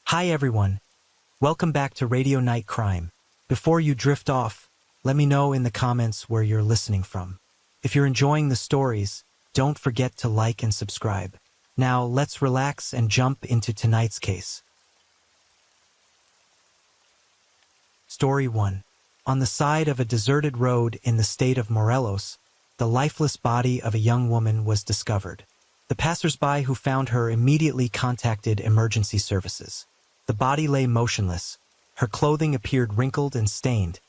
Hi everyone, welcome back to Radio Night Crime. Before you drift off, let me know in the comments where you're listening from. If you're enjoying the stories, don't forget to like and subscribe. Now let's relax and jump into tonight's case. Story 1. On the side of a deserted road in the state of Morelos, the lifeless body of a young woman was discovered. The passersby who found her immediately contacted emergency services. The body lay motionless, her clothing appeared wrinkled and stained,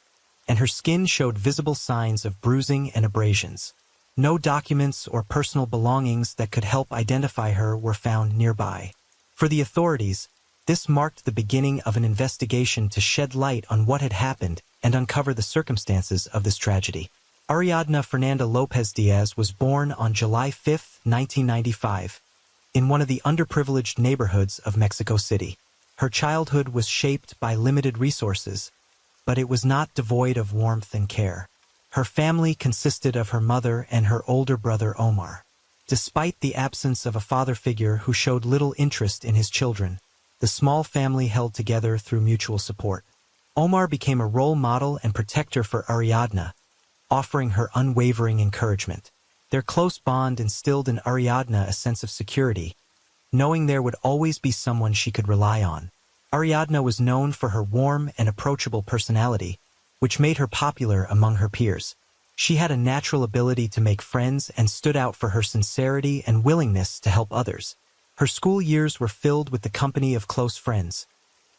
and her skin showed visible signs of bruising and abrasions. No documents or personal belongings that could help identify her were found nearby. For the authorities, this marked the beginning of an investigation to shed light on what had happened and uncover the circumstances of this tragedy. Ariadna Fernanda Lopez Diaz was born on July 5, 1995, in one of the underprivileged neighborhoods of Mexico City. Her childhood was shaped by limited resources, but it was not devoid of warmth and care. Her family consisted of her mother and her older brother Omar. Despite the absence of a father figure who showed little interest in his children, the small family held together through mutual support. Omar became a role model and protector for Ariadna, offering her unwavering encouragement. Their close bond instilled in Ariadna a sense of security, knowing there would always be someone she could rely on. Ariadna was known for her warm and approachable personality, which made her popular among her peers. She had a natural ability to make friends and stood out for her sincerity and willingness to help others. Her school years were filled with the company of close friends,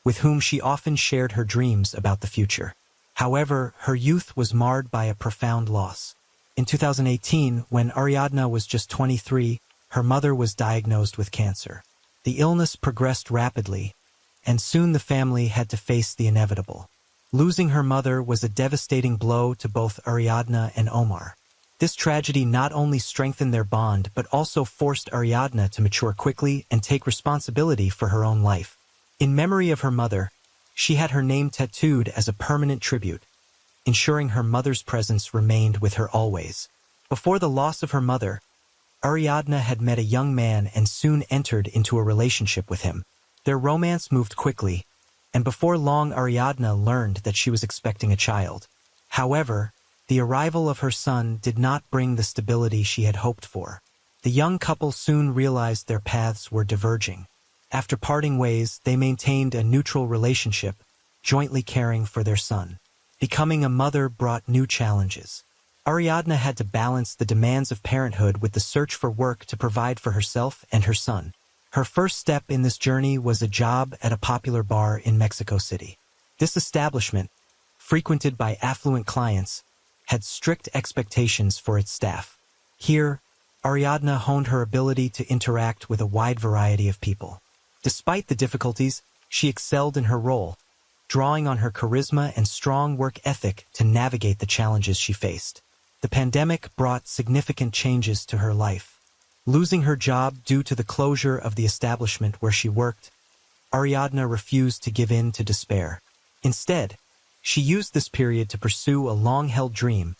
with whom she often shared her dreams about the future. However, her youth was marred by a profound loss. In 2018, when Ariadna was just 23, her mother was diagnosed with cancer. The illness progressed rapidly, and soon the family had to face the inevitable. Losing her mother was a devastating blow to both Ariadna and Omar. This tragedy not only strengthened their bond, but also forced Ariadna to mature quickly and take responsibility for her own life. In memory of her mother, she had her name tattooed as a permanent tribute, ensuring her mother's presence remained with her always. Before the loss of her mother, Ariadna had met a young man and soon entered into a relationship with him. Their romance moved quickly, and before long Ariadna learned that she was expecting a child. However, the arrival of her son did not bring the stability she had hoped for. The young couple soon realized their paths were diverging. After parting ways, they maintained a neutral relationship, jointly caring for their son. Becoming a mother brought new challenges. Ariadna had to balance the demands of parenthood with the search for work to provide for herself and her son. Her first step in this journey was a job at a popular bar in Mexico City. This establishment, frequented by affluent clients, had strict expectations for its staff. Here, Ariadna honed her ability to interact with a wide variety of people. Despite the difficulties, she excelled in her role, drawing on her charisma and strong work ethic to navigate the challenges she faced. The pandemic brought significant changes to her life. Losing her job due to the closure of the establishment where she worked, Ariadna refused to give in to despair. Instead, she used this period to pursue a long-held dream,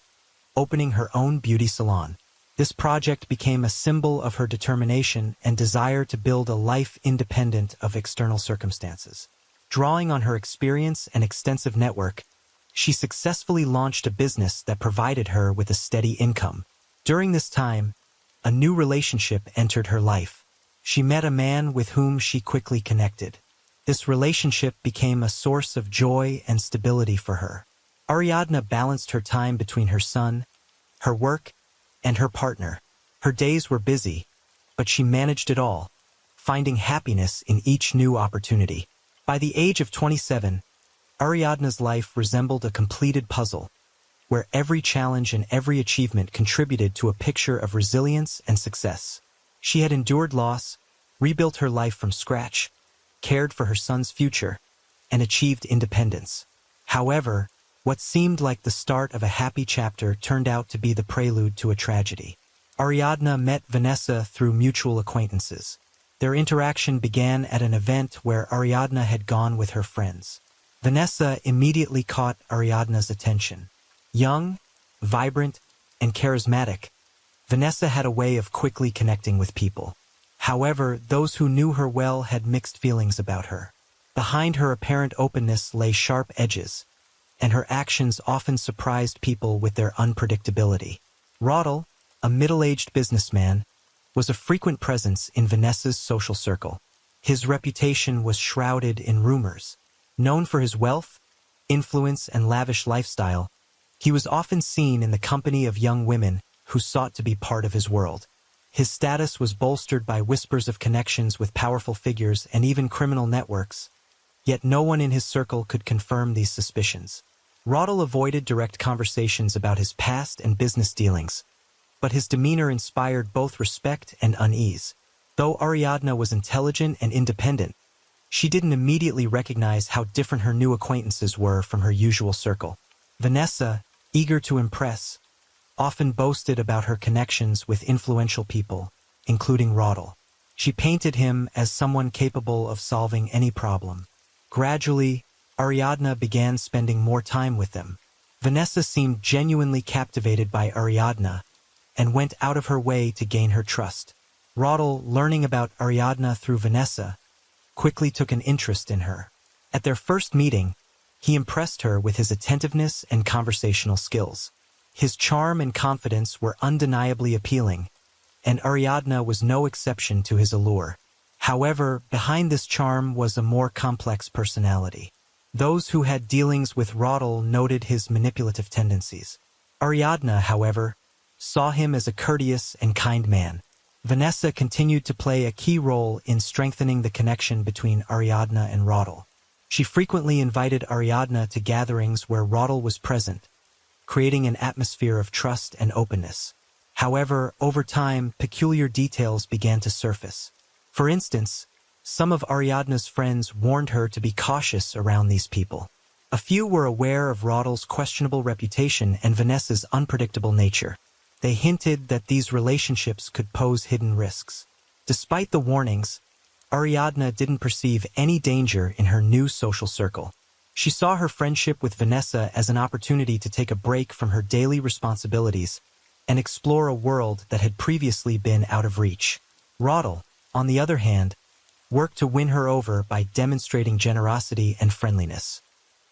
opening her own beauty salon. This project became a symbol of her determination and desire to build a life independent of external circumstances. Drawing on her experience and extensive network, she successfully launched a business that provided her with a steady income. During this time, a new relationship entered her life. She met a man with whom she quickly connected. This relationship became a source of joy and stability for her. Ariadna balanced her time between her son, her work, and her partner. Her days were busy, but she managed it all, finding happiness in each new opportunity. By the age of 27, Ariadna's life resembled a completed puzzle, where every challenge and every achievement contributed to a picture of resilience and success. She had endured loss, rebuilt her life from scratch, cared for her son's future, and achieved independence. However, what seemed like the start of a happy chapter turned out to be the prelude to a tragedy. Ariadna met Vanessa through mutual acquaintances. Their interaction began at an event where Ariadna had gone with her friends. Vanessa immediately caught Ariadna's attention. Young, vibrant, and charismatic, Vanessa had a way of quickly connecting with people. However, those who knew her well had mixed feelings about her. Behind her apparent openness lay sharp edges, and her actions often surprised people with their unpredictability. Roddel, a middle-aged businessman, was a frequent presence in Vanessa's social circle. His reputation was shrouded in rumors. Known for his wealth, influence, and lavish lifestyle, he was often seen in the company of young women who sought to be part of his world. His status was bolstered by whispers of connections with powerful figures and even criminal networks, yet no one in his circle could confirm these suspicions. Roddel avoided direct conversations about his past and business dealings, but his demeanor inspired both respect and unease. Though Ariadna was intelligent and independent, she didn't immediately recognize how different her new acquaintances were from her usual circle. Vanessa, eager to impress, often boasted about her connections with influential people, including Roddel. She painted him as someone capable of solving any problem. Gradually, Ariadna began spending more time with them. Vanessa seemed genuinely captivated by Ariadna and went out of her way to gain her trust. Roddel, learning about Ariadna through Vanessa, quickly took an interest in her. At their first meeting, he impressed her with his attentiveness and conversational skills. His charm and confidence were undeniably appealing, and Ariadna was no exception to his allure. However, behind this charm was a more complex personality. Those who had dealings with Roddel noted his manipulative tendencies. Ariadna, however, saw him as a courteous and kind man. Vanessa continued to play a key role in strengthening the connection between Ariadna and Roddel. She frequently invited Ariadna to gatherings where Roddel was present, creating an atmosphere of trust and openness. However, over time, peculiar details began to surface. For instance, some of Ariadna's friends warned her to be cautious around these people. A few were aware of Roddel's questionable reputation and Vanessa's unpredictable nature. They hinted that these relationships could pose hidden risks. Despite the warnings, Ariadna didn't perceive any danger in her new social circle. She saw her friendship with Vanessa as an opportunity to take a break from her daily responsibilities and explore a world that had previously been out of reach. Roddel, on the other hand, worked to win her over by demonstrating generosity and friendliness.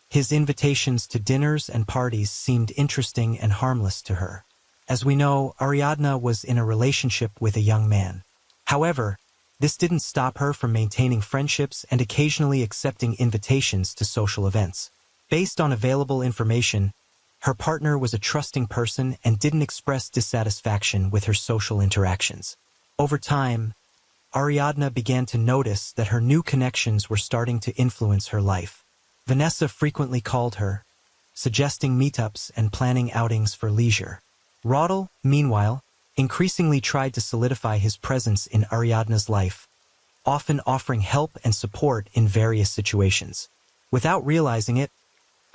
His invitations to dinners and parties seemed interesting and harmless to her. As we know, Ariadna was in a relationship with a young man. However, this didn't stop her from maintaining friendships and occasionally accepting invitations to social events. Based on available information, her partner was a trusting person and didn't express dissatisfaction with her social interactions. Over time, Ariadna began to notice that her new connections were starting to influence her life. Vanessa frequently called her, suggesting meetups and planning outings for leisure. Roddel, meanwhile, increasingly tried to solidify his presence in Ariadna's life, often offering help and support in various situations. Without realizing it,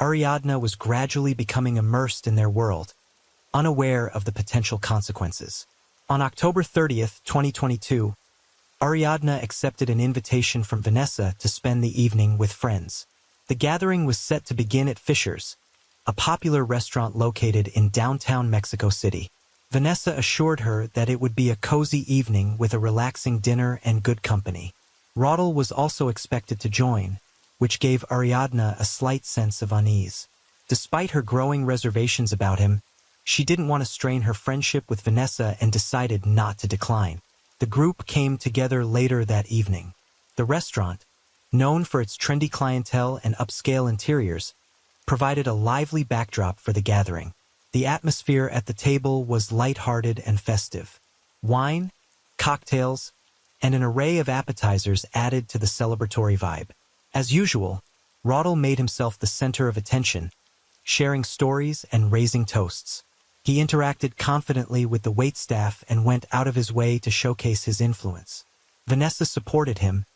Ariadna was gradually becoming immersed in their world, unaware of the potential consequences. On October 30th, 2022, Ariadna accepted an invitation from Vanessa to spend the evening with friends. The gathering was set to begin at Fisher's, a popular restaurant located in downtown Mexico City. Vanessa assured her that it would be a cozy evening with a relaxing dinner and good company. Roddel was also expected to join, which gave Ariadna a slight sense of unease. Despite her growing reservations about him, she didn't want to strain her friendship with Vanessa and decided not to decline. The group came together later that evening. The restaurant, known for its trendy clientele and upscale interiors, provided a lively backdrop for the gathering. The atmosphere at the table was light-hearted and festive. Wine, cocktails, and an array of appetizers added to the celebratory vibe. As usual, Roddel made himself the center of attention, sharing stories and raising toasts. He interacted confidently with the waitstaff and went out of his way to showcase his influence. Vanessa supported him,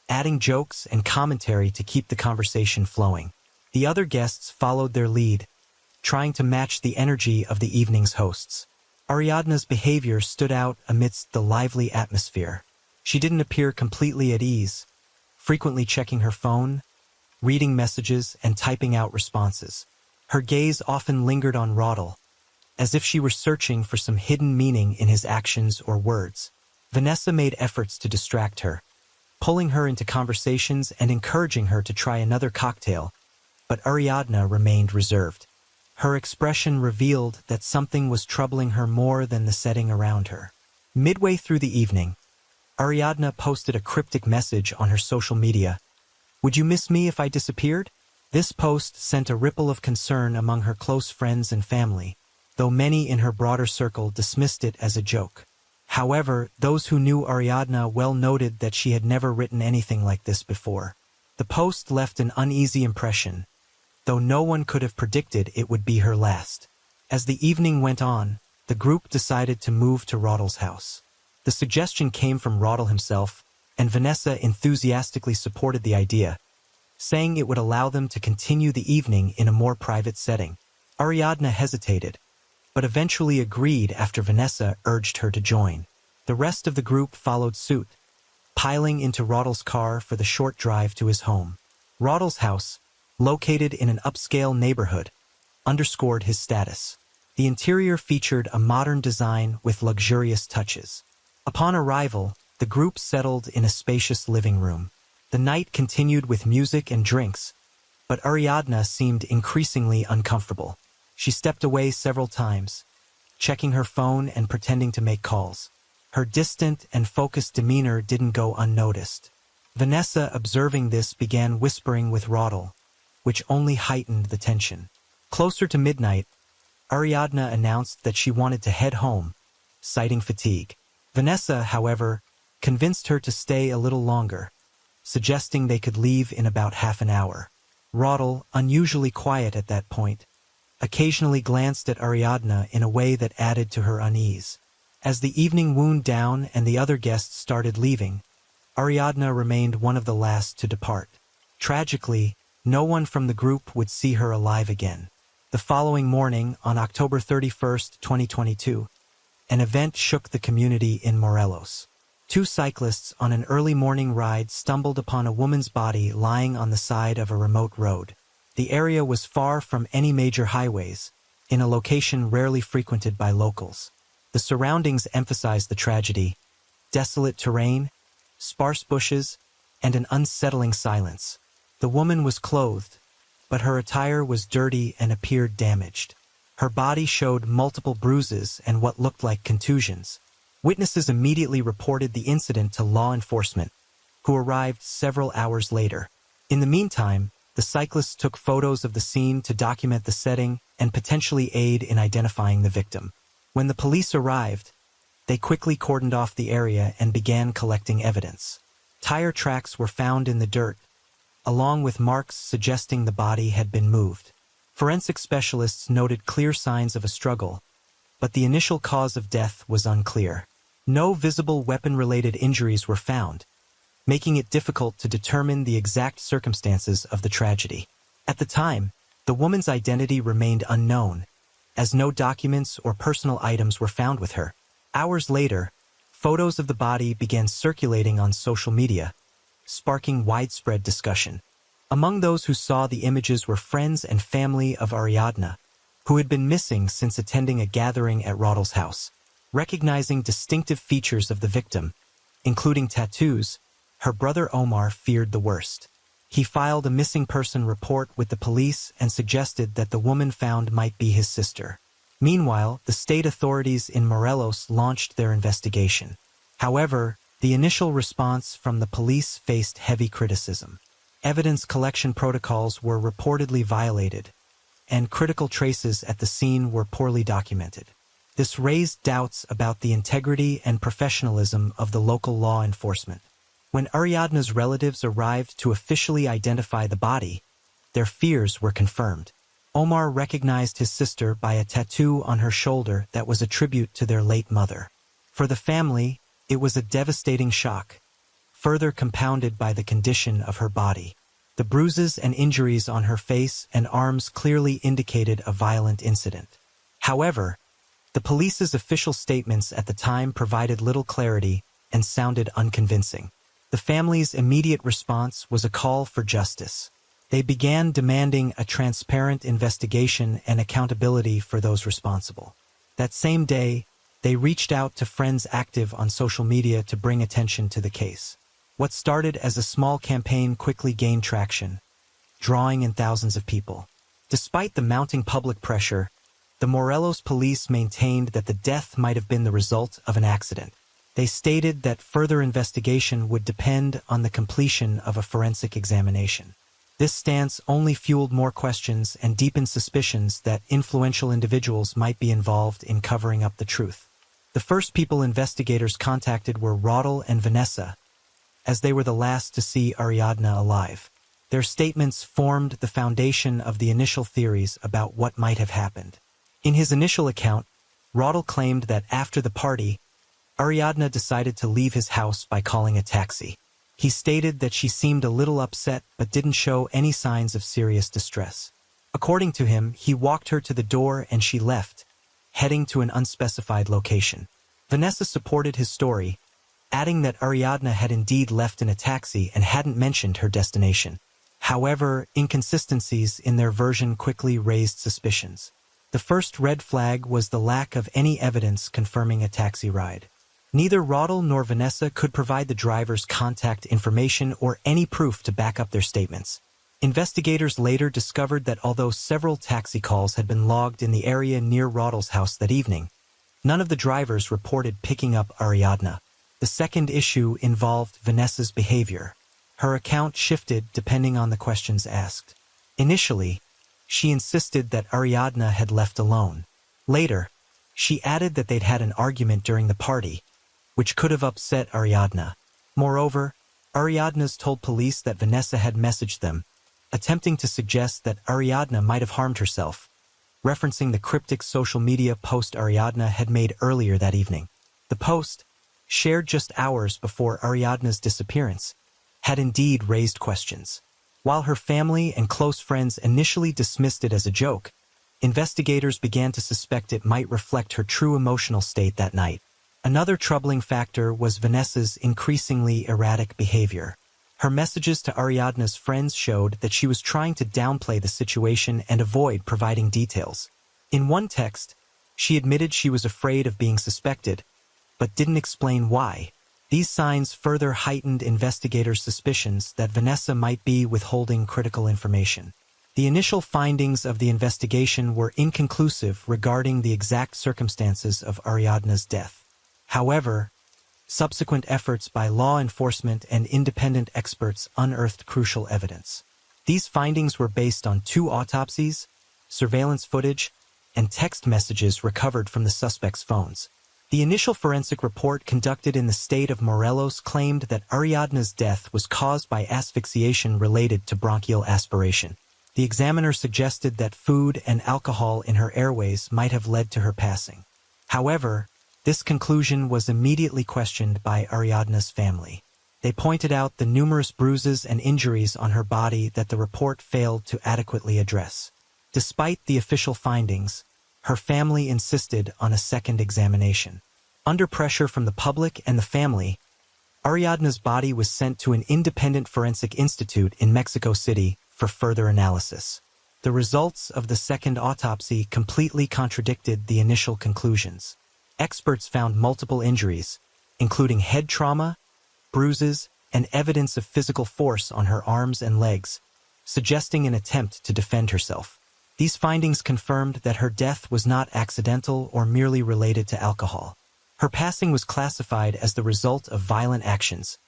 adding jokes and commentary to keep the conversation flowing. The other guests followed their lead, trying to match the energy of the evening's hosts. Ariadna's behavior stood out amidst the lively atmosphere. She didn't appear completely at ease, frequently checking her phone, reading messages, and typing out responses. Her gaze often lingered on Roddel, as if she were searching for some hidden meaning in his actions or words. Vanessa made efforts to distract her, pulling her into conversations and encouraging her to try another cocktail, but Ariadna remained reserved. Her expression revealed that something was troubling her more than the setting around her. Midway through the evening, Ariadna posted a cryptic message on her social media. "Would you miss me if I disappeared?" This post sent a ripple of concern among her close friends and family, though many in her broader circle dismissed it as a joke. However, those who knew Ariadna well noted that she had never written anything like this before. The post left an uneasy impression, though no one could have predicted it would be her last. As the evening went on, the group decided to move to Rodel's house. The suggestion came from Rodel himself, and Vanessa enthusiastically supported the idea, saying it would allow them to continue the evening in a more private setting. Ariadna hesitated, but eventually agreed after Vanessa urged her to join. The rest of the group followed suit, piling into Rodel's car for the short drive to his home. Rodel's house, located in an upscale neighborhood, underscored his status. The interior featured a modern design with luxurious touches. Upon arrival, the group settled in a spacious living room. The night continued with music and drinks, but Ariadna seemed increasingly uncomfortable. She stepped away several times, checking her phone and pretending to make calls. Her distant and focused demeanor didn't go unnoticed. Vanessa, observing this, began whispering with Rodel, which only heightened the tension. Closer to midnight, Ariadna announced that she wanted to head home, citing fatigue. Vanessa, however, convinced her to stay a little longer, suggesting they could leave in about half an hour. Rodel, unusually quiet at that point, occasionally glanced at Ariadna in a way that added to her unease. As the evening wound down and the other guests started leaving, Ariadna remained one of the last to depart. Tragically, no one from the group would see her alive again. The following morning, on October 31st, 2022, an event shook the community in Morelos. Two cyclists on an early morning ride stumbled upon a woman's body lying on the side of a remote road. The area was far from any major highways, in a location rarely frequented by locals. The surroundings emphasized the tragedy: desolate terrain, sparse bushes, and an unsettling silence. The woman was clothed, but her attire was dirty and appeared damaged. Her body showed multiple bruises and what looked like contusions. Witnesses immediately reported the incident to law enforcement, who arrived several hours later. In the meantime, the cyclists took photos of the scene to document the setting and potentially aid in identifying the victim. When the police arrived, they quickly cordoned off the area and began collecting evidence. Tire tracks were found in the dirt, along with marks suggesting the body had been moved. Forensic specialists noted clear signs of a struggle, but the initial cause of death was unclear. No visible weapon-related injuries were found, making it difficult to determine the exact circumstances of the tragedy. At the time, the woman's identity remained unknown, as no documents or personal items were found with her. Hours later, photos of the body began circulating on social media, sparking widespread discussion. Among those who saw the images were friends and family of Ariadna, who had been missing since attending a gathering at Rodel's house. Recognizing distinctive features of the victim, including tattoos, her brother Omar feared the worst. He filed a missing person report with the police and suggested that the woman found might be his sister. Meanwhile, the state authorities in Morelos launched their investigation. However, the initial response from the police faced heavy criticism. Evidence collection protocols were reportedly violated, and critical traces at the scene were poorly documented. This raised doubts about the integrity and professionalism of the local law enforcement. When Ariadna's relatives arrived to officially identify the body, their fears were confirmed. Omar recognized his sister by a tattoo on her shoulder that was a tribute to their late mother. For the family, it was a devastating shock, further compounded by the condition of her body. The bruises and injuries on her face and arms clearly indicated a violent incident. However, the police's official statements at the time provided little clarity and sounded unconvincing. The family's immediate response was a call for justice. They began demanding a transparent investigation and accountability for those responsible. That same day, they reached out to friends active on social media to bring attention to the case. What started as a small campaign quickly gained traction, drawing in thousands of people. Despite the mounting public pressure, the Morelos police maintained that the death might have been the result of an accident. They stated that further investigation would depend on the completion of a forensic examination. This stance only fueled more questions and deepened suspicions that influential individuals might be involved in covering up the truth. The first people investigators contacted were Roddel and Vanessa, as they were the last to see Ariadna alive. Their statements formed the foundation of the initial theories about what might have happened. In his initial account, Roddel claimed that after the party, Ariadna decided to leave his house by calling a taxi. He stated that she seemed a little upset but didn't show any signs of serious distress. According to him, he walked her to the door and she left, heading to an unspecified location. Vanessa supported his story, adding that Ariadna had indeed left in a taxi and hadn't mentioned her destination. However, inconsistencies in their version quickly raised suspicions. The first red flag was the lack of any evidence confirming a taxi ride. Neither Roddel nor Vanessa could provide the driver's contact information or any proof to back up their statements. Investigators later discovered that although several taxi calls had been logged in the area near Roddel's house that evening, none of the drivers reported picking up Ariadna. The second issue involved Vanessa's behavior. Her account shifted depending on the questions asked. Initially, she insisted that Ariadna had left alone. Later, she added that they'd had an argument during the party, which could have upset Ariadna. Moreover, Ariadna's told police that Vanessa had messaged them, attempting to suggest that Ariadna might have harmed herself, referencing the cryptic social media post Ariadna had made earlier that evening. The post, shared just hours before Ariadna's disappearance, had indeed raised questions. While her family and close friends initially dismissed it as a joke, investigators began to suspect it might reflect her true emotional state that night. Another troubling factor was Vanessa's increasingly erratic behavior. Her messages to Ariadna's friends showed that she was trying to downplay the situation and avoid providing details. In one text, she admitted she was afraid of being suspected, but didn't explain why. These signs further heightened investigators' suspicions that Vanessa might be withholding critical information. The initial findings of the investigation were inconclusive regarding the exact circumstances of Ariadna's death. However, subsequent efforts by law enforcement and independent experts unearthed crucial evidence. These findings were based on 2 autopsies, surveillance footage, and text messages recovered from the suspects' phones. The initial forensic report conducted in the state of Morelos claimed that Ariadna's death was caused by asphyxiation related to bronchial aspiration. The examiner suggested that food and alcohol in her airways might have led to her passing. However, this conclusion was immediately questioned by Ariadna's family. They pointed out the numerous bruises and injuries on her body that the report failed to adequately address. Despite the official findings, her family insisted on a second examination. Under pressure from the public and the family, Ariadna's body was sent to an independent forensic institute in Mexico City for further analysis. The results of the second autopsy completely contradicted the initial conclusions. Experts found multiple injuries, including head trauma, bruises, and evidence of physical force on her arms and legs, suggesting an attempt to defend herself. These findings confirmed that her death was not accidental or merely related to alcohol. Her passing was classified as the result of violent actions,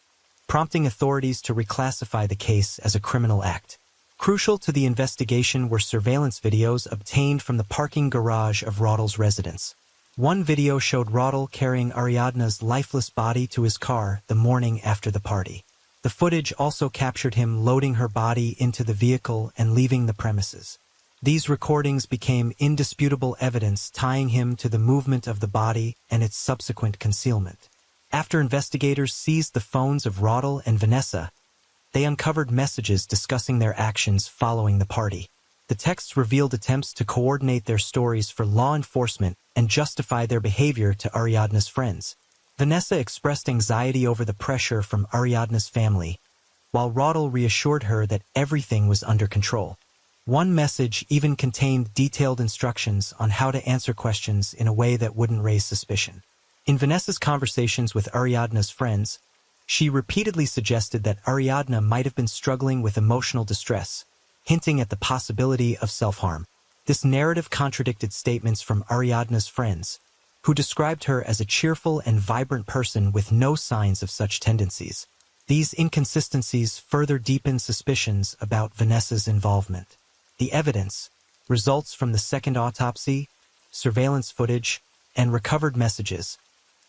prompting authorities to reclassify the case as a criminal act. Crucial to the investigation were surveillance videos obtained from the parking garage of Roddel's residence. One video showed Roddel carrying Ariadna's lifeless body to his car the morning after the party. The footage also captured him loading her body into the vehicle and leaving the premises. These recordings became indisputable evidence tying him to the movement of the body and its subsequent concealment. After investigators seized the phones of Roddel and Vanessa, they uncovered messages discussing their actions following the party. The texts revealed attempts to coordinate their stories for law enforcement and justify their behavior to Ariadna's friends. Vanessa expressed anxiety over the pressure from Ariadna's family, while Roddel reassured her that everything was under control. One message even contained detailed instructions on how to answer questions in a way that wouldn't raise suspicion. In Vanessa's conversations with Ariadna's friends, She repeatedly suggested that Ariadna might have been struggling with emotional distress, hinting at the possibility of self-harm. This narrative contradicted statements from Ariadna's friends, who described her as a cheerful and vibrant person with no signs of such tendencies. These inconsistencies further deepened suspicions about Vanessa's involvement. The evidence, results from the second autopsy, surveillance footage, and recovered messages,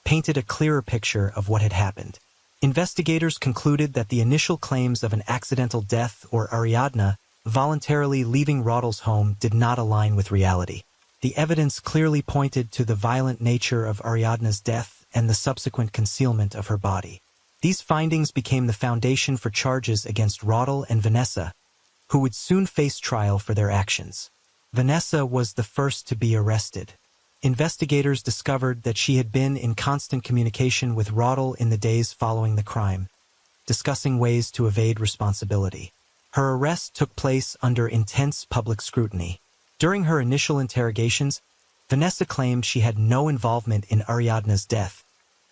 painted a clearer picture of what had happened. Investigators concluded that the initial claims of an accidental death or Ariadna voluntarily leaving Roddle's home did not align with reality. The evidence clearly pointed to the violent nature of Ariadna's death and the subsequent concealment of her body. These findings became the foundation for charges against Roddle and Vanessa, who would soon face trial for their actions. Vanessa was the first to be arrested. Investigators discovered that she had been in constant communication with Roddle in the days following the crime, discussing ways to evade responsibility. Her arrest took place under intense public scrutiny. During her initial interrogations, Vanessa claimed she had no involvement in Ariadna's death,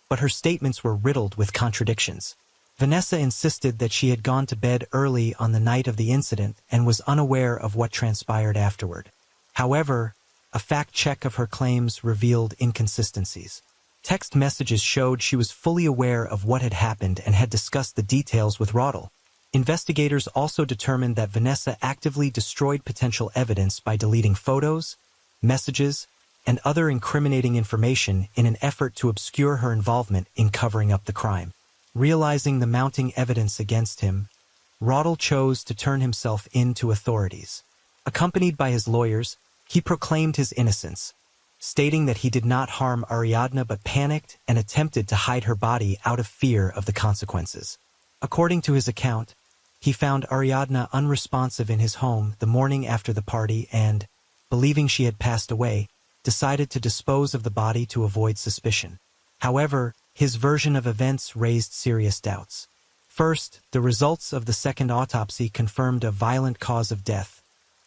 but her statements were riddled with contradictions. Vanessa insisted that she had gone to bed early on the night of the incident and was unaware of what transpired afterward. However, a fact check of her claims revealed inconsistencies. Text messages showed she was fully aware of what had happened and had discussed the details with Roddle. Investigators also determined that Vanessa actively destroyed potential evidence by deleting photos, messages, and other incriminating information in an effort to obscure her involvement in covering up the crime. Realizing the mounting evidence against him, Roddle chose to turn himself in to authorities. Accompanied by his lawyers, he proclaimed his innocence, stating that he did not harm Ariadna but panicked and attempted to hide her body out of fear of the consequences. According to his account, he found Ariadna unresponsive in his home the morning after the party and, believing she had passed away, decided to dispose of the body to avoid suspicion. However, his version of events raised serious doubts. First, the results of the second autopsy confirmed a violent cause of death,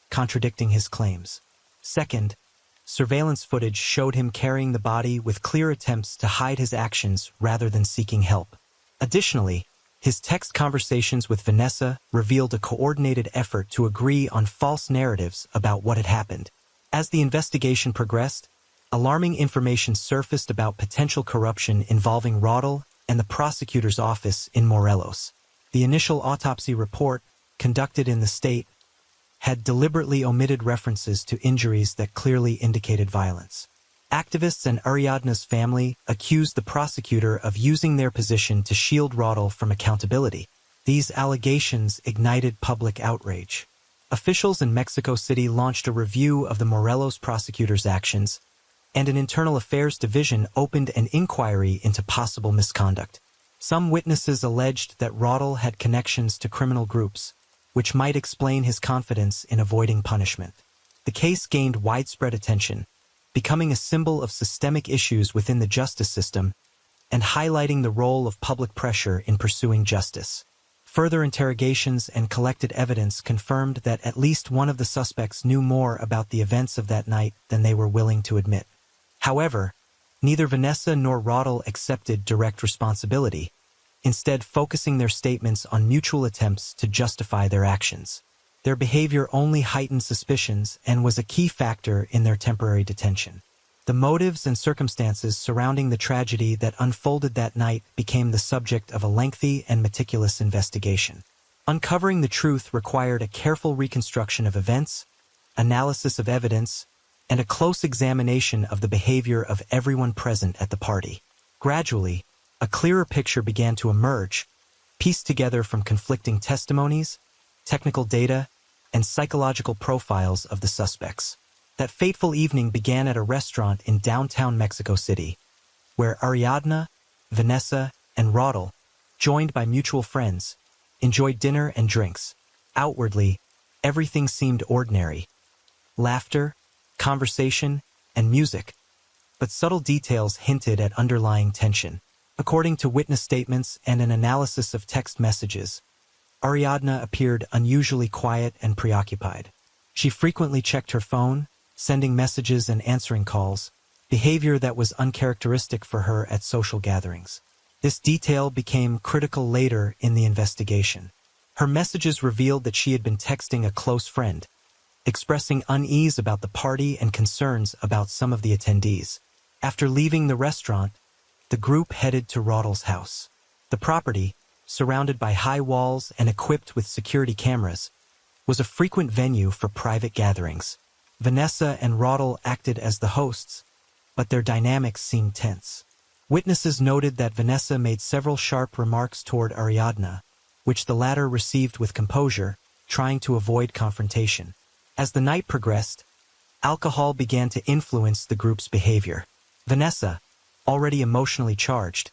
contradicting his claims. Second, surveillance footage showed him carrying the body with clear attempts to hide his actions rather than seeking help. Additionally, his text conversations with Vanessa revealed a coordinated effort to agree on false narratives about what had happened. As the investigation progressed, alarming information surfaced about potential corruption involving Roddle and the prosecutor's office in Morelos. The initial autopsy report, conducted in the state, had deliberately omitted references to injuries that clearly indicated violence. Activists and Ariadna's family accused the prosecutor of using their position to shield Roddle from accountability. These allegations ignited public outrage. Officials in Mexico City launched a review of the Morelos prosecutor's actions, and an internal affairs division opened an inquiry into possible misconduct. Some witnesses alleged that Roddle had connections to criminal groups, which might explain his confidence in avoiding punishment. The case gained widespread attention, becoming a symbol of systemic issues within the justice system and highlighting the role of public pressure in pursuing justice. Further interrogations and collected evidence confirmed that at least one of the suspects knew more about the events of that night than they were willing to admit. However, neither Vanessa nor Roddle accepted direct responsibility, instead focusing their statements on mutual attempts to justify their actions. Their behavior only heightened suspicions and was a key factor in their temporary detention. The motives and circumstances surrounding the tragedy that unfolded that night became the subject of a lengthy and meticulous investigation. Uncovering the truth required a careful reconstruction of events, analysis of evidence, and a close examination of the behavior of everyone present at the party. Gradually, a clearer picture began to emerge, pieced together from conflicting testimonies, technical data, and psychological profiles of the suspects. That fateful evening began at a restaurant in downtown Mexico City, where Ariadna, Vanessa, and Roddle, joined by mutual friends, enjoyed dinner and drinks. Outwardly, everything seemed ordinary. Laughter, conversation, and music, but subtle details hinted at underlying tension. According to witness statements and an analysis of text messages, Ariadna appeared unusually quiet and preoccupied. She frequently checked her phone, sending messages and answering calls, behavior that was uncharacteristic for her at social gatherings. This detail became critical later in the investigation. Her messages revealed that she had been texting a close friend, expressing unease about the party and concerns about some of the attendees. After leaving the restaurant, the group headed to Roddle's house. The property, surrounded by high walls and equipped with security cameras, was a frequent venue for private gatherings. Vanessa and Roddle acted as the hosts, but their dynamics seemed tense. Witnesses noted that Vanessa made several sharp remarks toward Ariadna, which the latter received with composure, trying to avoid confrontation. As the night progressed, alcohol began to influence the group's behavior. Vanessa, already emotionally charged,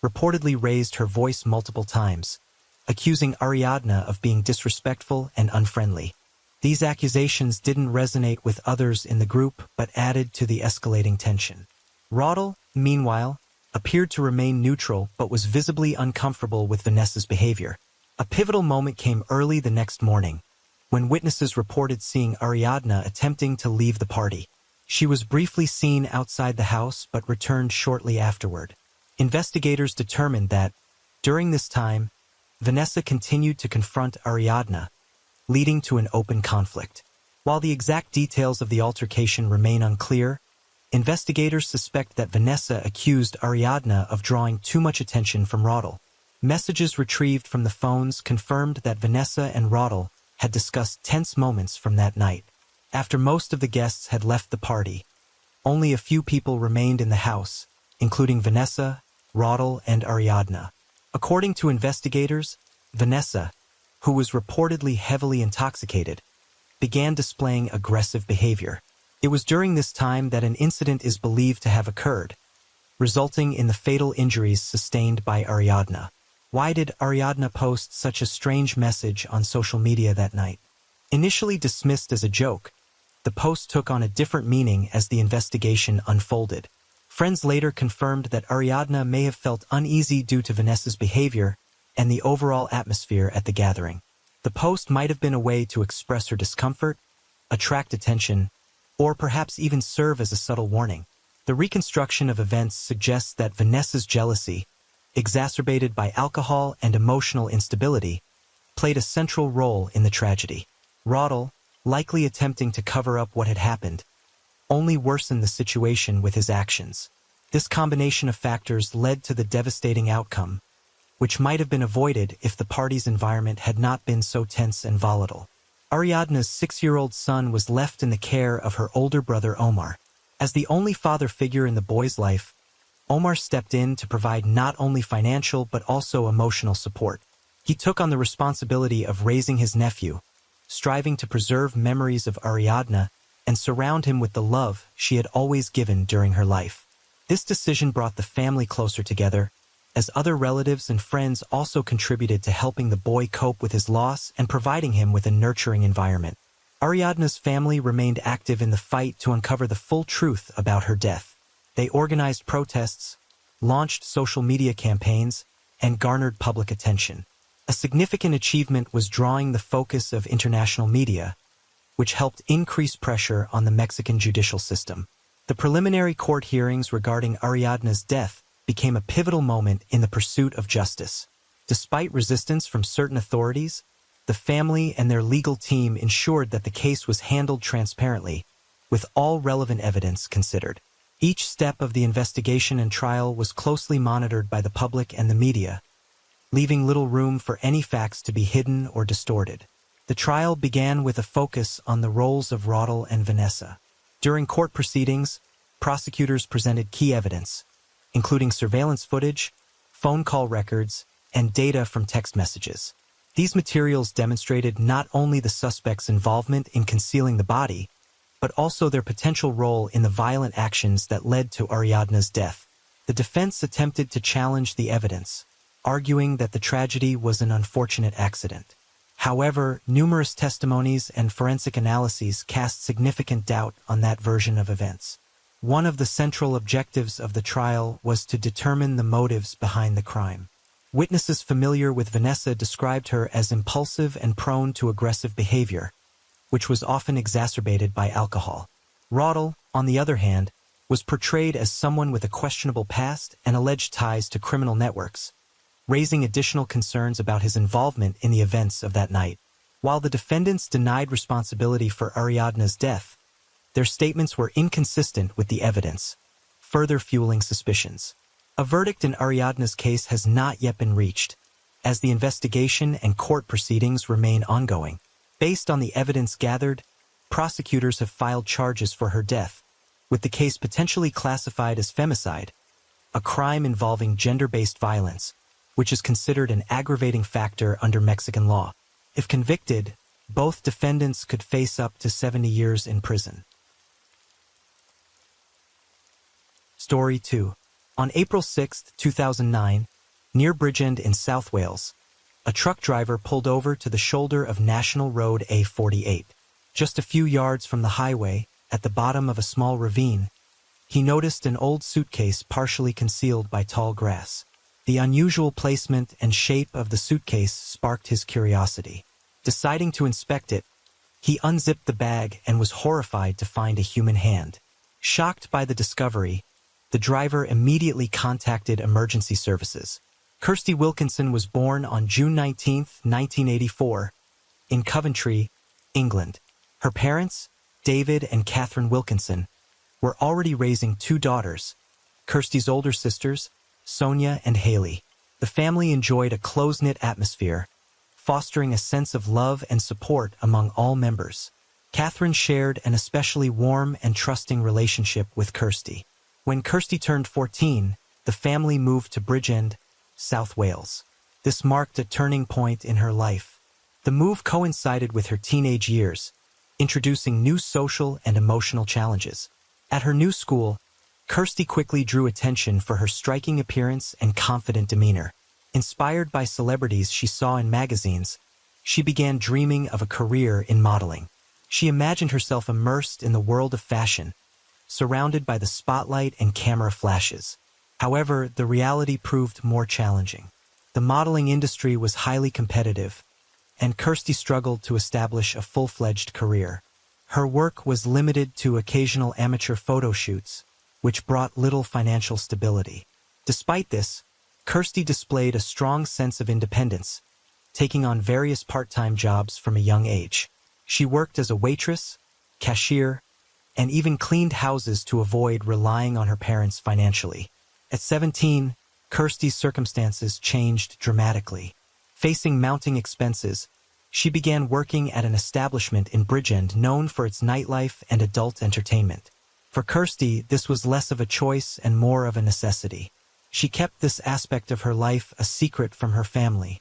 reportedly raised her voice multiple times, accusing Ariadna of being disrespectful and unfriendly. These accusations didn't resonate with others in the group but added to the escalating tension. Roddle, meanwhile, appeared to remain neutral but was visibly uncomfortable with Vanessa's behavior. A pivotal moment came early the next morning, when witnesses reported seeing Ariadna attempting to leave the party. She was briefly seen outside the house but returned shortly afterward. Investigators determined that, during this time, Vanessa continued to confront Ariadna, leading to an open conflict. While the exact details of the altercation remain unclear, investigators suspect that Vanessa accused Ariadna of drawing too much attention from Roddle. Messages retrieved from the phones confirmed that Vanessa and Roddle had discussed tense moments from that night. After most of the guests had left the party, only a few people remained in the house, including Vanessa, Roddle, and Ariadna. According to investigators, Vanessa, who was reportedly heavily intoxicated, began displaying aggressive behavior. It was during this time that an incident is believed to have occurred, resulting in the fatal injuries sustained by Ariadna. Why did Ariadna post such a strange message on social media that night? Initially dismissed as a joke, the post took on a different meaning as the investigation unfolded. Friends later confirmed that Ariadna may have felt uneasy due to Vanessa's behavior and the overall atmosphere at the gathering. The post might have been a way to express her discomfort, attract attention, or perhaps even serve as a subtle warning. The reconstruction of events suggests that Vanessa's jealousy, exacerbated by alcohol and emotional instability, played a central role in the tragedy. Roddle, likely attempting to cover up what had happened, only worsened the situation with his actions. This combination of factors led to the devastating outcome, which might have been avoided if the party's environment had not been so tense and volatile. Ariadna's 6-year-old son was left in the care of her older brother Omar. As the only father figure in the boy's life, Omar stepped in to provide not only financial but also emotional support. He took on the responsibility of raising his nephew, striving to preserve memories of Ariadna and surround him with the love she had always given during her life. This decision brought the family closer together, as other relatives and friends also contributed to helping the boy cope with his loss and providing him with a nurturing environment. Ariadna's family remained active in the fight to uncover the full truth about her death. They organized protests, launched social media campaigns, and garnered public attention. A significant achievement was drawing the focus of international media, which helped increase pressure on the Mexican judicial system. The preliminary court hearings regarding Ariadna's death became a pivotal moment in the pursuit of justice. Despite resistance from certain authorities, the family and their legal team ensured that the case was handled transparently, with all relevant evidence considered. Each step of the investigation and trial was closely monitored by the public and the media, leaving little room for any facts to be hidden or distorted. The trial began with a focus on the roles of Roddle and Vanessa. During court proceedings, prosecutors presented key evidence, including surveillance footage, phone call records, and data from text messages. These materials demonstrated not only the suspects' involvement in concealing the body, but also their potential role in the violent actions that led to Ariadna's death. The defense attempted to challenge the evidence, arguing that the tragedy was an unfortunate accident. However, numerous testimonies and forensic analyses cast significant doubt on that version of events. One of the central objectives of the trial was to determine the motives behind the crime. Witnesses familiar with Vanessa described her as impulsive and prone to aggressive behavior, which was often exacerbated by alcohol. Roddle, on the other hand, was portrayed as someone with a questionable past and alleged ties to criminal networks, raising additional concerns about his involvement in the events of that night. While the defendants denied responsibility for Ariadne's death, their statements were inconsistent with the evidence, further fueling suspicions. A verdict in Ariadne's case has not yet been reached, as the investigation and court proceedings remain ongoing. Based on the evidence gathered, prosecutors have filed charges for her death, with the case potentially classified as femicide, a crime involving gender-based violence, which is considered an aggravating factor under Mexican law. If convicted, both defendants could face up to 70 years in prison. Story 2. On April 6, 2009, near Bridgend in South Wales, a truck driver pulled over to the shoulder of National Road A48. Just a few yards from the highway, at the bottom of a small ravine, he noticed an old suitcase partially concealed by tall grass. The unusual placement and shape of the suitcase sparked his curiosity. Deciding to inspect it, he unzipped the bag and was horrified to find a human hand. Shocked by the discovery, the driver immediately contacted emergency services. Kirsty Wilkinson was born on June 19, 1984, in Coventry, England. Her parents, David and Catherine Wilkinson, were already raising 2 daughters, Kirsty's older sisters, Sonia and Haley. The family enjoyed a close-knit atmosphere, fostering a sense of love and support among all members. Catherine shared an especially warm and trusting relationship with Kirsty. When Kirsty turned 14, the family moved to Bridgend, South Wales. This marked a turning point in her life. The move coincided with her teenage years, introducing new social and emotional challenges. At her new school, Kirsty quickly drew attention for her striking appearance and confident demeanor. Inspired by celebrities she saw in magazines, she began dreaming of a career in modeling. She imagined herself immersed in the world of fashion, surrounded by the spotlight and camera flashes. However, the reality proved more challenging. The modeling industry was highly competitive, and Kirsty struggled to establish a full-fledged career. Her work was limited to occasional amateur photo shoots, which brought little financial stability. Despite this, Kirsty displayed a strong sense of independence, taking on various part-time jobs from a young age. She worked as a waitress, cashier, and even cleaned houses to avoid relying on her parents financially. At 17, Kirsty's circumstances changed dramatically. Facing mounting expenses, she began working at an establishment in Bridgend known for its nightlife and adult entertainment. For Kirsty, this was less of a choice and more of a necessity. She kept this aspect of her life a secret from her family,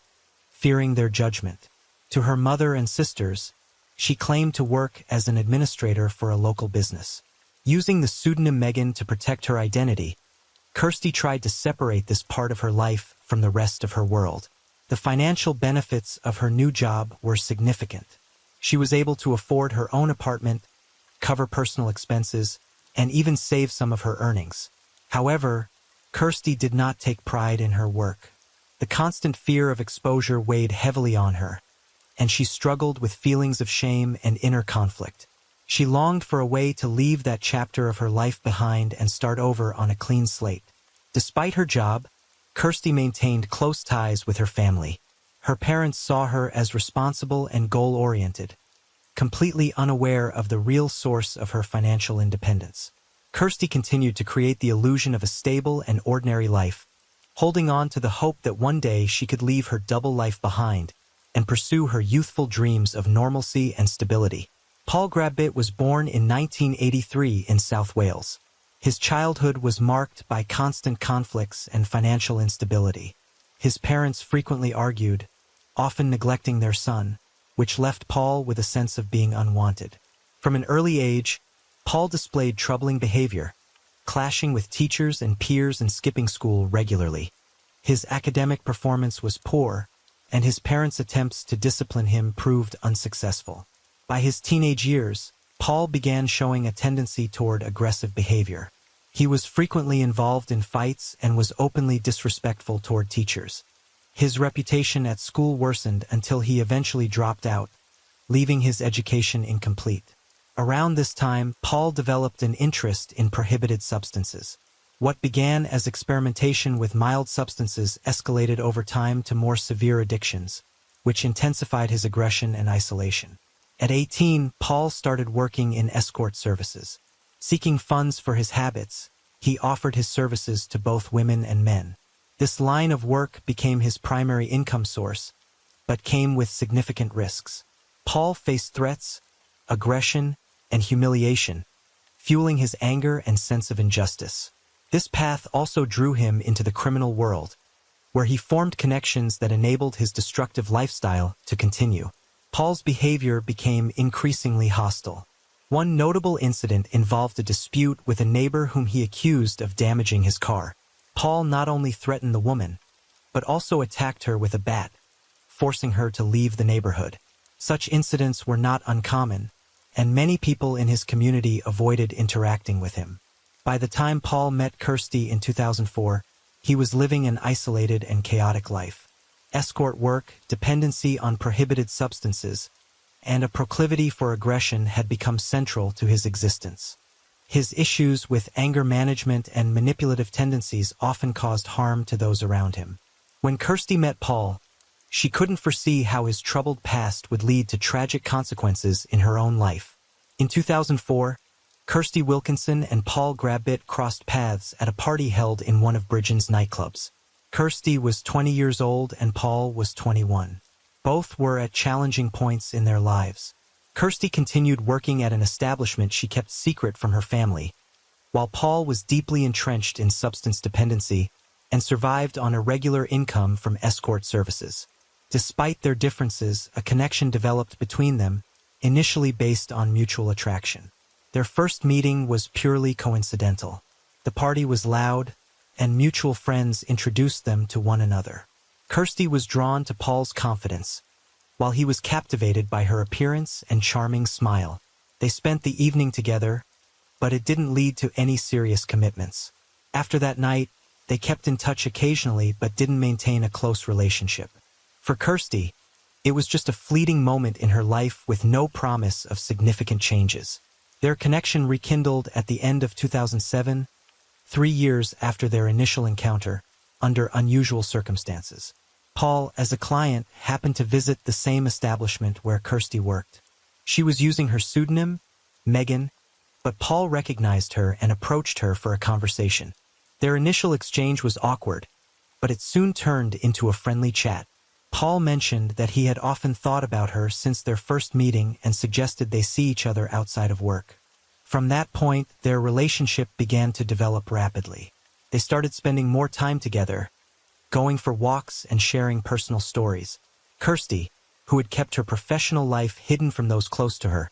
fearing their judgment. To her mother and sisters, she claimed to work as an administrator for a local business. Using the pseudonym Megan to protect her identity, Kirsty tried to separate this part of her life from the rest of her world. The financial benefits of her new job were significant. She was able to afford her own apartment, cover personal expenses, and even save some of her earnings. However, Kirsty did not take pride in her work. The constant fear of exposure weighed heavily on her, and she struggled with feelings of shame and inner conflict. She longed for a way to leave that chapter of her life behind and start over on a clean slate. Despite her job, Kirsty maintained close ties with her family. Her parents saw her as responsible and goal-oriented, completely unaware of the real source of her financial independence. Kirsty continued to create the illusion of a stable and ordinary life, holding on to the hope that one day she could leave her double life behind and pursue her youthful dreams of normalcy and stability. Paul Grabbitt was born in 1983 in South Wales. His childhood was marked by constant conflicts and financial instability. His parents frequently argued, often neglecting their son, which left Paul with a sense of being unwanted. From an early age, Paul displayed troubling behavior, clashing with teachers and peers and skipping school regularly. His academic performance was poor, and his parents' attempts to discipline him proved unsuccessful. By his teenage years, Paul began showing a tendency toward aggressive behavior. He was frequently involved in fights and was openly disrespectful toward teachers. His reputation at school worsened until he eventually dropped out, leaving his education incomplete. Around this time, Paul developed an interest in prohibited substances. What began as experimentation with mild substances escalated over time to more severe addictions, which intensified his aggression and isolation. At 18, Paul started working in escort services. Seeking funds for his habits, he offered his services to both women and men. This line of work became his primary income source, but came with significant risks. Paul faced threats, aggression, and humiliation, fueling his anger and sense of injustice. This path also drew him into the criminal world, where he formed connections that enabled his destructive lifestyle to continue. Paul's behavior became increasingly hostile. One notable incident involved a dispute with a neighbor whom he accused of damaging his car. Paul not only threatened the woman, but also attacked her with a bat, forcing her to leave the neighborhood. Such incidents were not uncommon, and many people in his community avoided interacting with him. By the time Paul met Kirsty in 2004, he was living an isolated and chaotic life. Escort work, dependency on prohibited substances, and a proclivity for aggression had become central to his existence. His issues with anger management and manipulative tendencies often caused harm to those around him. When Kirsty met Paul, she couldn't foresee how his troubled past would lead to tragic consequences in her own life. In 2004, Kirsty Wilkinson and Paul Grabbit crossed paths at a party held in one of Bridgen's nightclubs. Kirsty was 20 years old and Paul was 21. Both were at challenging points in their lives. Kirsty continued working at an establishment she kept secret from her family, while Paul was deeply entrenched in substance dependency and survived on a regular income from escort services. Despite their differences, a connection developed between them, initially based on mutual attraction. Their first meeting was purely coincidental. The party was loud, and mutual friends introduced them to one another. Kirsty was drawn to Paul's confidence, while he was captivated by her appearance and charming smile. They spent the evening together, but it didn't lead to any serious commitments. After that night, they kept in touch occasionally but didn't maintain a close relationship. For Kirsty, it was just a fleeting moment in her life with no promise of significant changes. Their connection rekindled at the end of 2007, 3 years after their initial encounter, under unusual circumstances. Paul, as a client, happened to visit the same establishment where Kirsty worked. She was using her pseudonym, Megan, but Paul recognized her and approached her for a conversation. Their initial exchange was awkward, but it soon turned into a friendly chat. Paul mentioned that he had often thought about her since their first meeting and suggested they see each other outside of work. From that point, their relationship began to develop rapidly. They started spending more time together, going for walks and sharing personal stories. Kirsty, who had kept her professional life hidden from those close to her,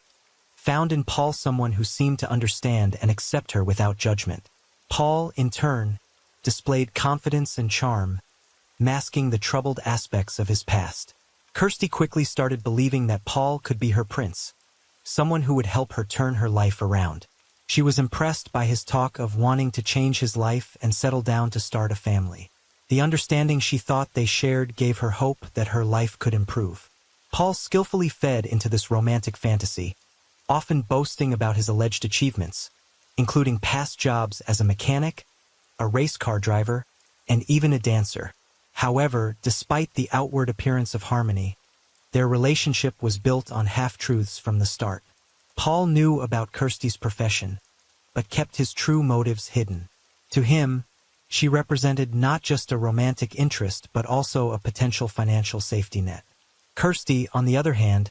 found in Paul someone who seemed to understand and accept her without judgment. Paul, in turn, displayed confidence and charm, masking the troubled aspects of his past. Kirsty quickly started believing that Paul could be her prince, someone who would help her turn her life around. She was impressed by his talk of wanting to change his life and settle down to start a family. The understanding she thought they shared gave her hope that her life could improve. Paul skillfully fed into this romantic fantasy, often boasting about his alleged achievements, including past jobs as a mechanic, a race car driver, and even a dancer. However, despite the outward appearance of harmony, their relationship was built on half-truths from the start. Paul knew about Kirsty's profession, but kept his true motives hidden. To him, she represented not just a romantic interest but also a potential financial safety net. Kirsty, on the other hand,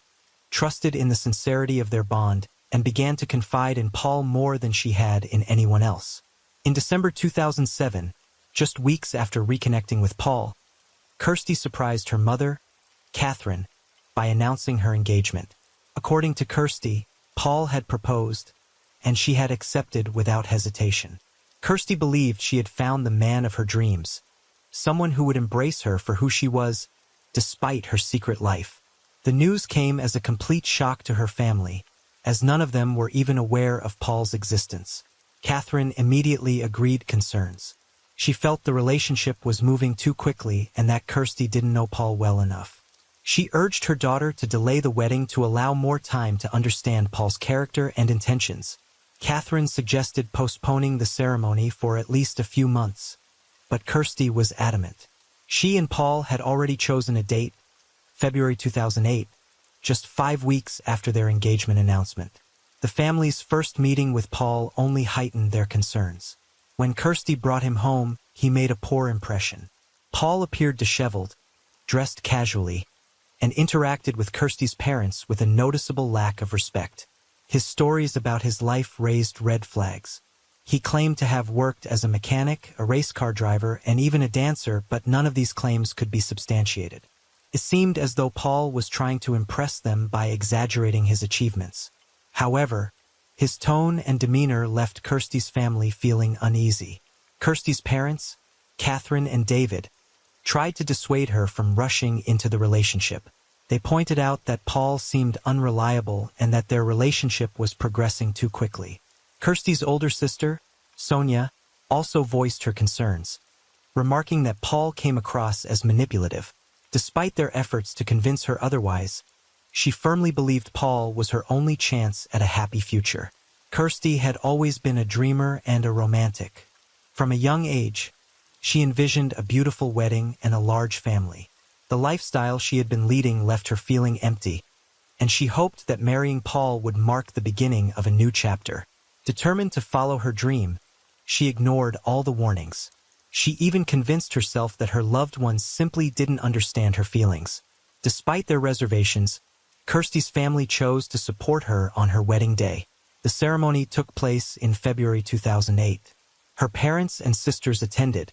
trusted in the sincerity of their bond and began to confide in Paul more than she had in anyone else. In December 2007, just weeks after reconnecting with Paul, Kirsty surprised her mother, Catherine, by announcing her engagement. According to Kirsty, Paul had proposed, and she had accepted without hesitation. Kirsty believed she had found the man of her dreams, someone who would embrace her for who she was, despite her secret life. The news came as a complete shock to her family, as none of them were even aware of Paul's existence. Catherine immediately agreed concerns. She felt the relationship was moving too quickly and that Kirsty didn't know Paul well enough. She urged her daughter to delay the wedding to allow more time to understand Paul's character and intentions. Catherine suggested postponing the ceremony for at least a few months, but Kirsty was adamant. She and Paul had already chosen a date, February 2008, just 5 weeks after their engagement announcement. The family's first meeting with Paul only heightened their concerns. When Kirsty brought him home, he made a poor impression. Paul appeared disheveled, dressed casually, and interacted with Kirsty's parents with a noticeable lack of respect. His stories about his life raised red flags. He claimed to have worked as a mechanic, a race car driver, and even a dancer, but none of these claims could be substantiated. It seemed as though Paul was trying to impress them by exaggerating his achievements. However, his tone and demeanor left Kirsty's family feeling uneasy. Kirsty's parents, Catherine and David, tried to dissuade her from rushing into the relationship. They pointed out that Paul seemed unreliable and that their relationship was progressing too quickly. Kirsty's older sister, Sonia, also voiced her concerns, remarking that Paul came across as manipulative. Despite their efforts to convince her otherwise, she firmly believed Paul was her only chance at a happy future. Kirsty had always been a dreamer and a romantic. From a young age, she envisioned a beautiful wedding and a large family. The lifestyle she had been leading left her feeling empty, and she hoped that marrying Paul would mark the beginning of a new chapter. Determined to follow her dream, she ignored all the warnings. She even convinced herself that her loved ones simply didn't understand her feelings. Despite their reservations, Kirsty's family chose to support her on her wedding day. The ceremony took place in February 2008. Her parents and sisters attended,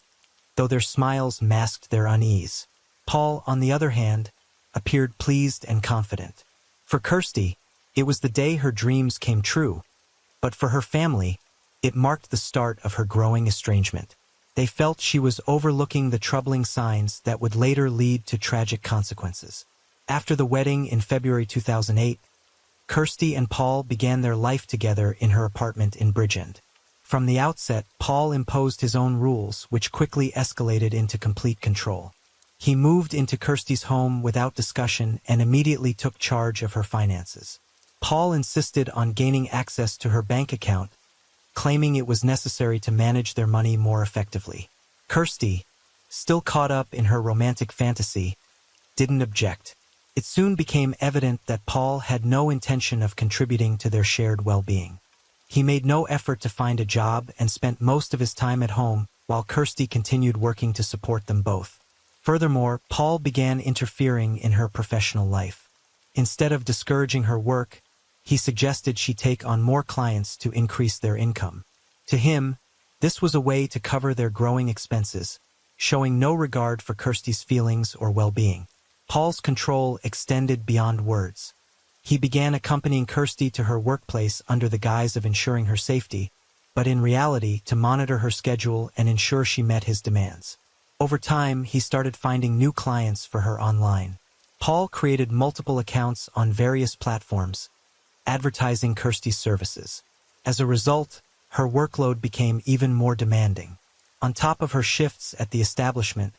though their smiles masked their unease. Paul, on the other hand, appeared pleased and confident. For Kirsty, it was the day her dreams came true, but for her family, it marked the start of her growing estrangement. They felt she was overlooking the troubling signs that would later lead to tragic consequences. After the wedding in February 2008, Kirsty and Paul began their life together in her apartment in Bridgend. From the outset, Paul imposed his own rules, which quickly escalated into complete control. He moved into Kirsty's home without discussion and immediately took charge of her finances. Paul insisted on gaining access to her bank account, claiming it was necessary to manage their money more effectively. Kirsty, still caught up in her romantic fantasy, didn't object. It soon became evident that Paul had no intention of contributing to their shared well-being. He made no effort to find a job and spent most of his time at home, while Kirsty continued working to support them both. Furthermore, Paul began interfering in her professional life. Instead of discouraging her work, he suggested she take on more clients to increase their income. To him, this was a way to cover their growing expenses, showing no regard for Kirsty's feelings or well-being. Paul's control extended beyond words. He began accompanying Kirsty to her workplace under the guise of ensuring her safety, but in reality to monitor her schedule and ensure she met his demands. Over time, he started finding new clients for her online. Paul created multiple accounts on various platforms, advertising Kirsty's services. As a result, her workload became even more demanding. On top of her shifts at the establishment,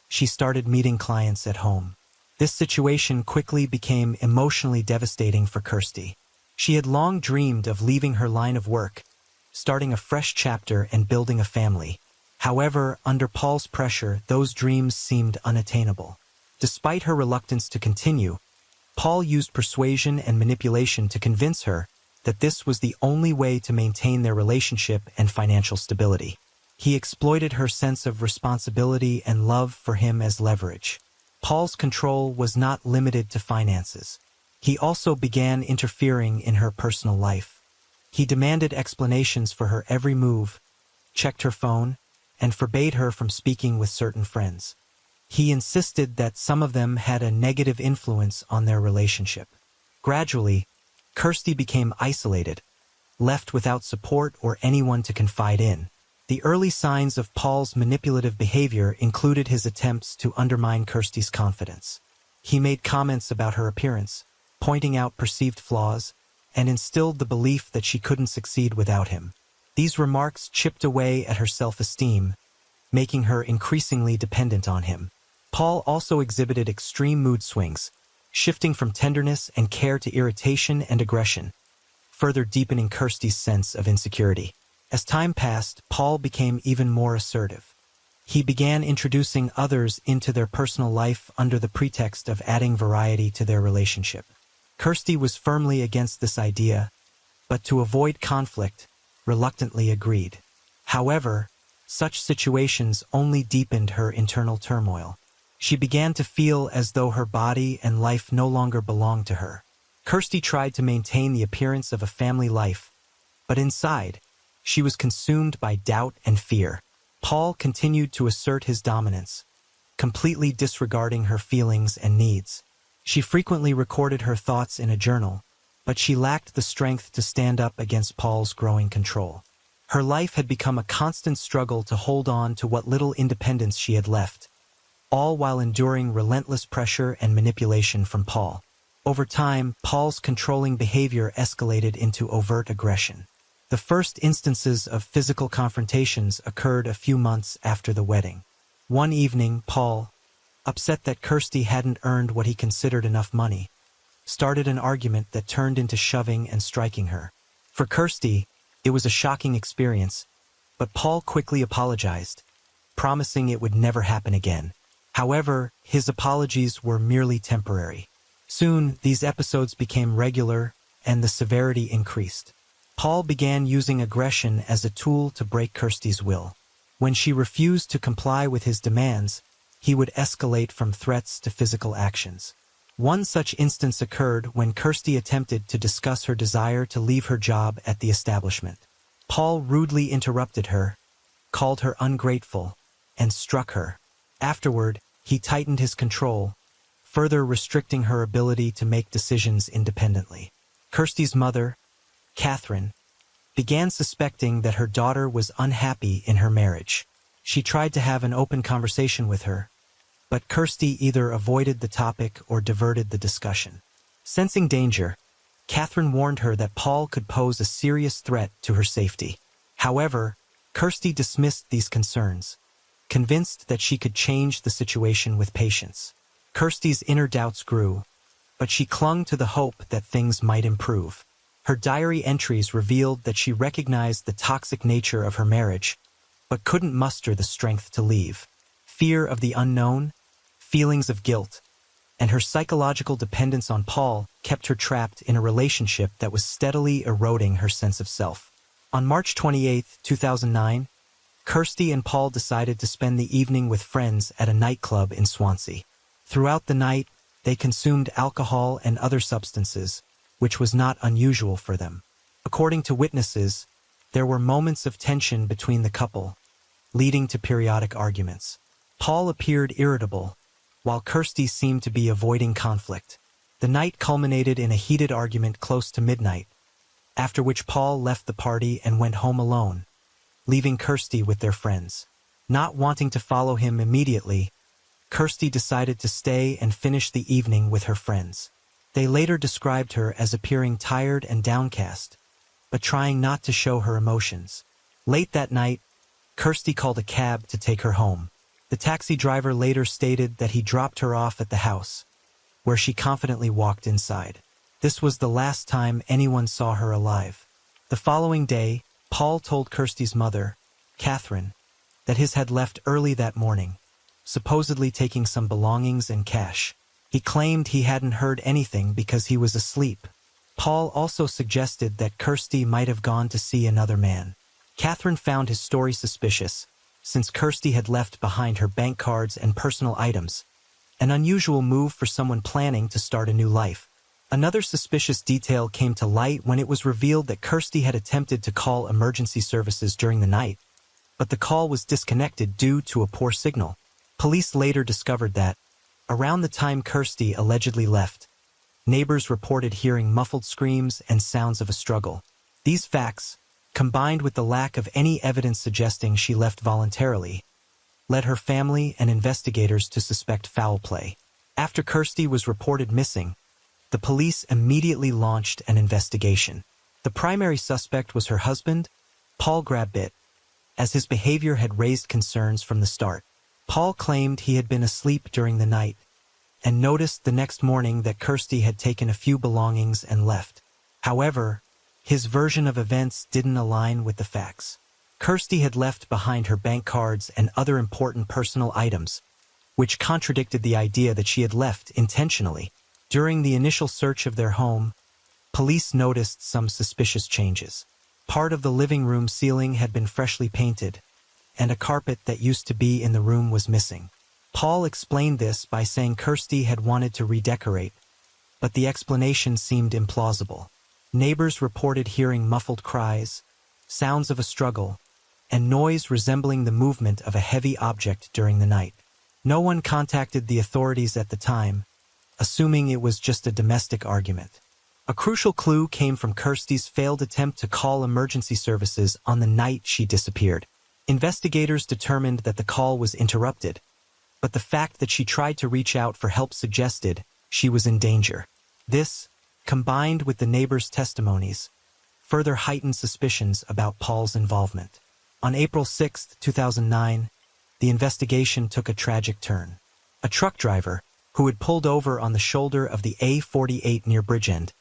she started meeting clients at home. This situation quickly became emotionally devastating for Kirsty. She had long dreamed of leaving her line of work, starting a fresh chapter and building a family. However, under Paul's pressure, those dreams seemed unattainable. Despite her reluctance to continue, Paul used persuasion and manipulation to convince her that this was the only way to maintain their relationship and financial stability. He exploited her sense of responsibility and love for him as leverage. Paul's control was not limited to finances. He also began interfering in her personal life. He demanded explanations for her every move, checked her phone, and forbade her from speaking with certain friends. He insisted that some of them had a negative influence on their relationship. Gradually, Kirsty became isolated, left without support or anyone to confide in. The early signs of Paul's manipulative behavior included his attempts to undermine Kirsty's confidence. He made comments about her appearance, pointing out perceived flaws, and instilled the belief that she couldn't succeed without him. These remarks chipped away at her self-esteem, making her increasingly dependent on him. Paul also exhibited extreme mood swings, shifting from tenderness and care to irritation and aggression, further deepening Kirsty's sense of insecurity. As time passed, Paul became even more assertive. He began introducing others into their personal life under the pretext of adding variety to their relationship. Kirsty was firmly against this idea, but to avoid conflict, reluctantly agreed. However, such situations only deepened her internal turmoil. She began to feel as though her body and life no longer belonged to her. Kirsty tried to maintain the appearance of a family life, but inside, she was consumed by doubt and fear. Paul continued to assert his dominance, completely disregarding her feelings and needs. She frequently recorded her thoughts in a journal, but she lacked the strength to stand up against Paul's growing control. Her life had become a constant struggle to hold on to what little independence she had left, all while enduring relentless pressure and manipulation from Paul. Over time, Paul's controlling behavior escalated into overt aggression. The first instances of physical confrontations occurred a few months after the wedding. One evening, Paul, upset that Kirsty hadn't earned what he considered enough money, started an argument that turned into shoving and striking her. For Kirsty, it was a shocking experience, but Paul quickly apologized, promising it would never happen again. However, his apologies were merely temporary. Soon, these episodes became regular, and the severity increased. Paul began using aggression as a tool to break Kirsty's will. When she refused to comply with his demands, he would escalate from threats to physical actions. One such instance occurred when Kirsty attempted to discuss her desire to leave her job at the establishment. Paul rudely interrupted her, called her ungrateful, and struck her. Afterward, he tightened his control, further restricting her ability to make decisions independently. Kirsty's mother, Catherine, began suspecting that her daughter was unhappy in her marriage. She tried to have an open conversation with her, but Kirsty either avoided the topic or diverted the discussion. Sensing danger, Catherine warned her that Paul could pose a serious threat to her safety. However, Kirsty dismissed these concerns, convinced that she could change the situation with patience. Kirsty's inner doubts grew, but she clung to the hope that things might improve. Her diary entries revealed that she recognized the toxic nature of her marriage, but couldn't muster the strength to leave. Fear of the unknown, feelings of guilt, and her psychological dependence on Paul kept her trapped in a relationship that was steadily eroding her sense of self. On March 28, 2009, Kirsty and Paul decided to spend the evening with friends at a nightclub in Swansea. Throughout the night, they consumed alcohol and other substances, which was not unusual for them. According to witnesses, there were moments of tension between the couple, leading to periodic arguments. Paul appeared irritable, while Kirsty seemed to be avoiding conflict. The night culminated in a heated argument close to midnight, after which Paul left the party and went home alone, leaving Kirsty with their friends. Not wanting to follow him immediately, Kirsty decided to stay and finish the evening with her friends. They later described her as appearing tired and downcast, but trying not to show her emotions. Late that night, Kirsty called a cab to take her home. The taxi driver later stated that he dropped her off at the house, where she confidently walked inside. This was the last time anyone saw her alive. The following day, Paul told Kirsty's mother, Catherine, that his had left early that morning, supposedly taking some belongings and cash. He claimed he hadn't heard anything because he was asleep. Paul also suggested that Kirsty might have gone to see another man. Catherine found his story suspicious, since Kirsty had left behind her bank cards and personal items, an unusual move for someone planning to start a new life. Another suspicious detail came to light when it was revealed that Kirsty had attempted to call emergency services during the night, but the call was disconnected due to a poor signal. Police later discovered that, around the time Kirsty allegedly left, neighbors reported hearing muffled screams and sounds of a struggle. These facts, combined with the lack of any evidence suggesting she left voluntarily, led her family and investigators to suspect foul play. After Kirsty was reported missing, the police immediately launched an investigation. The primary suspect was her husband, Paul Grabbit, as his behavior had raised concerns from the start. Paul claimed he had been asleep during the night, and noticed the next morning that Kirsty had taken a few belongings and left. However, his version of events didn't align with the facts. Kirsty had left behind her bank cards and other important personal items, which contradicted the idea that she had left intentionally. During the initial search of their home, police noticed some suspicious changes. Part of the living room ceiling had been freshly painted, and a carpet that used to be in the room was missing. Paul explained this by saying Kirsty had wanted to redecorate, but the explanation seemed implausible. Neighbors reported hearing muffled cries, sounds of a struggle, and noise resembling the movement of a heavy object during the night. No one contacted the authorities at the time, assuming it was just a domestic argument. A crucial clue came from Kirsty's failed attempt to call emergency services on the night she disappeared. Investigators determined that the call was interrupted, but the fact that she tried to reach out for help suggested she was in danger. This, combined with the neighbors' testimonies, further heightened suspicions about Paul's involvement. On April 6, 2009, the investigation took a tragic turn. A truck driver, who had pulled over on the shoulder of the A48 near Bridgend,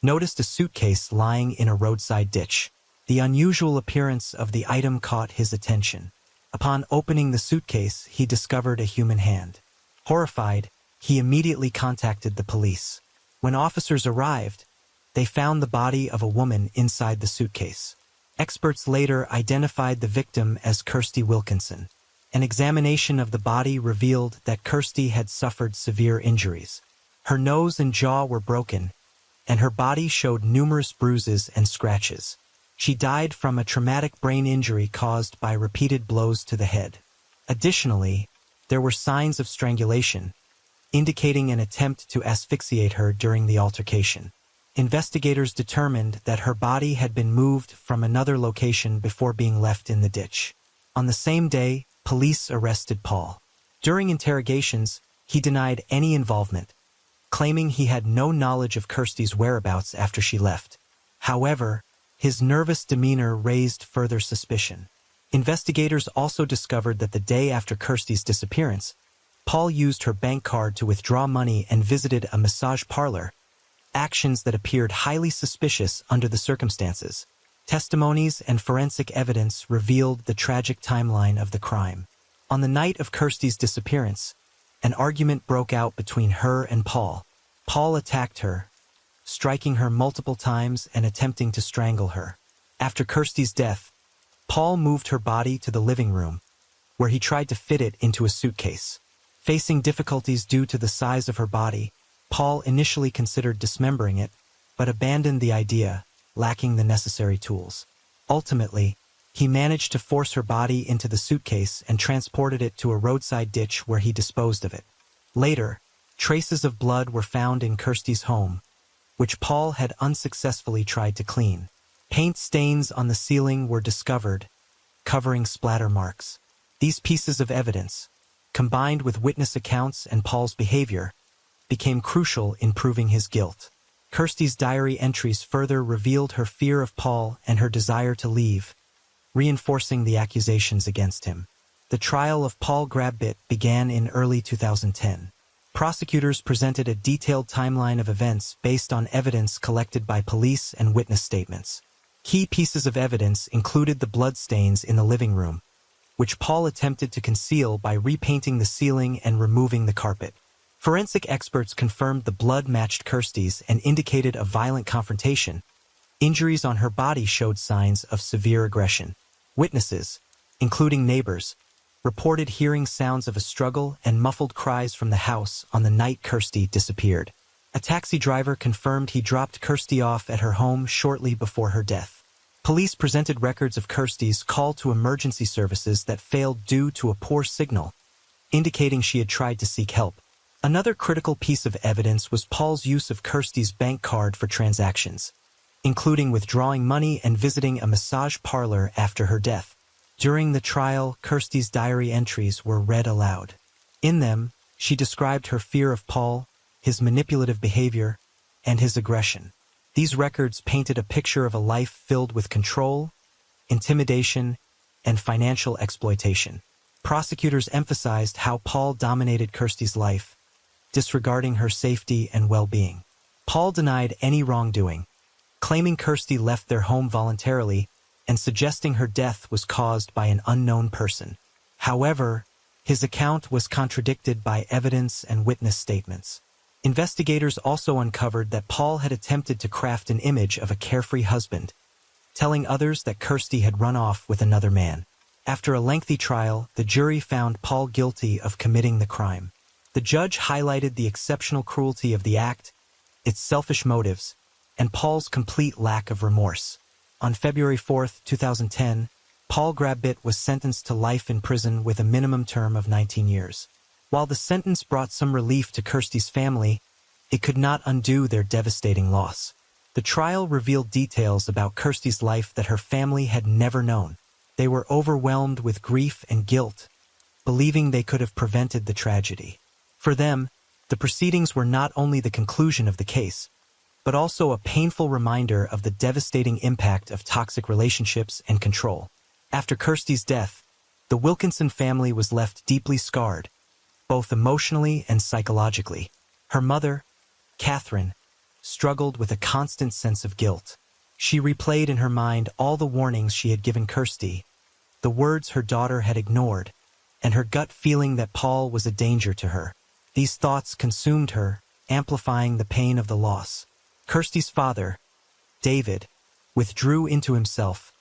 noticed a suitcase lying in a roadside ditch. The unusual appearance of the item caught his attention. Upon opening the suitcase, he discovered a human hand. Horrified, he immediately contacted the police. When officers arrived, they found the body of a woman inside the suitcase. Experts later identified the victim as Kirsty Wilkinson. An examination of the body revealed that Kirsty had suffered severe injuries. Her nose and jaw were broken, and her body showed numerous bruises and scratches. She died from a traumatic brain injury caused by repeated blows to the head. Additionally, there were signs of strangulation, indicating an attempt to asphyxiate her during the altercation. Investigators determined that her body had been moved from another location before being left in the ditch. On the same day, police arrested Paul. During interrogations, he denied any involvement, claiming he had no knowledge of Kirsty's whereabouts after she left. However, his nervous demeanor raised further suspicion. Investigators also discovered that the day after Kirsty's disappearance, Paul used her bank card to withdraw money and visited a massage parlor, actions that appeared highly suspicious under the circumstances. Testimonies and forensic evidence revealed the tragic timeline of the crime. On the night of Kirsty's disappearance, an argument broke out between her and Paul. Paul attacked her, striking her multiple times and attempting to strangle her. After Kirsty's death, Paul moved her body to the living room, where he tried to fit it into a suitcase. Facing difficulties due to the size of her body, Paul initially considered dismembering it, but abandoned the idea, lacking the necessary tools. Ultimately, he managed to force her body into the suitcase and transported it to a roadside ditch where he disposed of it. Later, traces of blood were found in Kirsty's home, which Paul had unsuccessfully tried to clean. Paint stains on the ceiling were discovered, covering splatter marks. These pieces of evidence, combined with witness accounts and Paul's behavior, became crucial in proving his guilt. Kirsty's diary entries further revealed her fear of Paul and her desire to leave, reinforcing the accusations against him. The trial of Paul Grabbit began in early 2010. Prosecutors presented a detailed timeline of events based on evidence collected by police and witness statements. Key pieces of evidence included the bloodstains in the living room, which Paul attempted to conceal by repainting the ceiling and removing the carpet. Forensic experts confirmed the blood matched Kirsty's and indicated a violent confrontation. Injuries on her body showed signs of severe aggression. Witnesses, including neighbors, reported hearing sounds of a struggle and muffled cries from the house on the night Kirsty disappeared. A taxi driver confirmed he dropped Kirsty off at her home shortly before her death. Police presented records of Kirsty's call to emergency services that failed due to a poor signal, indicating she had tried to seek help. Another critical piece of evidence was Paul's use of Kirsty's bank card for transactions, including withdrawing money and visiting a massage parlor after her death. During the trial, Kirsty's diary entries were read aloud. In them, she described her fear of Paul, his manipulative behavior, and his aggression. These records painted a picture of a life filled with control, intimidation, and financial exploitation. Prosecutors emphasized how Paul dominated Kirsty's life, disregarding her safety and well-being. Paul denied any wrongdoing, claiming Kirsty left their home voluntarily and suggesting her death was caused by an unknown person. However, his account was contradicted by evidence and witness statements. Investigators also uncovered that Paul had attempted to craft an image of a carefree husband, telling others that Kirsty had run off with another man. After a lengthy trial, the jury found Paul guilty of committing the crime. The judge highlighted the exceptional cruelty of the act, its selfish motives, and Paul's complete lack of remorse. On February 4, 2010, Paul Grabbit was sentenced to life in prison with a minimum term of 19 years. While the sentence brought some relief to Kirsty's family, it could not undo their devastating loss. The trial revealed details about Kirsty's life that her family had never known. They were overwhelmed with grief and guilt, believing they could have prevented the tragedy. For them, the proceedings were not only the conclusion of the case, but also a painful reminder of the devastating impact of toxic relationships and control. After Kirsty's death, the Wilkinson family was left deeply scarred, both emotionally and psychologically. Her mother, Catherine, struggled with a constant sense of guilt. She replayed in her mind all the warnings she had given Kirsty, the words her daughter had ignored, and her gut feeling that Paul was a danger to her. These thoughts consumed her, amplifying the pain of the loss. Kirsty's father, David, withdrew into himself,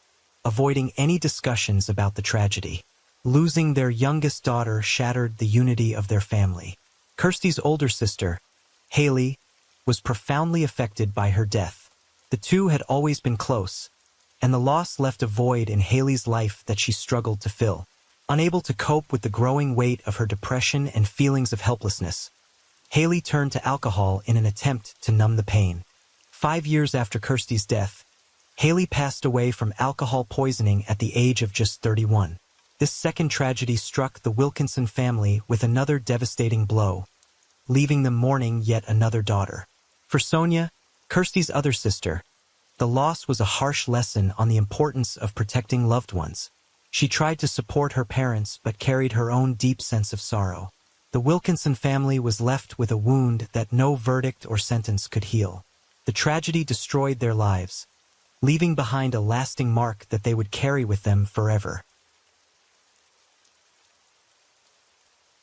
avoiding any discussions about the tragedy. Losing their youngest daughter shattered the unity of their family. Kirsty's older sister, Haley, was profoundly affected by her death. The two had always been close, and the loss left a void in Haley's life that she struggled to fill. Unable to cope with the growing weight of her depression and feelings of helplessness, Haley turned to alcohol in an attempt to numb the pain. 5 years after Kirsty's death, Haley passed away from alcohol poisoning at the age of just 31. This second tragedy struck the Wilkinson family with another devastating blow, leaving them mourning yet another daughter. For Sonia, Kirsty's other sister, the loss was a harsh lesson on the importance of protecting loved ones. She tried to support her parents but carried her own deep sense of sorrow. The Wilkinson family was left with a wound that no verdict or sentence could heal. The tragedy destroyed their lives, leaving behind a lasting mark that they would carry with them forever.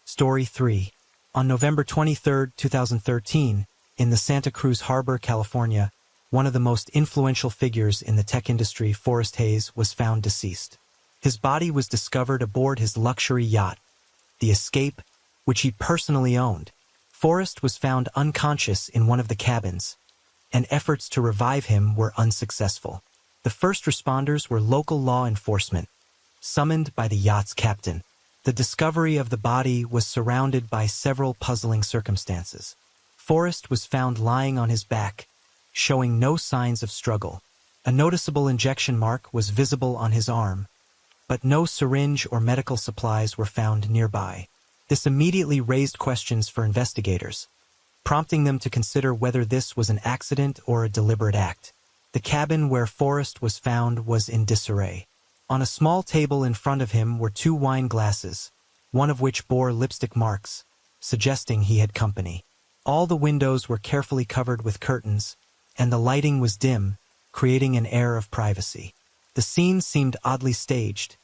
Story 3. On November 23, 2013, in the Santa Cruz Harbor, California, one of the most influential figures in the tech industry, Forrest Hayes, was found deceased. His body was discovered aboard his luxury yacht, the Escape, which he personally owned. Forrest was found unconscious in one of the cabins, and efforts to revive him were unsuccessful. The first responders were local law enforcement, summoned by the yacht's captain. The discovery of the body was surrounded by several puzzling circumstances. Forrest was found lying on his back, showing no signs of struggle. A noticeable injection mark was visible on his arm, but no syringe or medical supplies were found nearby. This immediately raised questions for investigators, prompting them to consider whether this was an accident or a deliberate act. The cabin where Forrest was found was in disarray. On a small table in front of him were 2 wine glasses, one of which bore lipstick marks, suggesting he had company. All the windows were carefully covered with curtains, and the lighting was dim, creating an air of privacy. The scene seemed oddly staged,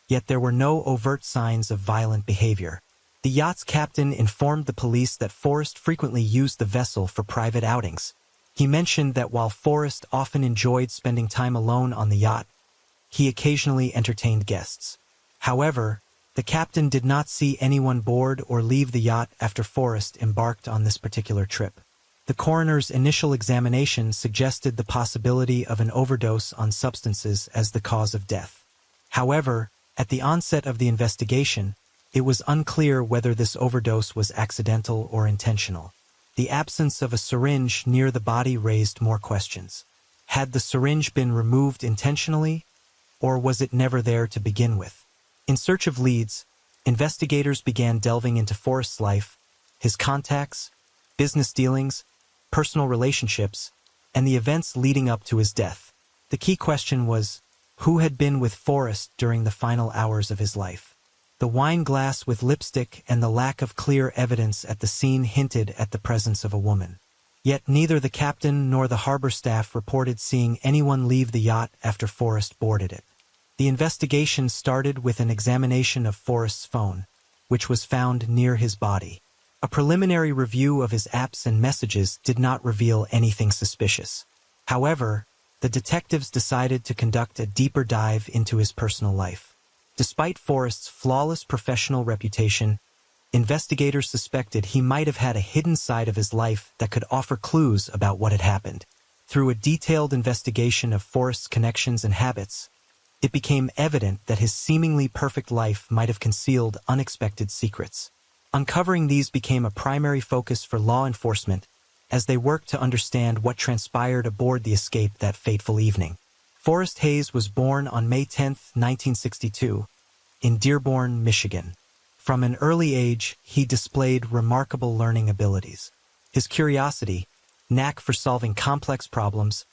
yet there were no overt signs of violent behavior. The yacht's captain informed the police that Forrest frequently used the vessel for private outings. He mentioned that while Forrest often enjoyed spending time alone on the yacht, he occasionally entertained guests. However, the captain did not see anyone board or leave the yacht after Forrest embarked on this particular trip. The coroner's initial examination suggested the possibility of an overdose on substances as the cause of death. However, at the onset of the investigation, it was unclear whether this overdose was accidental or intentional. The absence of a syringe near the body raised more questions. Had the syringe been removed intentionally, or was it never there to begin with? In search of leads, investigators began delving into Forrest's life, his contacts, business dealings, personal relationships, and the events leading up to his death. The key question was, who had been with Forrest during the final hours of his life? The wine glass with lipstick and the lack of clear evidence at the scene hinted at the presence of a woman. Yet neither the captain nor the harbor staff reported seeing anyone leave the yacht after Forrest boarded it. The investigation started with an examination of Forrest's phone, which was found near his body. A preliminary review of his apps and messages did not reveal anything suspicious. However, the detectives decided to conduct a deeper dive into his personal life. Despite Forrest's flawless professional reputation, investigators suspected he might have had a hidden side of his life that could offer clues about what had happened. Through a detailed investigation of Forrest's connections and habits, it became evident that his seemingly perfect life might have concealed unexpected secrets. Uncovering these became a primary focus for law enforcement as they worked to understand what transpired aboard the Escape that fateful evening. Forrest Hayes was born on May 10, 1962, in Dearborn, Michigan. From an early age, he displayed remarkable learning abilities. His curiosity, knack for solving complex problems,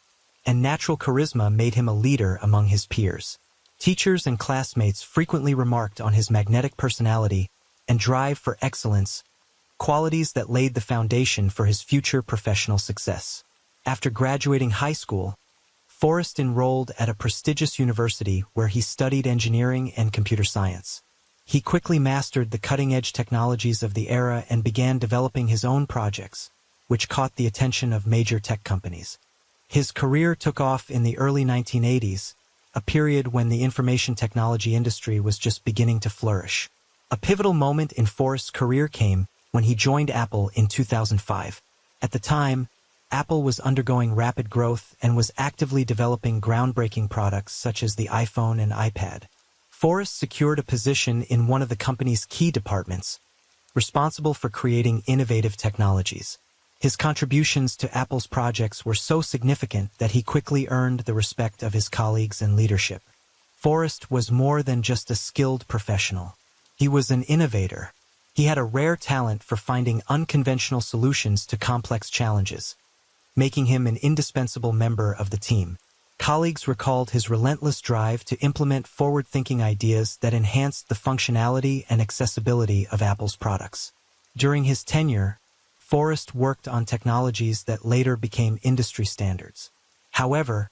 and natural charisma made him a leader among his peers. Teachers and classmates frequently remarked on his magnetic personality and drive for excellence, qualities that laid the foundation for his future professional success. After graduating high school, Forrest enrolled at a prestigious university where he studied engineering and computer science. He quickly mastered the cutting-edge technologies of the era and began developing his own projects, which caught the attention of major tech companies. His career took off in the early 1980s, a period when the information technology industry was just beginning to flourish. A pivotal moment in Forrest's career came when he joined Apple in 2005. At the time, Apple was undergoing rapid growth and was actively developing groundbreaking products such as the iPhone and iPad. Forrest secured a position in one of the company's key departments, responsible for creating innovative technologies. His contributions to Apple's projects were so significant that he quickly earned the respect of his colleagues and leadership. Forrest was more than just a skilled professional. He was an innovator. He had a rare talent for finding unconventional solutions to complex challenges, making him an indispensable member of the team. Colleagues recalled his relentless drive to implement forward-thinking ideas that enhanced the functionality and accessibility of Apple's products. During his tenure, Forrest worked on technologies that later became industry standards. However,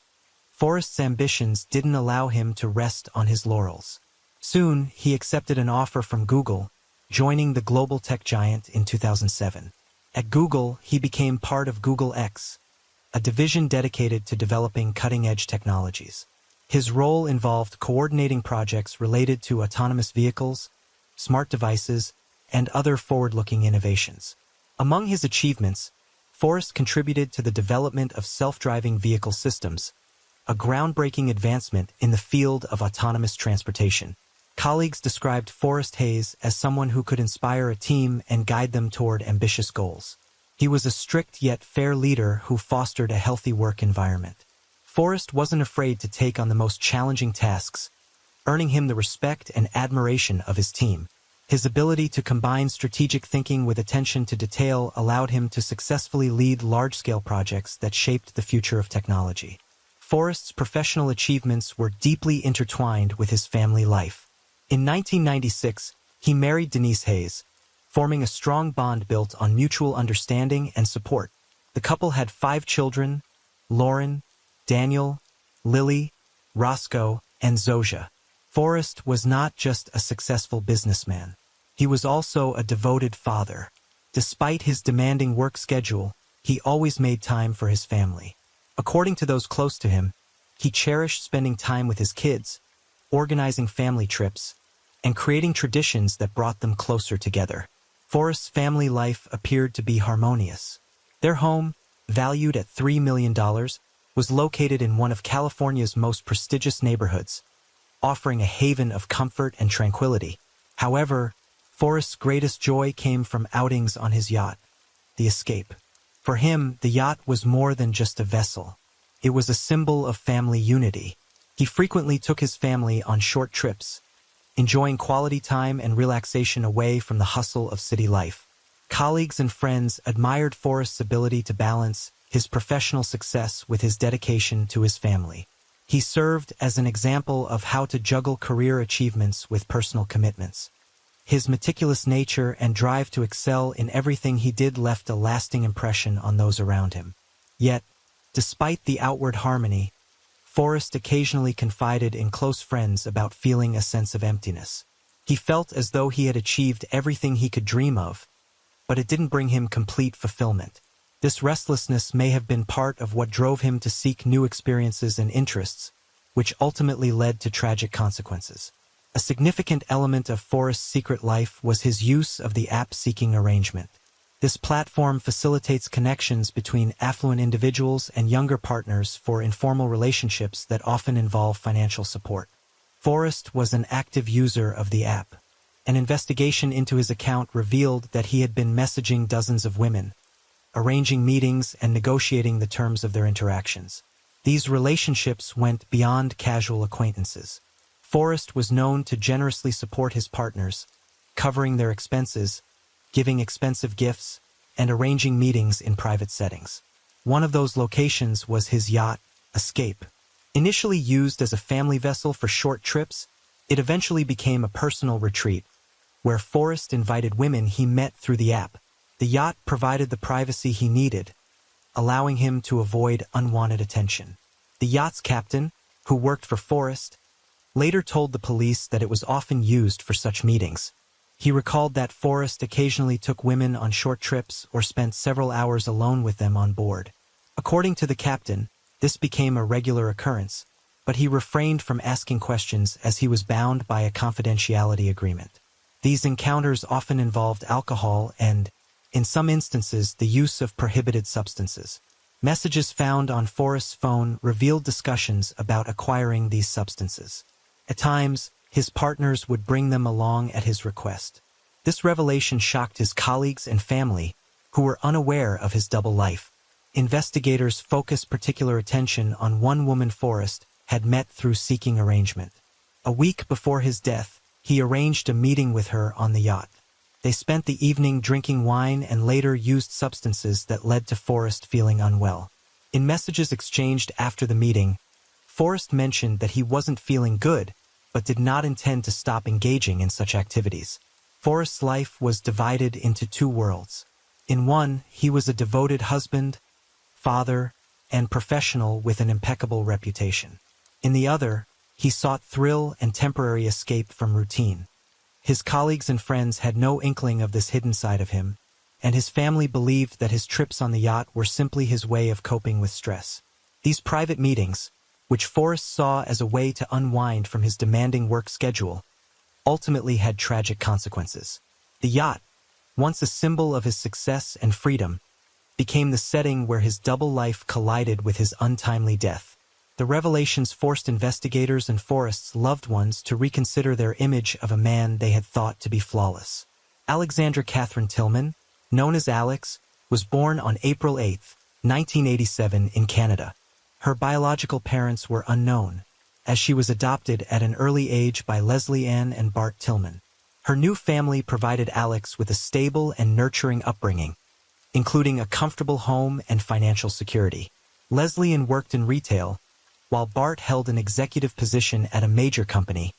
Forrest's ambitions didn't allow him to rest on his laurels. Soon, he accepted an offer from Google, joining the global tech giant in 2007. At Google, he became part of Google X, a division dedicated to developing cutting-edge technologies. His role involved coordinating projects related to autonomous vehicles, smart devices, and other forward-looking innovations. Among his achievements, Forrest contributed to the development of self-driving vehicle systems, a groundbreaking advancement in the field of autonomous transportation. Colleagues described Forrest Hayes as someone who could inspire a team and guide them toward ambitious goals. He was a strict yet fair leader who fostered a healthy work environment. Forrest wasn't afraid to take on the most challenging tasks, earning him the respect and admiration of his team. His ability to combine strategic thinking with attention to detail allowed him to successfully lead large-scale projects that shaped the future of technology. Forrest's professional achievements were deeply intertwined with his family life. In 1996, he married Denise Hayes, forming a strong bond built on mutual understanding and support. The couple had 5 children: Lauren, Daniel, Lily, Roscoe, and Zosia. Forrest was not just a successful businessman. He was also a devoted father. Despite his demanding work schedule, he always made time for his family. According to those close to him, he cherished spending time with his kids, organizing family trips, and creating traditions that brought them closer together. Forrest's family life appeared to be harmonious. Their home, valued at $3 million, was located in one of California's most prestigious neighborhoods, offering a haven of comfort and tranquility. However, Forrest's greatest joy came from outings on his yacht, the Escape. For him, the yacht was more than just a vessel. It was a symbol of family unity. He frequently took his family on short trips, enjoying quality time and relaxation away from the hustle of city life. Colleagues and friends admired Forrest's ability to balance his professional success with his dedication to his family. He served as an example of how to juggle career achievements with personal commitments. His meticulous nature and drive to excel in everything he did left a lasting impression on those around him. Yet, despite the outward harmony, Forrest occasionally confided in close friends about feeling a sense of emptiness. He felt as though he had achieved everything he could dream of, but it didn't bring him complete fulfillment. This restlessness may have been part of what drove him to seek new experiences and interests, which ultimately led to tragic consequences. A significant element of Forrest's secret life was his use of the app Seeking Arrangement. This platform facilitates connections between affluent individuals and younger partners for informal relationships that often involve financial support. Forrest was an active user of the app. An investigation into his account revealed that he had been messaging dozens of women, arranging meetings and negotiating the terms of their interactions. These relationships went beyond casual acquaintances. Forrest was known to generously support his partners, covering their expenses, giving expensive gifts, and arranging meetings in private settings. One of those locations was his yacht, Escape. Initially used as a family vessel for short trips, it eventually became a personal retreat, where Forrest invited women he met through the app. The yacht provided the privacy he needed, allowing him to avoid unwanted attention. The yacht's captain, who worked for Forrest, later told the police that it was often used for such meetings. He recalled that Forrest occasionally took women on short trips or spent several hours alone with them on board. According to the captain, this became a regular occurrence, but he refrained from asking questions as he was bound by a confidentiality agreement. These encounters often involved alcohol and, in some instances, the use of prohibited substances. Messages found on Forrest's phone revealed discussions about acquiring these substances. At times, his partners would bring them along at his request. This revelation shocked his colleagues and family, who were unaware of his double life. Investigators focused particular attention on one woman Forrest had met through Seeking Arrangement. A week before his death, he arranged a meeting with her on the yacht. They spent the evening drinking wine and later used substances that led to Forrest feeling unwell. In messages exchanged after the meeting, Forrest mentioned that he wasn't feeling good, but did not intend to stop engaging in such activities. Forrest's life was divided into two worlds. In one, he was a devoted husband, father, and professional with an impeccable reputation. In the other, he sought thrill and temporary escape from routine. His colleagues and friends had no inkling of this hidden side of him, and his family believed that his trips on the yacht were simply his way of coping with stress. These private meetings, which Forrest saw as a way to unwind from his demanding work schedule, ultimately had tragic consequences. The yacht, once a symbol of his success and freedom, became the setting where his double life collided with his untimely death. The revelations forced investigators and Forrest's loved ones to reconsider their image of a man they had thought to be flawless. Alexandra Catherine Tillman, known as Alex, was born on April 8, 1987 in Canada. Her biological parents were unknown, as she was adopted at an early age by Leslie Ann and Bart Tillman. Her new family provided Alex with a stable and nurturing upbringing, including a comfortable home and financial security. Leslie Ann worked in retail, while Bart held an executive position at a major company,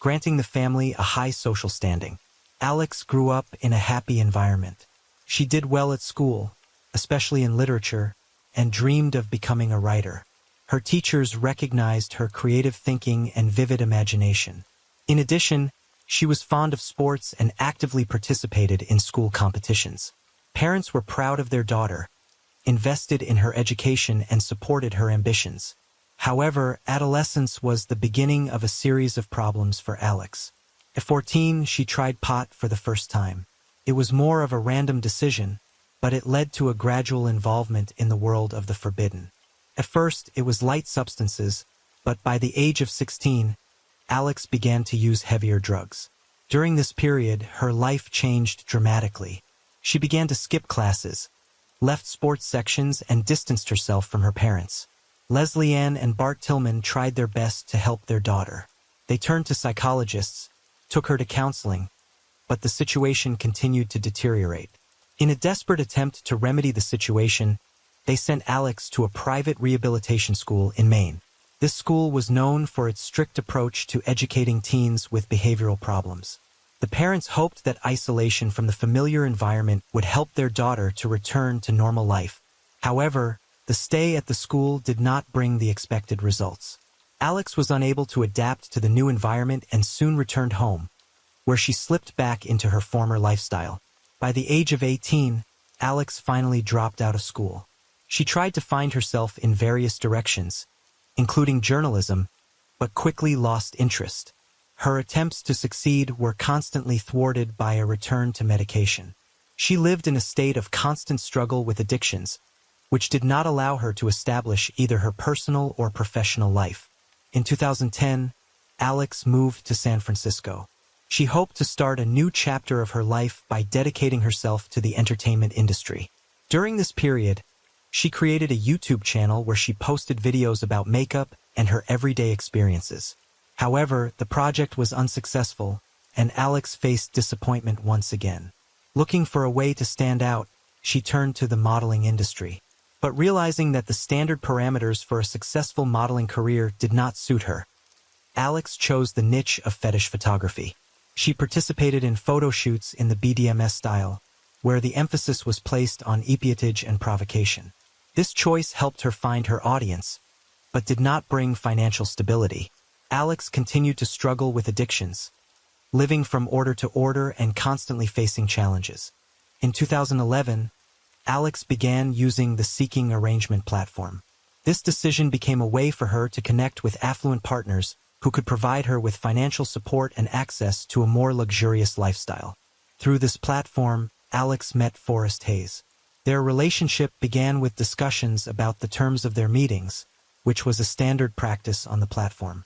granting the family a high social standing. Alex grew up in a happy environment. She did well at school, especially in literature, and dreamed of becoming a writer. Her teachers recognized her creative thinking and vivid imagination. In addition, she was fond of sports and actively participated in school competitions. Parents were proud of their daughter, invested in her education, and supported her ambitions. However, adolescence was the beginning of a series of problems for Alex. At 14, she tried pot for the first time. It was more of a random decision, but it led to a gradual involvement in the world of the forbidden. At first, it was light substances, but by the age of 16, Alex began to use heavier drugs. During this period, her life changed dramatically. She began to skip classes, left sports sections, and distanced herself from her parents. Leslie Ann and Bart Tillman tried their best to help their daughter. They turned to psychologists, took her to counseling, but the situation continued to deteriorate. In a desperate attempt to remedy the situation, they sent Alex to a private rehabilitation school in Maine. This school was known for its strict approach to educating teens with behavioral problems. The The parents hoped that isolation from the familiar environment would help their daughter to return to normal life. However, the stay at the school did not bring the expected results. Alex was unable to adapt to the new environment and soon returned home, where she slipped back into her former lifestyle. By the age of 18, Alex finally dropped out of school. She tried to find herself in various directions, including journalism, but quickly lost interest. Her attempts to succeed were constantly thwarted by a return to medication. She lived in a state of constant struggle with addictions, which did not allow her to establish either her personal or professional life. In 2010, Alex moved to San Francisco. She hoped to start a new chapter of her life by dedicating herself to the entertainment industry. During this period, she created a YouTube channel where she posted videos about makeup and her everyday experiences. However, the project was unsuccessful, and Alex faced disappointment once again. Looking for a way to stand out, she turned to the modeling industry. But realizing that the standard parameters for a successful modeling career did not suit her, Alex chose the niche of fetish photography. She participated in photo shoots in the BDSM style, where the emphasis was placed on epiatage and provocation. This choice helped her find her audience, but did not bring financial stability. Alex continued to struggle with addictions, living from order to order and constantly facing challenges. In 2011, Alex began using the Seeking Arrangement platform. This decision became a way for her to connect with affluent partners who could provide her with financial support and access to a more luxurious lifestyle. Through this platform, Alex met Forrest Hayes. Their relationship began with discussions about the terms of their meetings, which was a standard practice on the platform.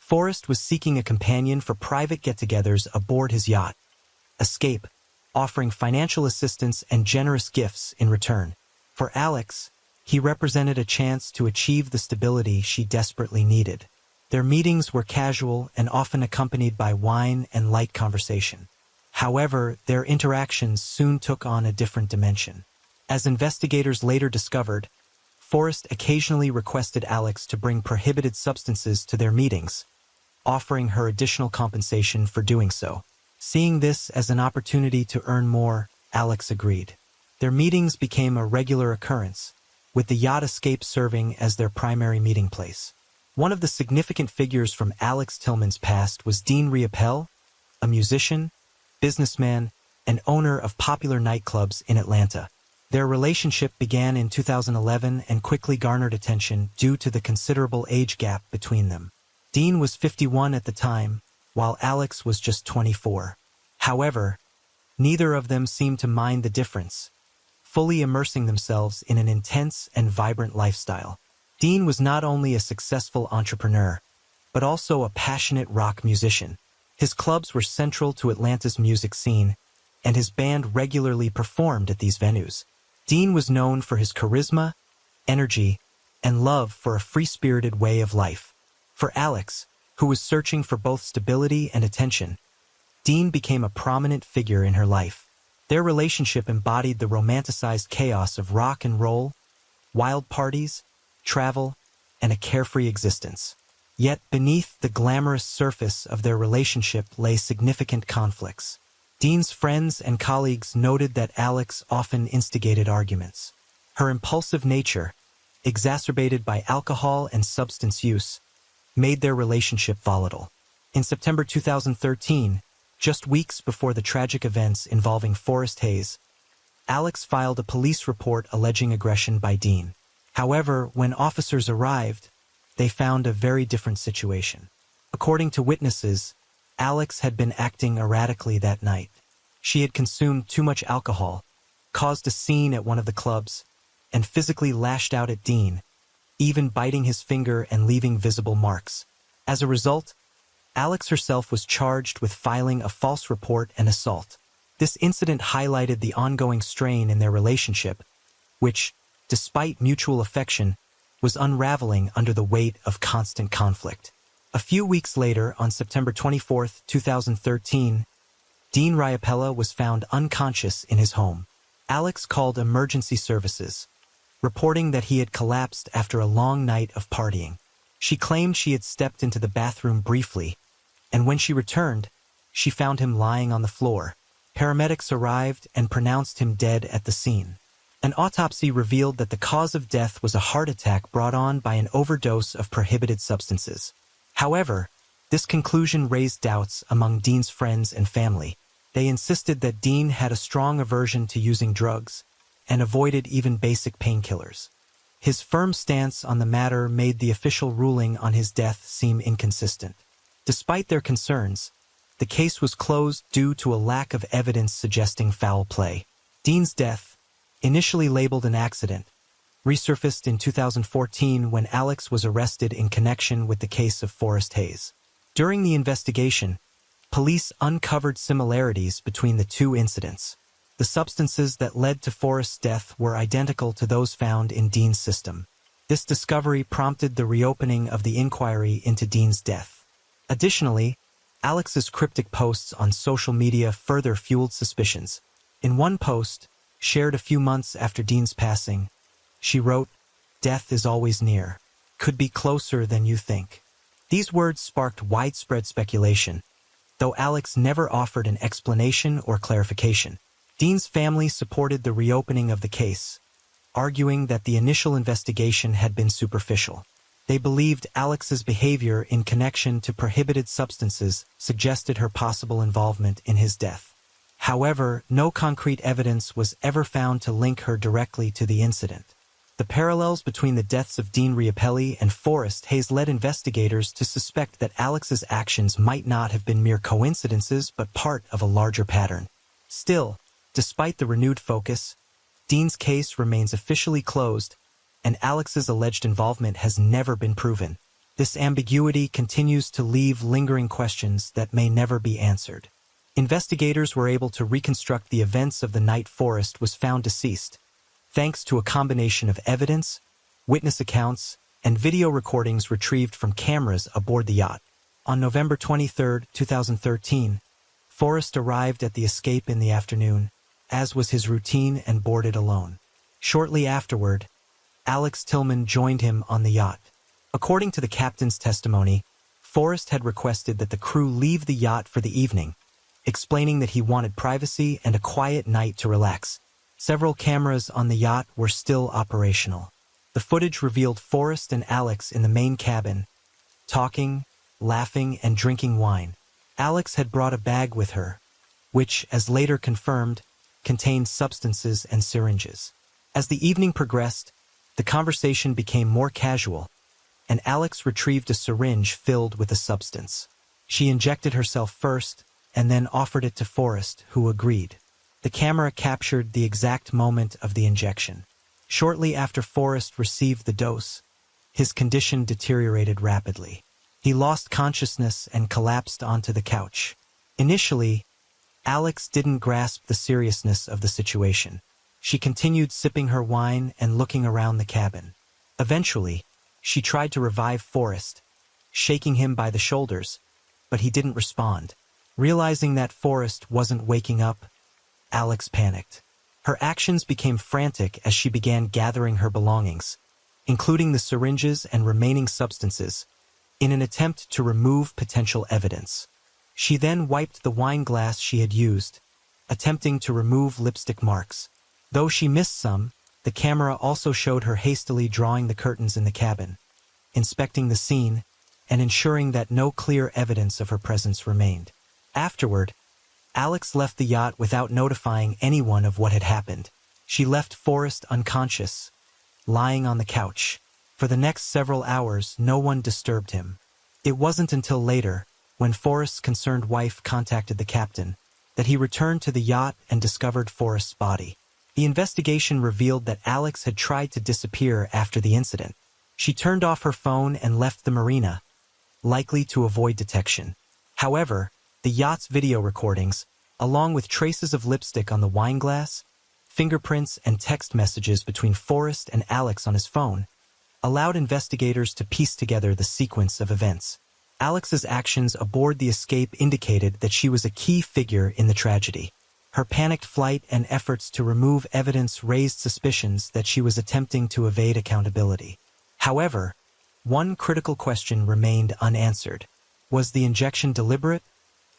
Forrest was seeking a companion for private get-togethers aboard his yacht, Escape, offering financial assistance and generous gifts in return. For Alex, he represented a chance to achieve the stability she desperately needed. Their meetings were casual and often accompanied by wine and light conversation. However, their interactions soon took on a different dimension. As investigators later discovered, Forrest occasionally requested Alex to bring prohibited substances to their meetings, offering her additional compensation for doing so. Seeing this as an opportunity to earn more, Alex agreed. Their meetings became a regular occurrence, with the yacht Escape serving as their primary meeting place. One of the significant figures from Alex Tillman's past was Dean Riopelle, a musician, businessman, and owner of popular nightclubs in Atlanta. Their relationship began in 2011 and quickly garnered attention due to the considerable age gap between them. Dean was 51 at the time, while Alex was just 24. However, neither of them seemed to mind the difference, fully immersing themselves in an intense and vibrant lifestyle. Dean was not only a successful entrepreneur, but also a passionate rock musician. His clubs were central to Atlanta's music scene, and his band regularly performed at these venues. Dean was known for his charisma, energy, and love for a free-spirited way of life. For Alex, who was searching for both stability and attention, Dean became a prominent figure in her life. Their relationship embodied the romanticized chaos of rock and roll, wild parties, travel, and a carefree existence. Yet beneath the glamorous surface of their relationship lay significant conflicts. Dean's friends and colleagues noted that Alex often instigated arguments. Her impulsive nature, exacerbated by alcohol and substance use, made their relationship volatile. In September 2013, just weeks before the tragic events involving Forrest Hayes, Alex filed a police report alleging aggression by Dean. However, when officers arrived, they found a very different situation. According to witnesses, Alex had been acting erratically that night. She had consumed too much alcohol, caused a scene at one of the clubs, and physically lashed out at Dean, even biting his finger and leaving visible marks. As a result, Alex herself was charged with filing a false report and assault. This incident highlighted the ongoing strain in their relationship, which, despite mutual affection, was unraveling under the weight of constant conflict. A few weeks later, on September 24, 2013, Dean Riopelle was found unconscious in his home. Alex called emergency services, reporting that he had collapsed after a long night of partying. She claimed she had stepped into the bathroom briefly, and when she returned, she found him lying on the floor. Paramedics arrived and pronounced him dead at the scene. An autopsy revealed that the cause of death was a heart attack brought on by an overdose of prohibited substances. However, this conclusion raised doubts among Dean's friends and family. They insisted that Dean had a strong aversion to using drugs and avoided even basic painkillers. His firm stance on the matter made the official ruling on his death seem inconsistent. Despite their concerns, the case was closed due to a lack of evidence suggesting foul play. Dean's death, initially labeled an accident, resurfaced in 2014 when Alex was arrested in connection with the case of Forrest Hayes. During the investigation, police uncovered similarities between the two incidents. The substances that led to Forrest's death were identical to those found in Dean's system. This discovery prompted the reopening of the inquiry into Dean's death. Additionally, Alex's cryptic posts on social media further fueled suspicions. In one post, shared a few months after Dean's passing, she wrote, "Death is always near. Could be closer than you think." These words sparked widespread speculation, though Alex never offered an explanation or clarification. Dean's family supported the reopening of the case, arguing that the initial investigation had been superficial. They believed Alex's behavior in connection to prohibited substances suggested her possible involvement in his death. However, no concrete evidence was ever found to link her directly to the incident. The parallels between the deaths of Dean Riopelli and Forrest Hayes led investigators to suspect that Alex's actions might not have been mere coincidences but part of a larger pattern. Still, despite the renewed focus, Dean's case remains officially closed, and Alex's alleged involvement has never been proven. This ambiguity continues to leave lingering questions that may never be answered. Investigators were able to reconstruct the events of the night Forrest was found deceased, thanks to a combination of evidence, witness accounts, and video recordings retrieved from cameras aboard the yacht. On November 23, 2013, Forrest arrived at the escape in the afternoon, as was his routine, and boarded alone. Shortly afterward, Alex Tillman joined him on the yacht. According to the captain's testimony, Forrest had requested that the crew leave the yacht for the evening, explaining that he wanted privacy and a quiet night to relax. Several cameras on the yacht were still operational. The footage revealed Forrest and Alex in the main cabin, talking, laughing, and drinking wine. Alex had brought a bag with her, which, as later confirmed, contained substances and syringes. As the evening progressed, the conversation became more casual, and Alex retrieved a syringe filled with a substance. She injected herself first, and then offered it to Forrest, who agreed. The camera captured the exact moment of the injection. Shortly after Forrest received the dose, his condition deteriorated rapidly. He lost consciousness and collapsed onto the couch. Initially, Alex didn't grasp the seriousness of the situation. She continued sipping her wine and looking around the cabin. Eventually, she tried to revive Forrest, shaking him by the shoulders, but he didn't respond. Realizing that Forrest wasn't waking up, Alex panicked. Her actions became frantic as she began gathering her belongings, including the syringes and remaining substances, in an attempt to remove potential evidence. She then wiped the wine glass she had used, attempting to remove lipstick marks. Though she missed some, the camera also showed her hastily drawing the curtains in the cabin, inspecting the scene, and ensuring that no clear evidence of her presence remained. Afterward, Alex left the yacht without notifying anyone of what had happened. She left Forrest unconscious, lying on the couch. For the next several hours, no one disturbed him. It wasn't until later, when Forrest's concerned wife contacted the captain, that he returned to the yacht and discovered Forrest's body. The investigation revealed that Alex had tried to disappear after the incident. She turned off her phone and left the marina, likely to avoid detection. However, the yacht's video recordings, along with traces of lipstick on the wine glass, fingerprints, and text messages between Forrest and Alex on his phone, allowed investigators to piece together the sequence of events. Alex's actions aboard the escape indicated that she was a key figure in the tragedy. Her panicked flight and efforts to remove evidence raised suspicions that she was attempting to evade accountability. However, one critical question remained unanswered. Was the injection deliberate,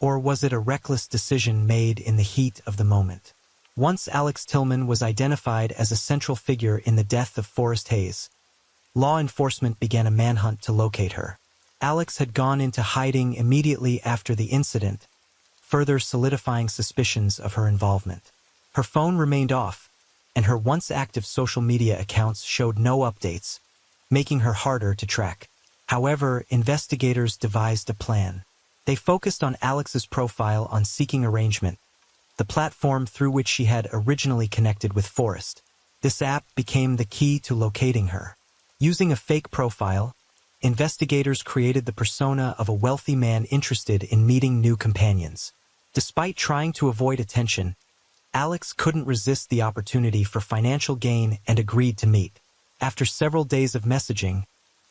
Or was it a reckless decision made in the heat of the moment? Once Alex Tillman was identified as a central figure in the death of Forrest Hayes, law enforcement began a manhunt to locate her. Alex had gone into hiding immediately after the incident, further solidifying suspicions of her involvement. Her phone remained off, and her once active social media accounts showed no updates, making her harder to track. However, investigators devised a plan. They focused on Alex's profile on Seeking Arrangement, the platform through which she had originally connected with Forrest. This app became the key to locating her. Using a fake profile, investigators created the persona of a wealthy man interested in meeting new companions. Despite trying to avoid attention, Alex couldn't resist the opportunity for financial gain and agreed to meet. After several days of messaging,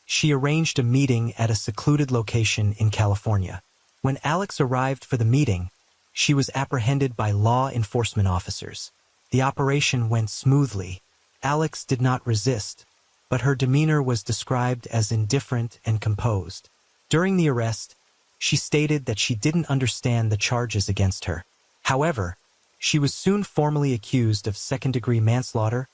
she arranged a meeting at a secluded location in California. When Alex arrived for the meeting, she was apprehended by law enforcement officers. The operation went smoothly. Alex did not resist, but her demeanor was described as indifferent and composed. During the arrest, she stated that she didn't understand the charges against her. However, she was soon formally accused of second-degree manslaughter,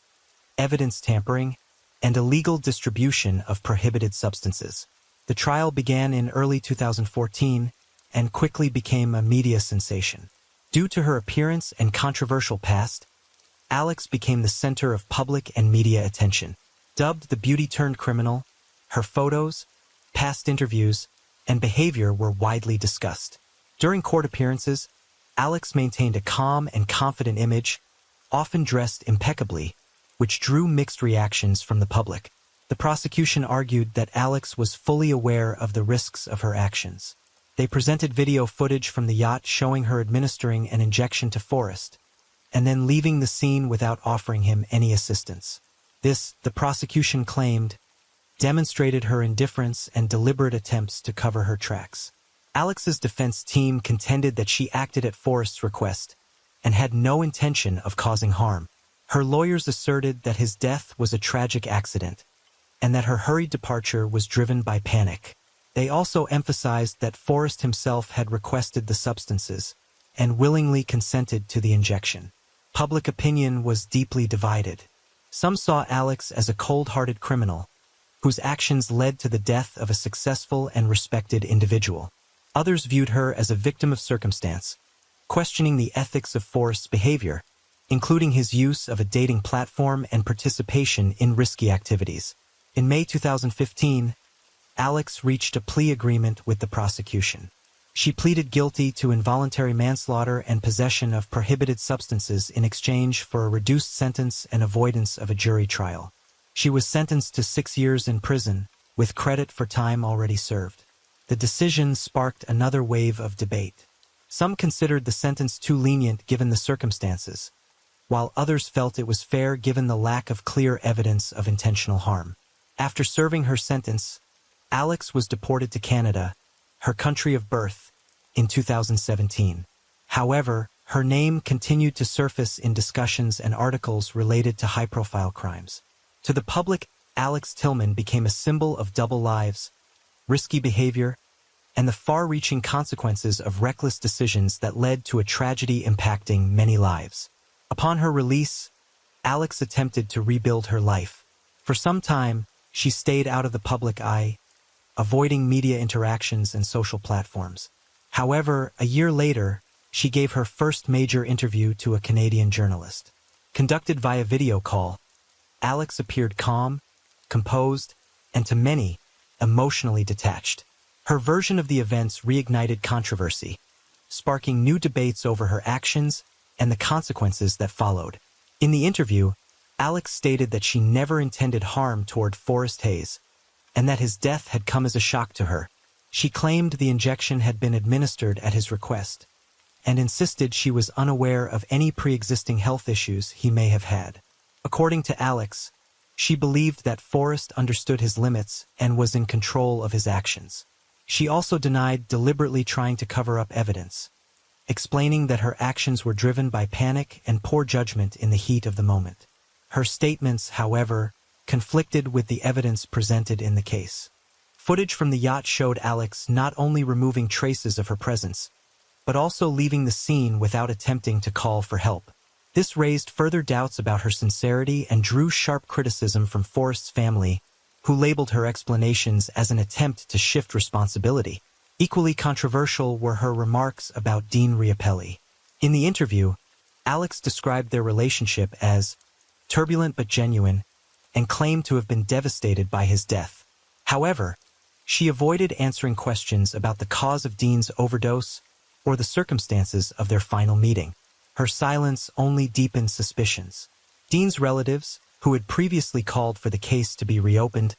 evidence tampering, and illegal distribution of prohibited substances. The trial began in early 2014 and quickly became a media sensation. Due to her appearance and controversial past, Alex became the center of public and media attention. Dubbed the beauty-turned-criminal, her photos, past interviews, and behavior were widely discussed. During court appearances, Alex maintained a calm and confident image, often dressed impeccably, which drew mixed reactions from the public. The prosecution argued that Alex was fully aware of the risks of her actions. They presented video footage from the yacht showing her administering an injection to Forrest, and then leaving the scene without offering him any assistance. This, the prosecution claimed, demonstrated her indifference and deliberate attempts to cover her tracks. Alex's defense team contended that she acted at Forrest's request and had no intention of causing harm. Her lawyers asserted that his death was a tragic accident and that her hurried departure was driven by panic. They also emphasized that Forrest himself had requested the substances and willingly consented to the injection. Public opinion was deeply divided. Some saw Alex as a cold-hearted criminal whose actions led to the death of a successful and respected individual. Others viewed her as a victim of circumstance, questioning the ethics of Forrest's behavior, including his use of a dating platform and participation in risky activities. In May 2015, Alex reached a plea agreement with the prosecution. She pleaded guilty to involuntary manslaughter and possession of prohibited substances in exchange for a reduced sentence and avoidance of a jury trial. She was sentenced to 6 years in prison, with credit for time already served. The decision sparked another wave of debate. Some considered the sentence too lenient given the circumstances, while others felt it was fair given the lack of clear evidence of intentional harm. After serving her sentence, Alex was deported to Canada, her country of birth, in 2017. However, her name continued to surface in discussions and articles related to high-profile crimes. To the public, Alex Tillman became a symbol of double lives, risky behavior, and the far-reaching consequences of reckless decisions that led to a tragedy impacting many lives. Upon her release, Alex attempted to rebuild her life. For some time, she stayed out of the public eye, avoiding media interactions and social platforms. However, a year later, she gave her first major interview to a Canadian journalist. Conducted via video call, Alex appeared calm, composed, and to many, emotionally detached. Her version of the events reignited controversy, sparking new debates over her actions and the consequences that followed. In the interview, Alex stated that she never intended harm toward Forrest Hayes, and that his death had come as a shock to her. She claimed the injection had been administered at his request, and insisted she was unaware of any pre-existing health issues he may have had. According to Alex, she believed that Forrest understood his limits and was in control of his actions. She also denied deliberately trying to cover up evidence, explaining that her actions were driven by panic and poor judgment in the heat of the moment. Her statements, however, conflicted with the evidence presented in the case. Footage from the yacht showed Alex not only removing traces of her presence, but also leaving the scene without attempting to call for help. This raised further doubts about her sincerity and drew sharp criticism from Forrest's family, who labeled her explanations as an attempt to shift responsibility. Equally controversial were her remarks about Dean Riopelli. In the interview, Alex described their relationship as turbulent but genuine and claimed to have been devastated by his death. However, she avoided answering questions about the cause of Dean's overdose or the circumstances of their final meeting. Her silence only deepened suspicions. Dean's relatives, who had previously called for the case to be reopened,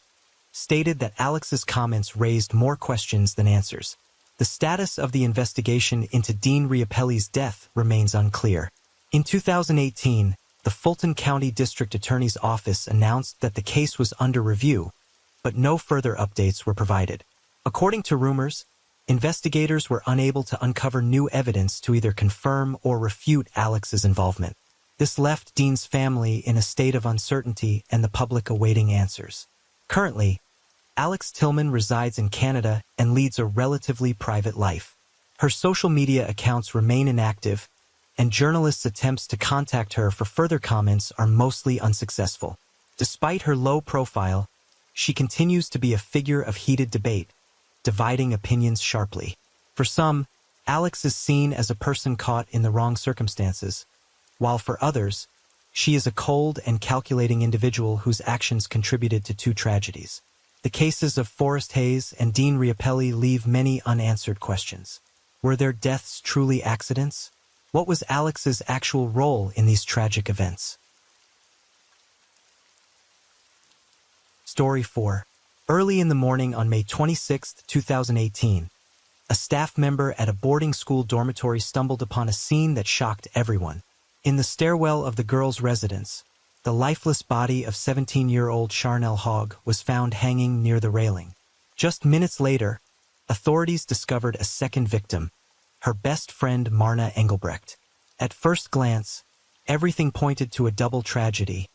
stated that Alex's comments raised more questions than answers. The status of the investigation into Dean Riopelli's death remains unclear. In 2018, the Fulton County District Attorney's Office announced that the case was under review, but no further updates were provided. According to rumors, investigators were unable to uncover new evidence to either confirm or refute Alex's involvement. This left Dean's family in a state of uncertainty and the public awaiting answers. Currently, Alex Tillman resides in Canada and leads a relatively private life. Her social media accounts remain inactive, and journalists' attempts to contact her for further comments are mostly unsuccessful. Despite her low profile, she continues to be a figure of heated debate, dividing opinions sharply. For some, Alex is seen as a person caught in the wrong circumstances, while for others, she is a cold and calculating individual whose actions contributed to two tragedies. The cases of Forrest Hayes and Dean Riopelli leave many unanswered questions. Were their deaths truly accidents? What was Alex's actual role in these tragic events? Story 4. Early in the morning on May 26, 2018, a staff member at a boarding school dormitory stumbled upon a scene that shocked everyone. In the stairwell of the girls' residence, the lifeless body of 17-year-old Charnel Hogg was found hanging near the railing. Just minutes later, authorities discovered a second victim, her best friend Marna Engelbrecht. At first glance, everything pointed to a double tragedy,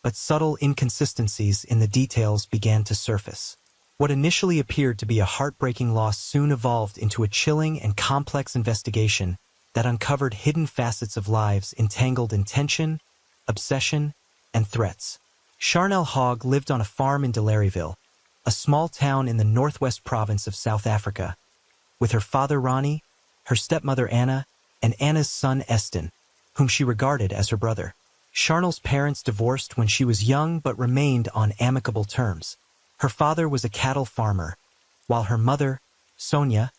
but subtle inconsistencies in the details began to surface. What initially appeared to be a heartbreaking loss soon evolved into a chilling and complex investigation that uncovered hidden facets of lives entangled in tension, obsession, and threats. Charnel Hogg lived on a farm in Delaryville, a small town in the northwest province of South Africa, with her father Ronnie, her stepmother Anna, and Anna's son Eston, whom she regarded as her brother. Charnel's parents divorced when she was young but remained on amicable terms. Her father was a cattle farmer, while her mother, Sonia,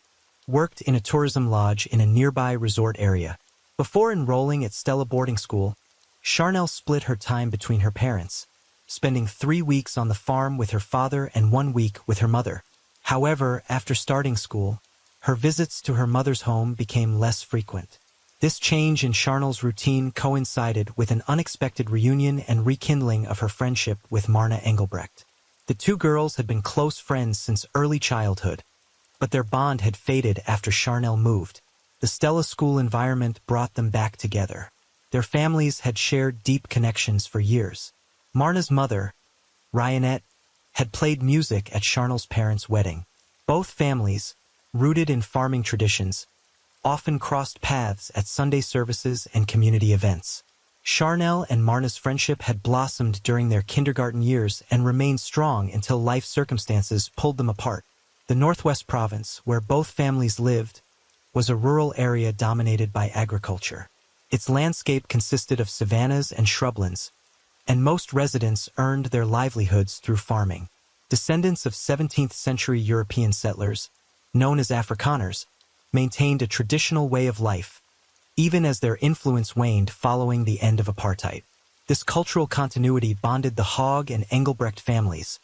worked in a tourism lodge in a nearby resort area. Before enrolling at Stella boarding school, Charnel split her time between her parents, spending 3 weeks on the farm with her father and 1 week with her mother. However, after starting school, her visits to her mother's home became less frequent. This change in Charnel's routine coincided with an unexpected reunion and rekindling of her friendship with Marna Engelbrecht. The two girls had been close friends since early childhood, but their bond had faded after Charnel moved. The Stella school environment brought them back together. Their families had shared deep connections for years. Marna's mother, Ryanette, had played music at Charnel's parents' wedding. Both families, rooted in farming traditions, often crossed paths at Sunday services and community events. Charnel and Marna's friendship had blossomed during their kindergarten years and remained strong until life circumstances pulled them apart. The Northwest Province, where both families lived, was a rural area dominated by agriculture. Its landscape consisted of savannas and shrublands, and most residents earned their livelihoods through farming. Descendants of 17th-century European settlers, known as Afrikaners, maintained a traditional way of life, even as their influence waned following the end of apartheid. This cultural continuity bonded the Hogg and Engelbrecht families,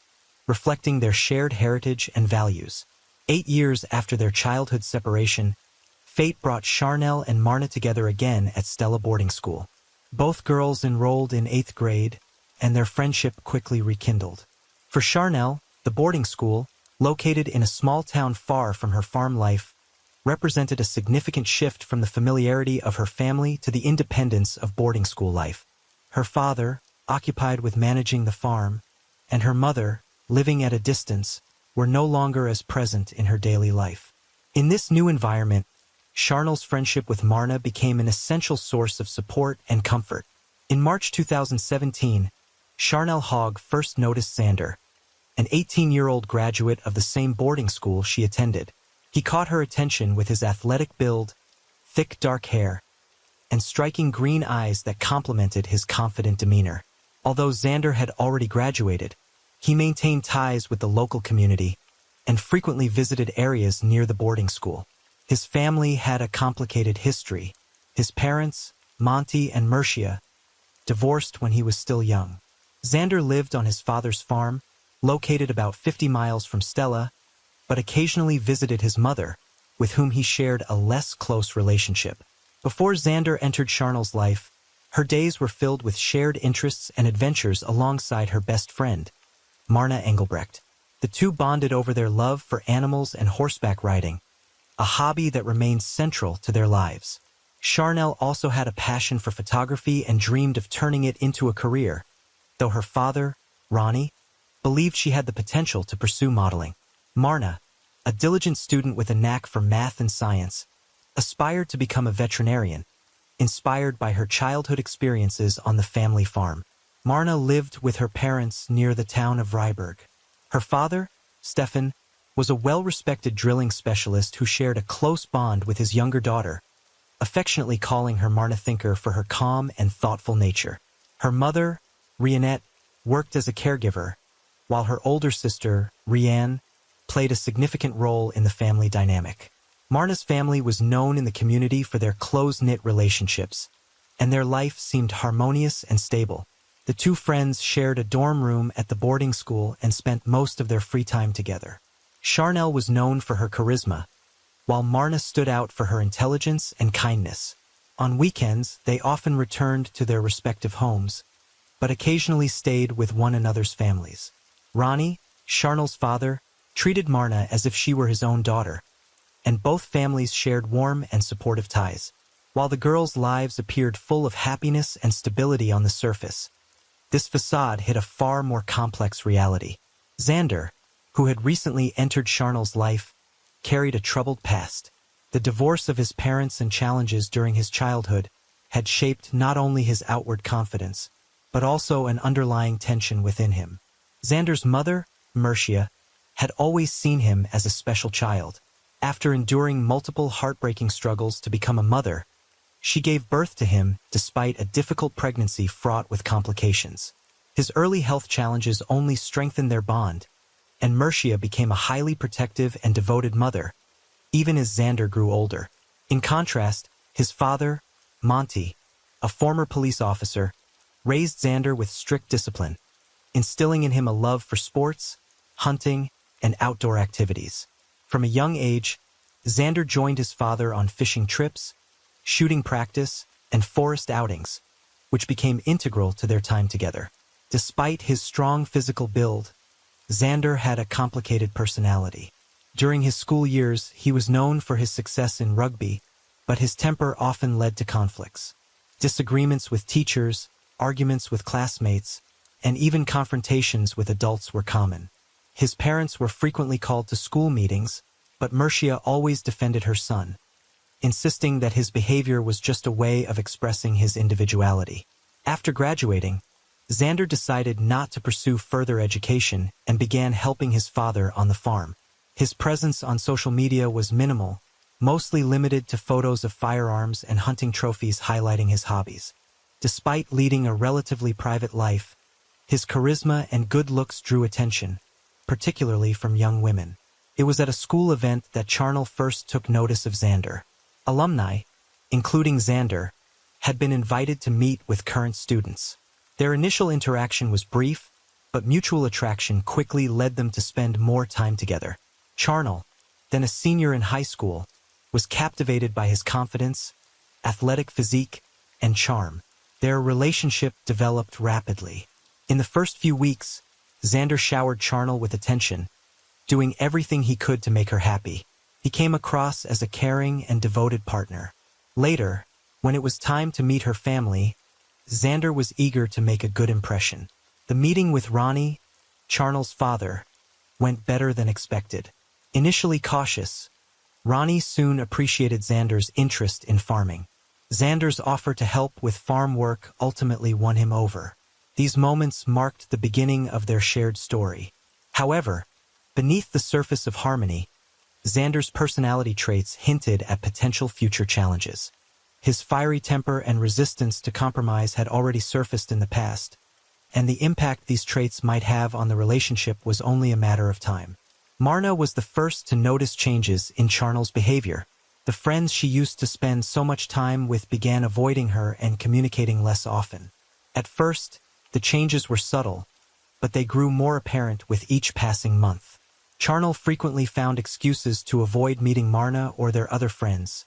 reflecting their shared heritage and values. 8 years after their childhood separation, fate brought Charnel and Marna together again at Stella boarding school. Both girls enrolled in 8th grade, and their friendship quickly rekindled. For Charnel, the boarding school, located in a small town far from her farm life, represented a significant shift from the familiarity of her family to the independence of boarding school life. Her father, occupied with managing the farm, and her mother, living at a distance, were no longer as present in her daily life. In this new environment, Charnel's friendship with Marna became an essential source of support and comfort. In March 2017, Charnel Hogg first noticed Xander, an 18-year-old graduate of the same boarding school she attended. He caught her attention with his athletic build, thick dark hair, and striking green eyes that complemented his confident demeanor. Although Xander had already graduated, he maintained ties with the local community and frequently visited areas near the boarding school. His family had a complicated history. His parents, Monty and Mercia, divorced when he was still young. Xander lived on his father's farm, located about 50 miles from Stella, but occasionally visited his mother, with whom he shared a less close relationship. Before Xander entered Charnel's life, her days were filled with shared interests and adventures alongside her best friend, Marna Engelbrecht. The two bonded over their love for animals and horseback riding, a hobby that remained central to their lives. Charnel also had a passion for photography and dreamed of turning it into a career, though her father, Ronnie, believed she had the potential to pursue modeling. Marna, a diligent student with a knack for math and science, aspired to become a veterinarian, inspired by her childhood experiences on the family farm. Marna lived with her parents near the town of Ryberg. Her father, Stefan, was a well-respected drilling specialist who shared a close bond with his younger daughter, affectionately calling her Marna Thinker for her calm and thoughtful nature. Her mother, Rhiannette, worked as a caregiver, while her older sister, Rhianne, played a significant role in the family dynamic. Marna's family was known in the community for their close-knit relationships, and their life seemed harmonious and stable. The two friends shared a dorm room at the boarding school and spent most of their free time together. Charnel was known for her charisma, while Marna stood out for her intelligence and kindness. On weekends, they often returned to their respective homes, but occasionally stayed with one another's families. Ronnie, Charnel's father, treated Marna as if she were his own daughter, and both families shared warm and supportive ties. While the girls' lives appeared full of happiness and stability on the surface, this facade hid a far more complex reality. Xander, who had recently entered Charnel's life, carried a troubled past. The divorce of his parents and challenges during his childhood had shaped not only his outward confidence, but also an underlying tension within him. Xander's mother, Mercia, had always seen him as a special child. After enduring multiple heartbreaking struggles to become a mother, she gave birth to him despite a difficult pregnancy fraught with complications. His early health challenges only strengthened their bond, and Mercia became a highly protective and devoted mother, even as Xander grew older. In contrast, his father, Monty, a former police officer, raised Xander with strict discipline, instilling in him a love for sports, hunting, and outdoor activities. From a young age, Xander joined his father on fishing trips, shooting practice, and forest outings, which became integral to their time together. Despite his strong physical build, Xander had a complicated personality. During his school years, he was known for his success in rugby, but his temper often led to conflicts. Disagreements with teachers, arguments with classmates, and even confrontations with adults were common. His parents were frequently called to school meetings, but Mercia always defended her son, insisting that his behavior was just a way of expressing his individuality. After graduating, Xander decided not to pursue further education and began helping his father on the farm. His presence on social media was minimal, mostly limited to photos of firearms and hunting trophies highlighting his hobbies. Despite leading a relatively private life, his charisma and good looks drew attention, particularly from young women. It was at a school event that Charnel first took notice of Xander. Alumni, including Xander, had been invited to meet with current students. Their initial interaction was brief, but mutual attraction quickly led them to spend more time together. Charnel, then a senior in high school, was captivated by his confidence, athletic physique, and charm. Their relationship developed rapidly. In the first few weeks, Xander showered Charnel with attention, doing everything he could to make her happy. He came across as a caring and devoted partner. Later, when it was time to meet her family, Xander was eager to make a good impression. The meeting with Ronnie, Charnel's father, went better than expected. Initially cautious, Ronnie soon appreciated Xander's interest in farming. Xander's offer to help with farm work ultimately won him over. These moments marked the beginning of their shared story. However, beneath the surface of harmony, Xander's personality traits hinted at potential future challenges. His fiery temper and resistance to compromise had already surfaced in the past, and the impact these traits might have on the relationship was only a matter of time. Marna was the first to notice changes in Charnel's behavior. The friends she used to spend so much time with began avoiding her and communicating less often. At first, the changes were subtle, but they grew more apparent with each passing month. Charnel frequently found excuses to avoid meeting Marna or their other friends,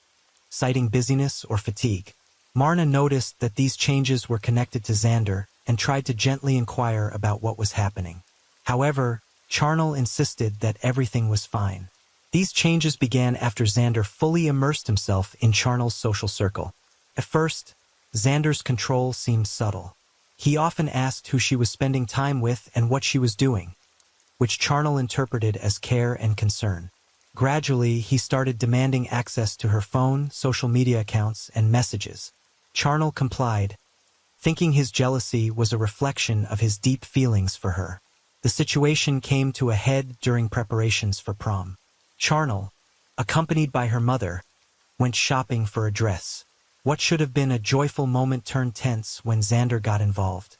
citing busyness or fatigue. Marna noticed that these changes were connected to Xander and tried to gently inquire about what was happening. However, Charnel insisted that everything was fine. These changes began after Xander fully immersed himself in Charnel's social circle. At first, Xander's control seemed subtle. He often asked who she was spending time with and what she was doing, which Charnel interpreted as care and concern. Gradually, he started demanding access to her phone, social media accounts, and messages. Charnel complied, thinking his jealousy was a reflection of his deep feelings for her. The situation came to a head during preparations for prom. Charnel, accompanied by her mother, went shopping for a dress. What should have been a joyful moment turned tense when Xander got involved.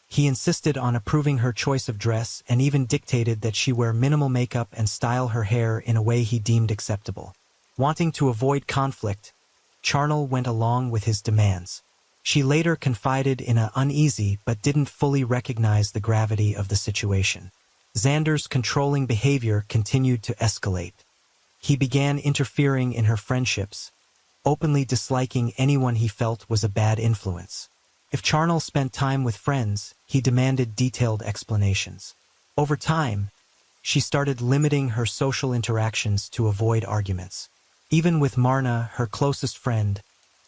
He insisted on approving her choice of dress and even dictated that she wear minimal makeup and style her hair in a way he deemed acceptable. Wanting to avoid conflict, Charnel went along with his demands. She later confided in an uneasy but didn't fully recognize the gravity of the situation. Xander's controlling behavior continued to escalate. He began interfering in her friendships, openly disliking anyone he felt was a bad influence. If Charnel spent time with friends, he demanded detailed explanations. Over time, she started limiting her social interactions to avoid arguments. Even with Marna, her closest friend,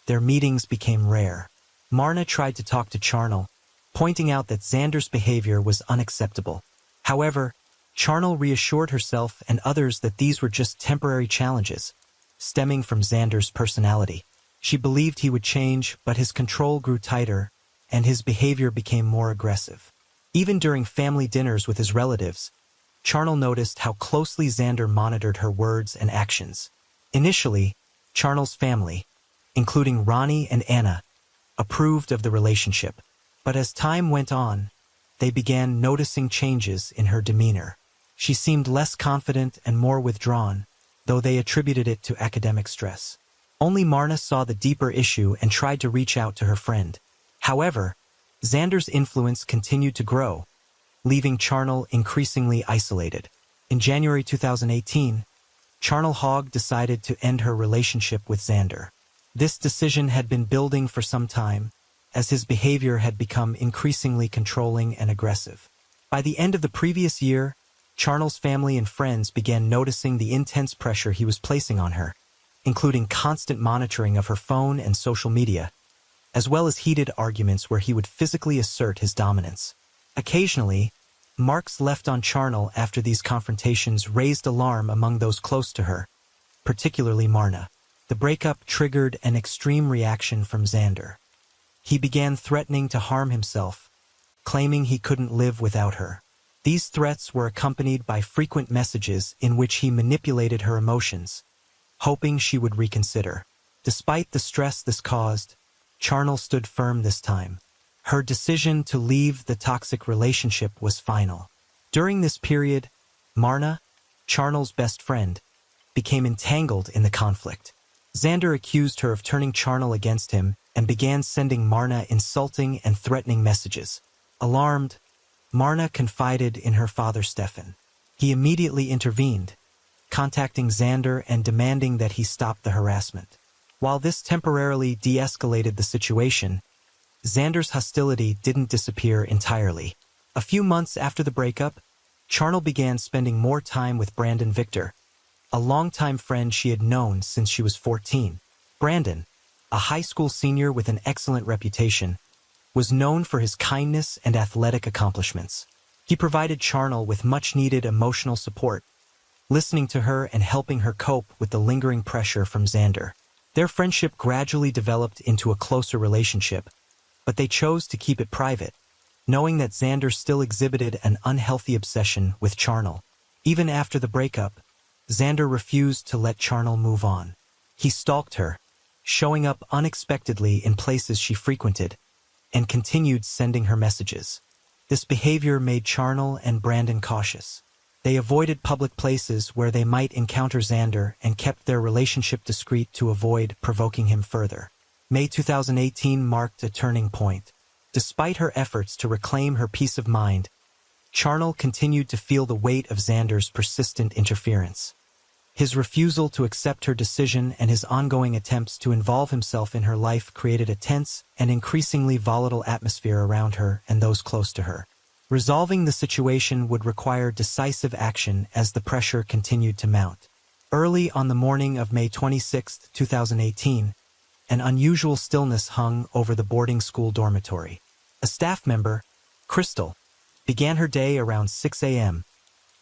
their meetings became rare. Marna tried to talk to Charnel, pointing out that Xander's behavior was unacceptable. However, Charnel reassured herself and others that these were just temporary challenges, stemming from Xander's personality. She believed he would change, but his control grew tighter, and his behavior became more aggressive. Even during family dinners with his relatives, Charnel noticed how closely Xander monitored her words and actions. Initially, Charnel's family, including Ronnie and Anna, approved of the relationship, but as time went on, they began noticing changes in her demeanor. She seemed less confident and more withdrawn, though they attributed it to academic stress. Only Marna saw the deeper issue and tried to reach out to her friend. However, Xander's influence continued to grow, leaving Charnel increasingly isolated. In January 2018, Charnel Hogg decided to end her relationship with Xander. This decision had been building for some time, as his behavior had become increasingly controlling and aggressive. By the end of the previous year, Charnel's family and friends began noticing the intense pressure he was placing on her, including constant monitoring of her phone and social media, as well as heated arguments where he would physically assert his dominance. Occasionally, marks left on Charnel after these confrontations raised alarm among those close to her, particularly Marna. The breakup triggered an extreme reaction from Xander. He began threatening to harm himself, claiming he couldn't live without her. These threats were accompanied by frequent messages in which he manipulated her emotions, hoping she would reconsider. Despite the stress this caused, Charnel stood firm this time. Her decision to leave the toxic relationship was final. During this period, Marna, Charnel's best friend, became entangled in the conflict. Xander accused her of turning Charnel against him and began sending Marna insulting and threatening messages. Alarmed, Marna confided in her father Stefan. He immediately intervened, contacting Xander and demanding that he stop the harassment. While this temporarily de-escalated the situation, Xander's hostility didn't disappear entirely. A few months after the breakup, Charnel began spending more time with Brandon Victor, a longtime friend she had known since she was 14. Brandon, a high school senior with an excellent reputation, was known for his kindness and athletic accomplishments. He provided Charnel with much-needed emotional support, listening to her and helping her cope with the lingering pressure from Xander. Their friendship gradually developed into a closer relationship, but they chose to keep it private, knowing that Xander still exhibited an unhealthy obsession with Charnel. Even after the breakup, Xander refused to let Charnel move on. He stalked her, showing up unexpectedly in places she frequented, and continued sending her messages. This behavior made Charnel and Brandon cautious. They avoided public places where they might encounter Xander and kept their relationship discreet to avoid provoking him further. May 2018 marked a turning point. Despite her efforts to reclaim her peace of mind, Charnel continued to feel the weight of Xander's persistent interference. His refusal to accept her decision and his ongoing attempts to involve himself in her life created a tense and increasingly volatile atmosphere around her and those close to her. Resolving the situation would require decisive action as the pressure continued to mount. Early on the morning of May 26, 2018, an unusual stillness hung over the boarding school dormitory. A staff member, Crystal, began her day around 6 a.m.,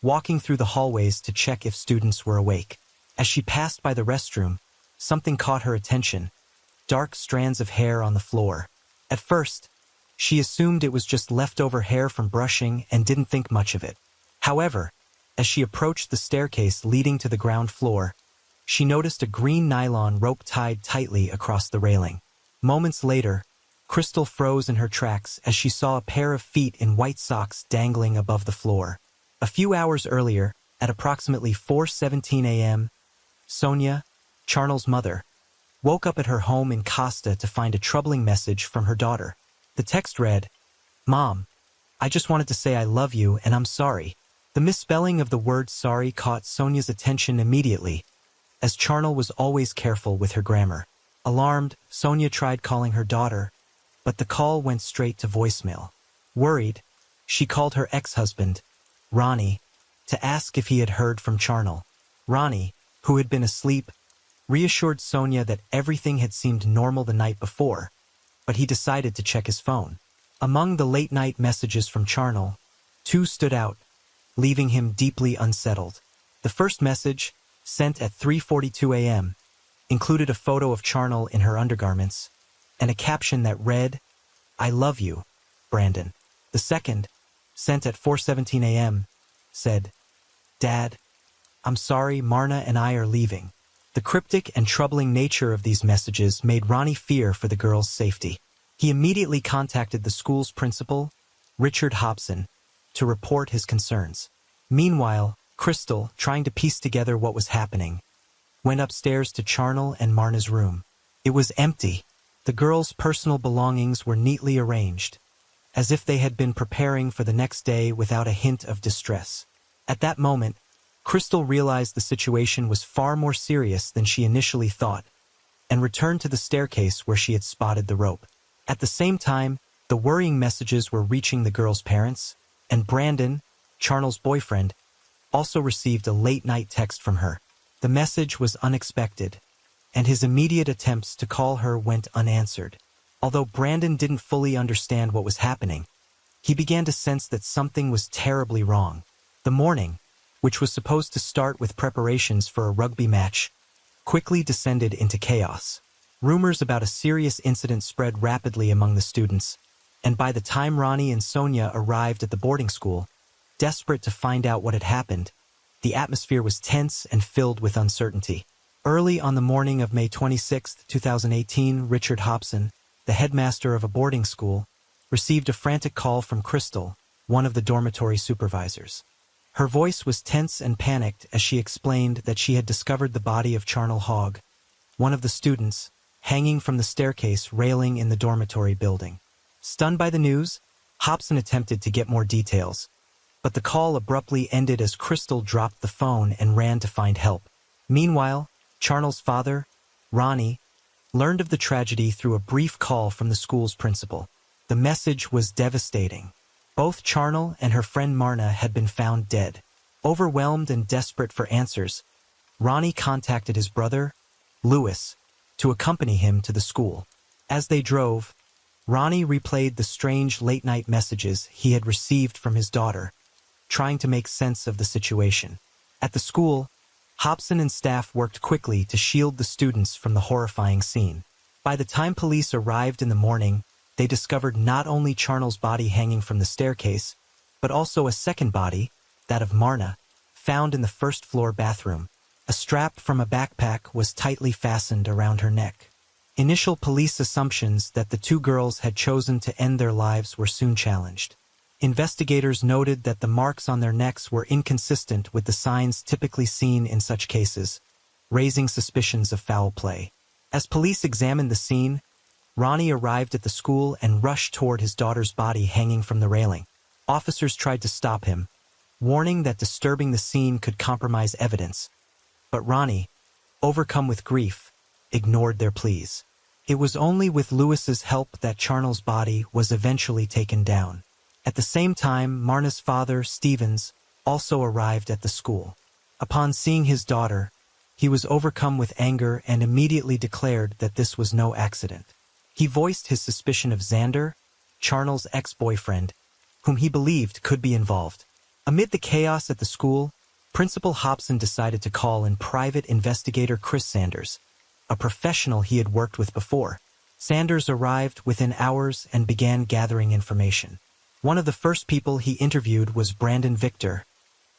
walking through the hallways to check if students were awake. As she passed by the restroom, something caught her attention: dark strands of hair on the floor. At first, she assumed it was just leftover hair from brushing and didn't think much of it. However, as she approached the staircase leading to the ground floor, she noticed a green nylon rope tied tightly across the railing. Moments later, Crystal froze in her tracks as she saw a pair of feet in white socks dangling above the floor. A few hours earlier, at approximately 4:17 a.m., Sonia, Charnel's mother, woke up at her home in Costa to find a troubling message from her daughter. The text read, "Mom, I just wanted to say I love you and I'm sorry." The misspelling of the word sorry caught Sonia's attention immediately, as Charnel was always careful with her grammar. Alarmed, Sonia tried calling her daughter, but the call went straight to voicemail. Worried, she called her ex-husband, Ronnie, to ask if he had heard from Charnel. Ronnie, who had been asleep, reassured Sonia that everything had seemed normal the night before, but he decided to check his phone. Among the late-night messages from Charnel, two stood out, leaving him deeply unsettled. The first message, sent at 3:42 a.m., included a photo of Charnel in her undergarments and a caption that read, "I love you, Brandon." The second, sent at 4:17 a.m., said, "Dad, I'm sorry, Marna and I are leaving." The cryptic and troubling nature of these messages made Ronnie fear for the girl's safety. He immediately contacted the school's principal, Richard Hobson, to report his concerns. Meanwhile, Crystal, trying to piece together what was happening, went upstairs to Charnel and Marna's room. It was empty. The girls' personal belongings were neatly arranged, as if they had been preparing for the next day without a hint of distress. At that moment, Crystal realized the situation was far more serious than she initially thought, and returned to the staircase where she had spotted the rope. At the same time, the worrying messages were reaching the girls' parents, and Brandon, Charnel's boyfriend, also received a late-night text from her. The message was unexpected, and his immediate attempts to call her went unanswered. Although Brandon didn't fully understand what was happening, he began to sense that something was terribly wrong. The morning, which was supposed to start with preparations for a rugby match, quickly descended into chaos. Rumors about a serious incident spread rapidly among the students, and by the time Ronnie and Sonia arrived at the boarding school, desperate to find out what had happened, the atmosphere was tense and filled with uncertainty. Early on the morning of May 26, 2018, Richard Hobson, the headmaster of a boarding school, received a frantic call from Crystal, one of the dormitory supervisors. Her voice was tense and panicked as she explained that she had discovered the body of Charnel Hogg, one of the students, hanging from the staircase railing in the dormitory building. Stunned by the news, Hobson attempted to get more details, but the call abruptly ended as Crystal dropped the phone and ran to find help. Meanwhile, Charnel's father, Ronnie, learned of the tragedy through a brief call from the school's principal. The message was devastating. Both Charnel and her friend Marna had been found dead. Overwhelmed and desperate for answers, Ronnie contacted his brother, Louis, to accompany him to the school. As they drove, Ronnie replayed the strange late-night messages he had received from his daughter, trying to make sense of the situation. At the school, Hobson and staff worked quickly to shield the students from the horrifying scene. By the time police arrived in the morning, they discovered not only Charnel's body hanging from the staircase, but also a second body, that of Marna, found in the first-floor bathroom. A strap from a backpack was tightly fastened around her neck. Initial police assumptions that the two girls had chosen to end their lives were soon challenged. Investigators noted that the marks on their necks were inconsistent with the signs typically seen in such cases, raising suspicions of foul play. As police examined the scene, Ronnie arrived at the school and rushed toward his daughter's body hanging from the railing. Officers tried to stop him, warning that disturbing the scene could compromise evidence. But Ronnie, overcome with grief, ignored their pleas. It was only with Lewis's help that Charnel's body was eventually taken down. At the same time, Marna's father, Stevens, also arrived at the school. Upon seeing his daughter, he was overcome with anger and immediately declared that this was no accident. He voiced his suspicion of Xander, Charnel's ex-boyfriend, whom he believed could be involved. Amid the chaos at the school, Principal Hobson decided to call in private investigator Chris Sanders, a professional he had worked with before. Sanders arrived within hours and began gathering information. One of the first people he interviewed was Brandon Victor,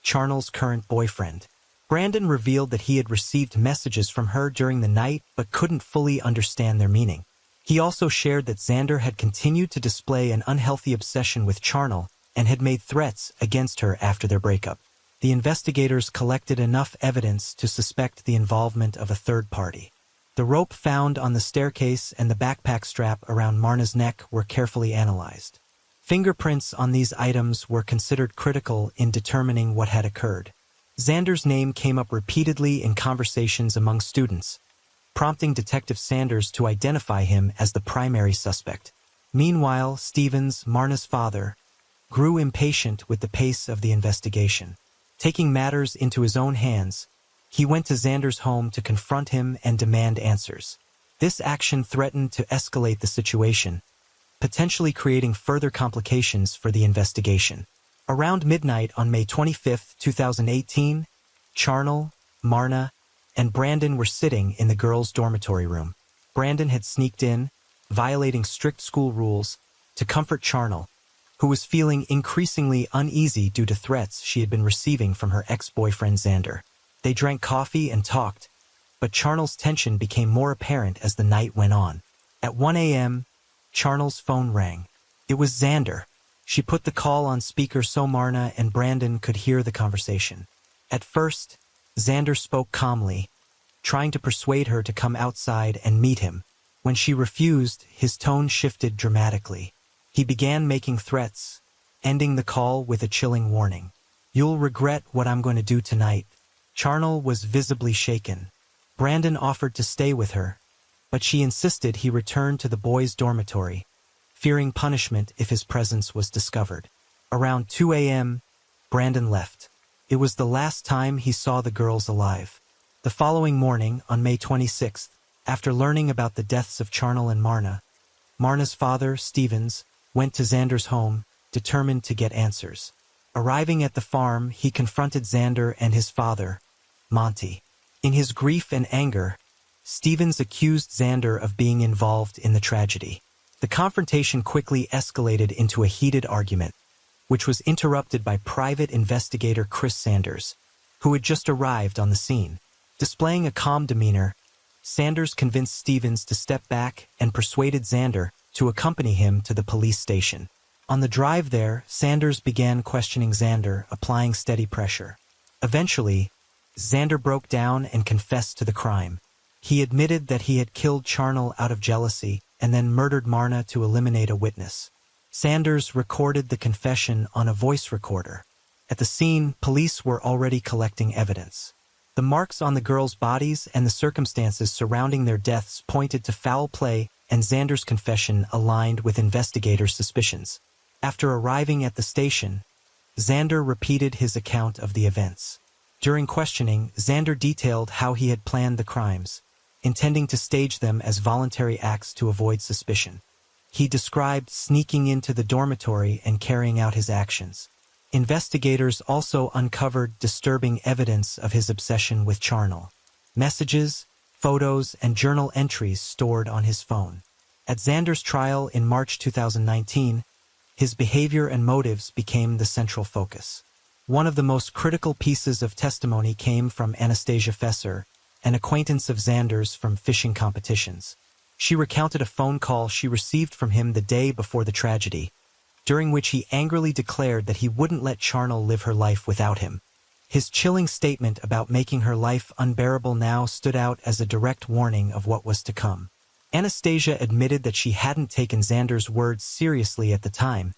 Charnel's current boyfriend. Brandon revealed that he had received messages from her during the night but couldn't fully understand their meaning. He also shared that Xander had continued to display an unhealthy obsession with Charnel and had made threats against her after their breakup. The investigators collected enough evidence to suspect the involvement of a third party. The rope found on the staircase and the backpack strap around Marna's neck were carefully analyzed. Fingerprints on these items were considered critical in determining what had occurred. Xander's name came up repeatedly in conversations among students, prompting Detective Sanders to identify him as the primary suspect. Meanwhile, Stevens, Marna's father, grew impatient with the pace of the investigation. Taking matters into his own hands, he went to Xander's home to confront him and demand answers. This action threatened to escalate the situation, potentially creating further complications for the investigation. Around midnight on May 25, 2018, Charnel, Marna, and Brandon were sitting in the girls' dormitory room. Brandon had sneaked in, violating strict school rules, to comfort Charnel, who was feeling increasingly uneasy due to threats she had been receiving from her ex-boyfriend Xander. They drank coffee and talked, but Charnel's tension became more apparent as the night went on. At 1 a.m., Charnel's phone rang. It was Xander. She put the call on speaker so Marna and Brandon could hear the conversation. At first, Xander spoke calmly, trying to persuade her to come outside and meet him. When she refused, his tone shifted dramatically. He began making threats, ending the call with a chilling warning. "You'll regret what I'm going to do tonight." Charnel was visibly shaken. Brandon offered to stay with her, but she insisted he return to the boys' dormitory, fearing punishment if his presence was discovered. Around 2 a.m., Brandon left. It was the last time he saw the girls alive. The following morning, on May 26th, after learning about the deaths of Charnel and Marna, Marna's father, Stevens, went to Xander's home, determined to get answers. Arriving at the farm, he confronted Xander and his father, Monty. In his grief and anger, Stevens accused Xander of being involved in the tragedy. The confrontation quickly escalated into a heated argument, which was interrupted by private investigator Chris Sanders, who had just arrived on the scene. Displaying a calm demeanor, Sanders convinced Stevens to step back and persuaded Xander to accompany him to the police station. On the drive there, Sanders began questioning Xander, applying steady pressure. Eventually, Xander broke down and confessed to the crime. He admitted that he had killed Charnel out of jealousy and then murdered Marna to eliminate a witness. Sanders recorded the confession on a voice recorder. At the scene, police were already collecting evidence. The marks on the girls' bodies and the circumstances surrounding their deaths pointed to foul play, and Xander's confession aligned with investigators' suspicions. After arriving at the station, Xander repeated his account of the events. During questioning, Xander detailed how he had planned the crimes, intending to stage them as voluntary acts to avoid suspicion. He described sneaking into the dormitory and carrying out his actions. Investigators also uncovered disturbing evidence of his obsession with charnel. Messages, photos, and journal entries stored on his phone. At Xander's trial in March 2019, his behavior and motives became the central focus. One of the most critical pieces of testimony came from Anastasia Fesser, an acquaintance of Xander's from fishing competitions. She recounted a phone call she received from him the day before the tragedy, during which he angrily declared that he wouldn't let Charnel live her life without him. His chilling statement about making her life unbearable now stood out as a direct warning of what was to come. Anastasia admitted that she hadn't taken Xander's words seriously at the time,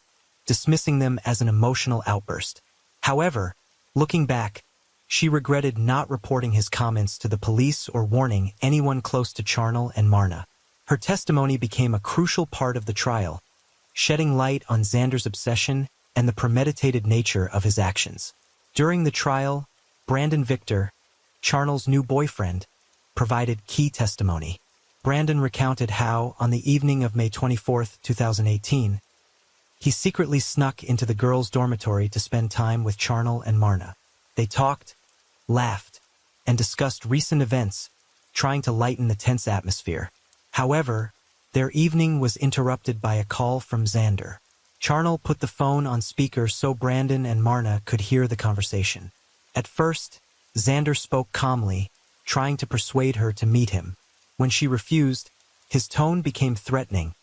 dismissing them as an emotional outburst. However, looking back, she regretted not reporting his comments to the police or warning anyone close to Charnel and Marna. Her testimony became a crucial part of the trial, shedding light on Xander's obsession and the premeditated nature of his actions. During the trial, Brandon Victor, Charnel's new boyfriend, provided key testimony. Brandon recounted how, on the evening of May 24, 2018, he secretly snuck into the girls' dormitory to spend time with Charnel and Marna. They talked, laughed, and discussed recent events, trying to lighten the tense atmosphere. However, their evening was interrupted by a call from Xander. Charnel put the phone on speaker so Brandon and Marna could hear the conversation. At first, Xander spoke calmly, trying to persuade her to meet him. When she refused, his tone became threatening,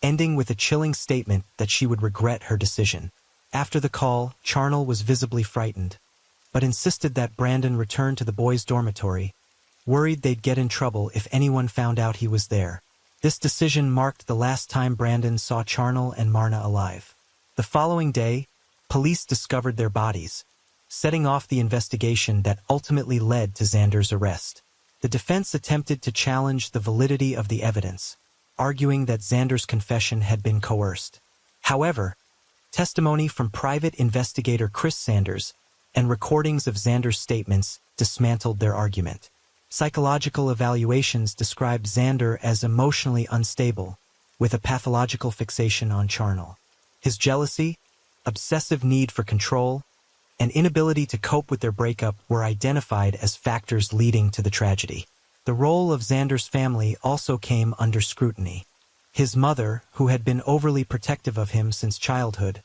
ending with a chilling statement that she would regret her decision. After the call, Charnel was visibly frightened, but insisted that Brandon return to the boys' dormitory, worried they'd get in trouble if anyone found out he was there. This decision marked the last time Brandon saw Charnel and Marna alive. The following day, police discovered their bodies, setting off the investigation that ultimately led to Xander's arrest. The defense attempted to challenge the validity of the evidence, arguing that Xander's confession had been coerced. However, testimony from private investigator Chris Sanders and recordings of Xander's statements dismantled their argument. Psychological evaluations described Xander as emotionally unstable, with a pathological fixation on Charnel. His jealousy, obsessive need for control, and inability to cope with their breakup were identified as factors leading to the tragedy. The role of Xander's family also came under scrutiny. His mother, who had been overly protective of him since childhood,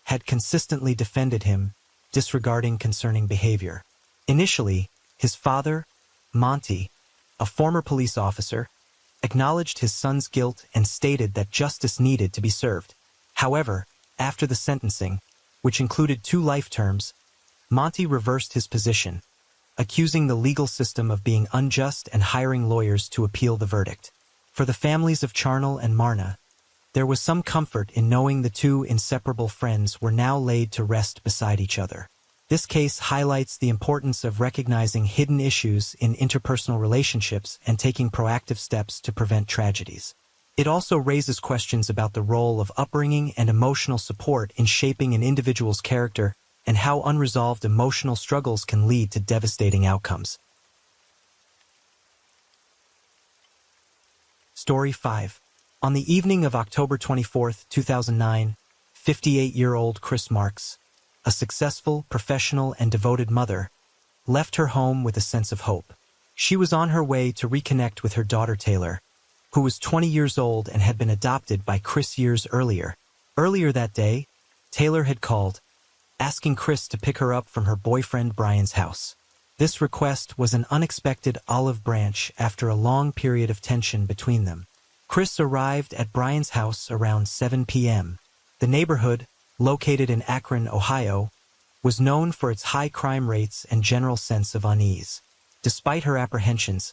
had consistently defended him, disregarding concerning behavior. Initially, his father, Monty, a former police officer, acknowledged his son's guilt and stated that justice needed to be served. However, after the sentencing, which included 2 life terms, Monty reversed his position, accusing the legal system of being unjust and hiring lawyers to appeal the verdict. For the families of Charnel and Marna, there was some comfort in knowing the 2 inseparable friends were now laid to rest beside each other. This case highlights the importance of recognizing hidden issues in interpersonal relationships and taking proactive steps to prevent tragedies. It also raises questions about the role of upbringing and emotional support in shaping an individual's character and how unresolved emotional struggles can lead to devastating outcomes. Story 5. On the evening of October 24, 2009, 58-year-old Chris Marks, a successful, professional, and devoted mother, left her home with a sense of hope. She was on her way to reconnect with her daughter Taylor, who was 20 years old and had been adopted by Chris years earlier. Earlier that day, Taylor had called, asking Chris to pick her up from her boyfriend Brian's house. This request was an unexpected olive branch after a long period of tension between them. Chris arrived at Brian's house around 7 p.m. The neighborhood, located in Akron, Ohio, was known for its high crime rates and general sense of unease. Despite her apprehensions,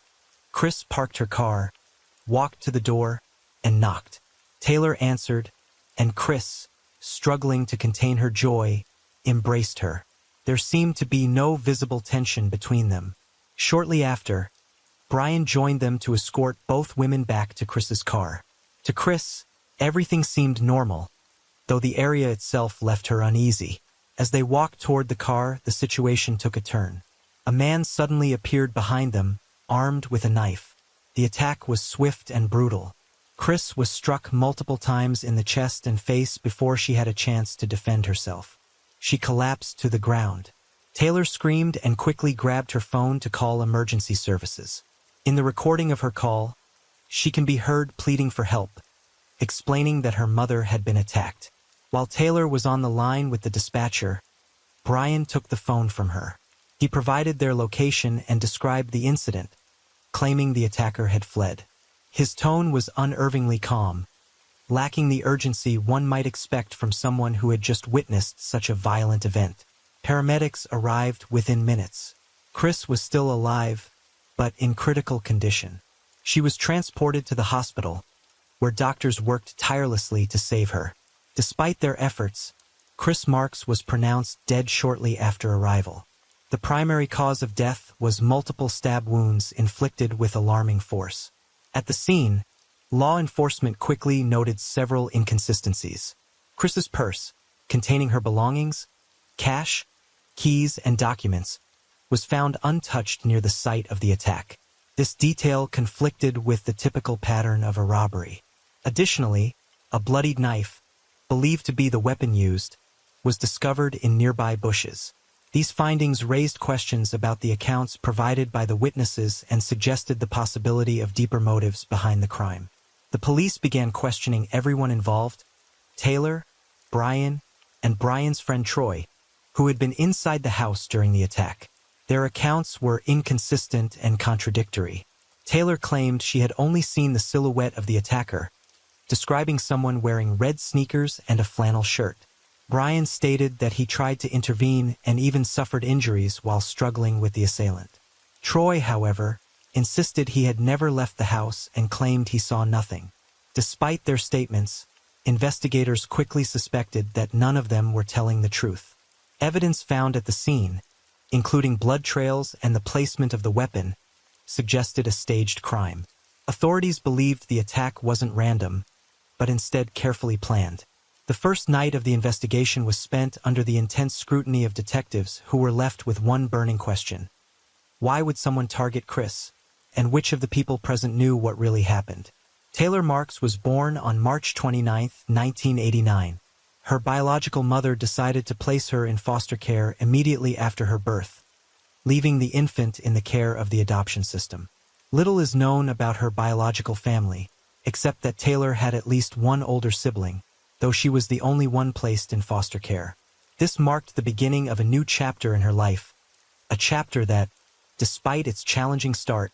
Chris parked her car, walked to the door, and knocked. Taylor answered, and Chris, struggling to contain her joy, embraced her. There seemed to be no visible tension between them. Shortly after, Brian joined them to escort both women back to Chris's car. To Chris, everything seemed normal, though the area itself left her uneasy. As they walked toward the car, the situation took a turn. A man suddenly appeared behind them, armed with a knife. The attack was swift and brutal. Chris was struck multiple times in the chest and face before she had a chance to defend herself. she collapsed to the ground. Taylor screamed and quickly grabbed her phone to call emergency services. In the recording of her call, she can be heard pleading for help, explaining that her mother had been attacked. While Taylor was on the line with the dispatcher, Brian took the phone from her. He provided their location and described the incident, claiming the attacker had fled. His tone was unnervingly calm, lacking the urgency one might expect from someone who had just witnessed such a violent event. Paramedics arrived within minutes. Chris was still alive, but in critical condition. She was transported to the hospital, where doctors worked tirelessly to save her. Despite their efforts, Chris Marks was pronounced dead shortly after arrival. The primary cause of death was multiple stab wounds inflicted with alarming force. At the scene, law enforcement quickly noted several inconsistencies. Chris's purse, containing her belongings, cash, keys, and documents, was found untouched near the site of the attack. This detail conflicted with the typical pattern of a robbery. Additionally, a bloodied knife, believed to be the weapon used, was discovered in nearby bushes. These findings raised questions about the accounts provided by the witnesses and suggested the possibility of deeper motives behind the crime. The police began questioning everyone involved: Taylor, Brian, and Brian's friend Troy, who had been inside the house during the attack. Their accounts were inconsistent and contradictory. Taylor claimed she had only seen the silhouette of the attacker, describing someone wearing red sneakers and a flannel shirt. Brian stated that he tried to intervene and even suffered injuries while struggling with the assailant. Troy, however, insisted he had never left the house and claimed he saw nothing. Despite their statements, investigators quickly suspected that none of them were telling the truth. Evidence found at the scene, including blood trails and the placement of the weapon, suggested a staged crime. Authorities believed the attack wasn't random, but instead carefully planned. The first night of the investigation was spent under the intense scrutiny of detectives who were left with one burning question: why would someone target Chris? And which of the people present knew what really happened? Taylor Marks was born on March 29, 1989. Her biological mother decided to place her in foster care immediately after her birth, leaving the infant in the care of the adoption system. Little is known about her biological family, except that Taylor had at least one older sibling, though she was the only one placed in foster care. This marked the beginning of a new chapter in her life, a chapter that, despite its challenging start,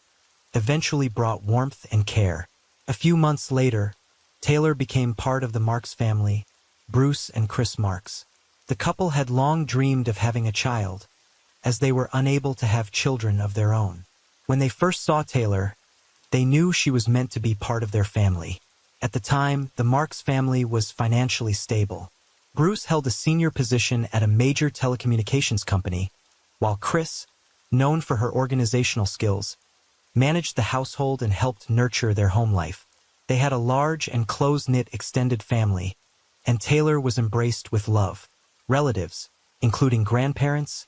eventually brought warmth and care. A few months later, Taylor became part of the Marks family, Bruce and Chris Marks. The couple had long dreamed of having a child, as they were unable to have children of their own. When they first saw Taylor, they knew she was meant to be part of their family. At the time, the Marks family was financially stable. Bruce held a senior position at a major telecommunications company, while Chris, known for her organizational skills, managed the household and helped nurture their home life. They had a large and close-knit extended family, and Taylor was embraced with love. Relatives, including grandparents,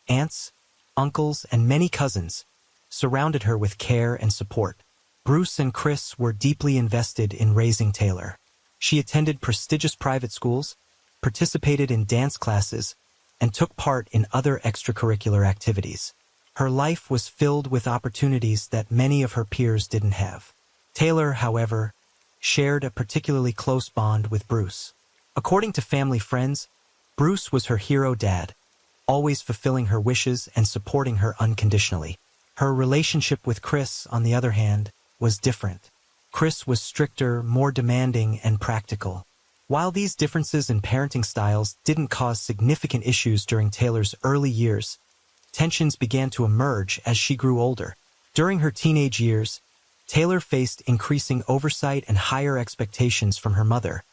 aunts, uncles, and many cousins, surrounded her with care and support. Bruce and Chris were deeply invested in raising Taylor. She attended prestigious private schools, participated in dance classes, and took part in other extracurricular activities. Her life was filled with opportunities that many of her peers didn't have. Taylor, however, shared a particularly close bond with Bruce. According to family friends, Bruce was her hero dad, always fulfilling her wishes and supporting her unconditionally. Her relationship with Chris, on the other hand, was different. Chris was stricter, more demanding, and practical. While these differences in parenting styles didn't cause significant issues during Taylor's early years, tensions began to emerge as she grew older. During her teenage years, Taylor faced increasing oversight and higher expectations from her mother,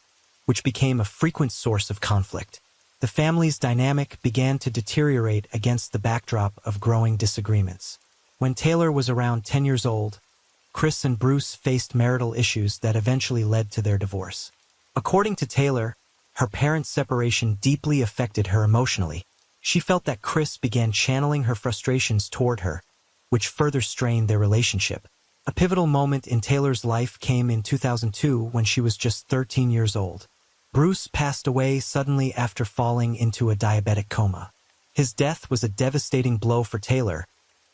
which became a frequent source of conflict. The family's dynamic began to deteriorate against the backdrop of growing disagreements. When Taylor was around 10 years old, Chris and Bruce faced marital issues that eventually led to their divorce. According to Taylor, her parents' separation deeply affected her emotionally. She felt that Chris began channeling her frustrations toward her, which further strained their relationship. A pivotal moment in Taylor's life came in 2002 when she was just 13 years old. Bruce passed away suddenly after falling into a diabetic coma. His death was a devastating blow for Taylor,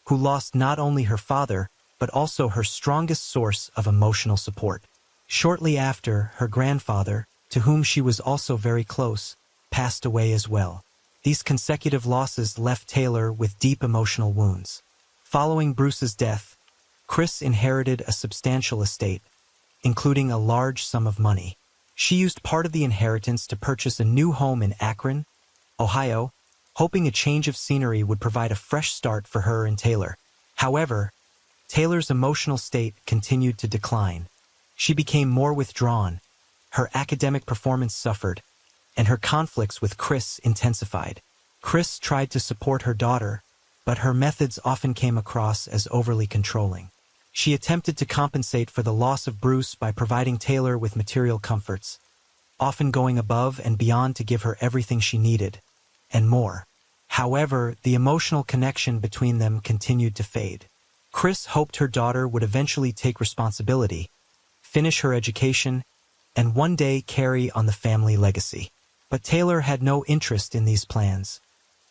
who lost not only her father, but also her strongest source of emotional support. Shortly after, her grandfather, to whom she was also very close, passed away as well. These consecutive losses left Taylor with deep emotional wounds. Following Bruce's death, Chris inherited a substantial estate, including a large sum of money. She used part of the inheritance to purchase a new home in Akron, Ohio, hoping a change of scenery would provide a fresh start for her and Taylor. However, Taylor's emotional state continued to decline. She became more withdrawn, her academic performance suffered, and her conflicts with Chris intensified. Chris tried to support her daughter, but her methods often came across as overly controlling. She attempted to compensate for the loss of Bruce by providing Taylor with material comforts, often going above and beyond to give her everything she needed, and more. However, the emotional connection between them continued to fade. Chris hoped her daughter would eventually take responsibility, finish her education, and one day carry on the family legacy. But Taylor had no interest in these plans,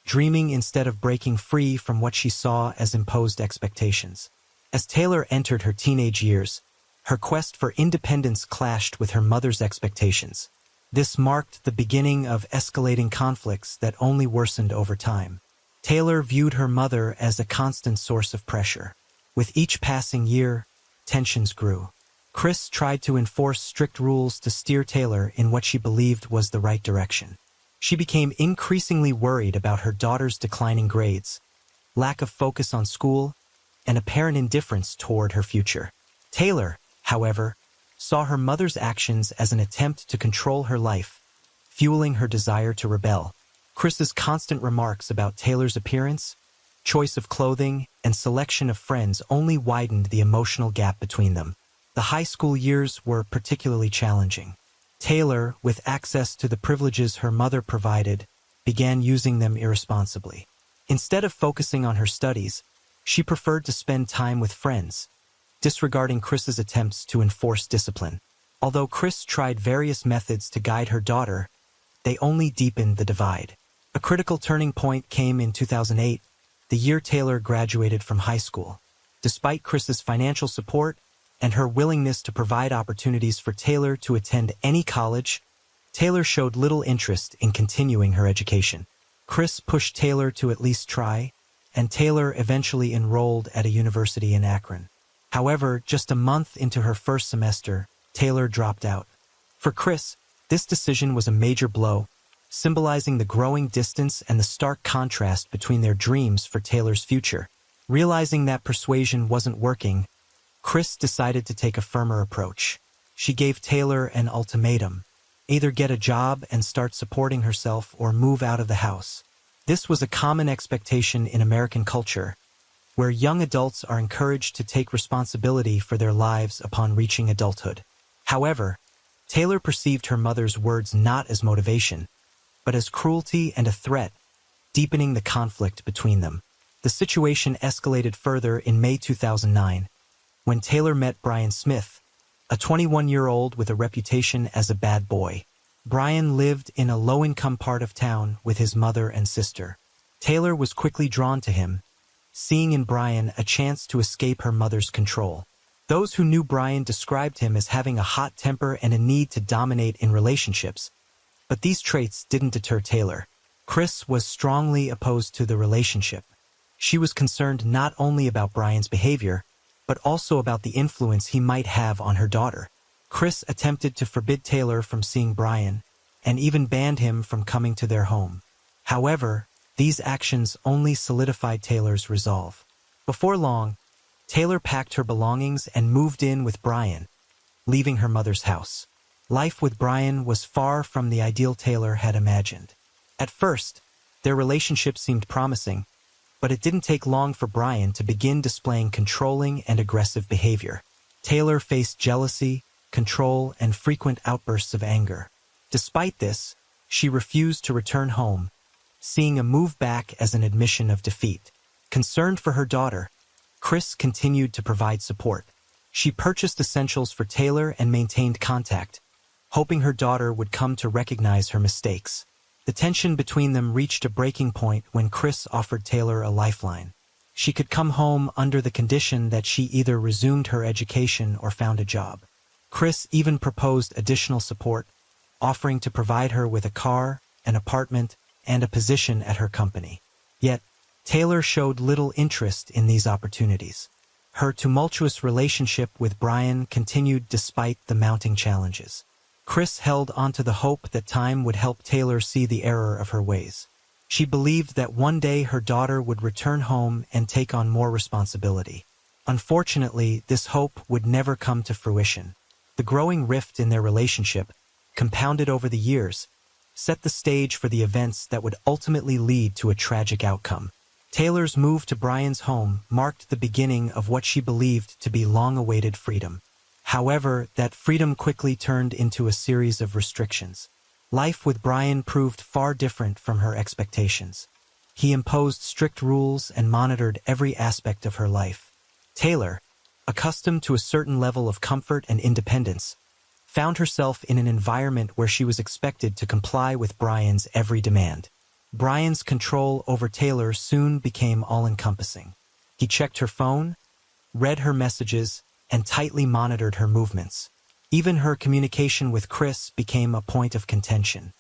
dreaming instead of breaking free from what she saw as imposed expectations. As Taylor entered her teenage years, her quest for independence clashed with her mother's expectations. This marked the beginning of escalating conflicts that only worsened over time. Taylor viewed her mother as a constant source of pressure. With each passing year, tensions grew. Chris tried to enforce strict rules to steer Taylor in what she believed was the right direction. She became increasingly worried about her daughter's declining grades, lack of focus on school, and apparent indifference toward her future. Taylor, however, saw her mother's actions as an attempt to control her life, fueling her desire to rebel. Chris's constant remarks about Taylor's appearance, choice of clothing, and selection of friends only widened the emotional gap between them. The high school years were particularly challenging. Taylor, with access to the privileges her mother provided, began using them irresponsibly. Instead of focusing on her studies, she preferred to spend time with friends, disregarding Chris's attempts to enforce discipline. Although Chris tried various methods to guide her daughter, they only deepened the divide. A critical turning point came in 2008, the year Taylor graduated from high school. Despite Chris's financial support and her willingness to provide opportunities for Taylor to attend any college, Taylor showed little interest in continuing her education. Chris pushed Taylor to at least try, and Taylor eventually enrolled at a university in Akron. However, just a month into her first semester, Taylor dropped out. For Chris, this decision was a major blow, symbolizing the growing distance and the stark contrast between their dreams for Taylor's future. Realizing that persuasion wasn't working, Chris decided to take a firmer approach. She gave Taylor an ultimatum: either get a job and start supporting herself or move out of the house. This was a common expectation in American culture, where young adults are encouraged to take responsibility for their lives upon reaching adulthood. However, Taylor perceived her mother's words not as motivation, but as cruelty and a threat, deepening the conflict between them. The situation escalated further in May 2009, when Taylor met Brian Smith, a 21-year-old with a reputation as a bad boy. Brian lived in a low-income part of town with his mother and sister. Taylor was quickly drawn to him, seeing in Brian a chance to escape her mother's control. Those who knew Brian described him as having a hot temper and a need to dominate in relationships, but these traits didn't deter Taylor. Chris was strongly opposed to the relationship. She was concerned not only about Brian's behavior, but also about the influence he might have on her daughter. Chris attempted to forbid Taylor from seeing Brian, and even banned him from coming to their home. However, these actions only solidified Taylor's resolve. Before long, Taylor packed her belongings and moved in with Brian, leaving her mother's house. Life with Brian was far from the ideal Taylor had imagined. At first, their relationship seemed promising, but it didn't take long for Brian to begin displaying controlling and aggressive behavior. Taylor faced jealousy, control, and frequent outbursts of anger. Despite this, she refused to return home, seeing a move back as an admission of defeat. Concerned for her daughter, Chris continued to provide support. She purchased essentials for Taylor and maintained contact, hoping her daughter would come to recognize her mistakes. The tension between them reached a breaking point when Chris offered Taylor a lifeline. She could come home under the condition that she either resumed her education or found a job. Chris even proposed additional support, offering to provide her with a car, an apartment, and a position at her company. Yet, Taylor showed little interest in these opportunities. Her tumultuous relationship with Brian continued despite the mounting challenges. Chris held onto the hope that time would help Taylor see the error of her ways. She believed that one day her daughter would return home and take on more responsibility. Unfortunately, this hope would never come to fruition. The growing rift in their relationship, compounded over the years, set the stage for the events that would ultimately lead to a tragic outcome. Taylor's move to Brian's home marked the beginning of what she believed to be long-awaited freedom. However, that freedom quickly turned into a series of restrictions. Life with Brian proved far different from her expectations. He imposed strict rules and monitored every aspect of her life. Taylor, accustomed to a certain level of comfort and independence, found herself in an environment where she was expected to comply with Brian's every demand. Brian's control over Taylor soon became all-encompassing. He checked her phone, read her messages, and tightly monitored her movements. Even her communication with Chris became a point of contention.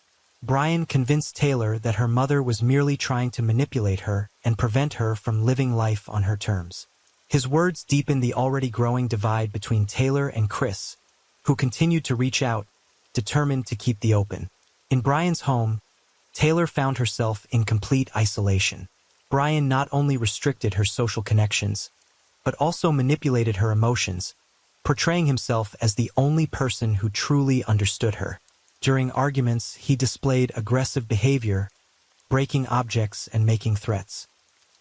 Brian convinced Taylor that her mother was merely trying to manipulate her and prevent her from living life on her terms. His words deepened the already growing divide between Taylor and Chris, who continued to reach out, determined to keep the open. In Brian's home, Taylor found herself in complete isolation. Brian not only restricted her social connections, but also manipulated her emotions, portraying himself as the only person who truly understood her. During arguments, he displayed aggressive behavior, breaking objects and making threats.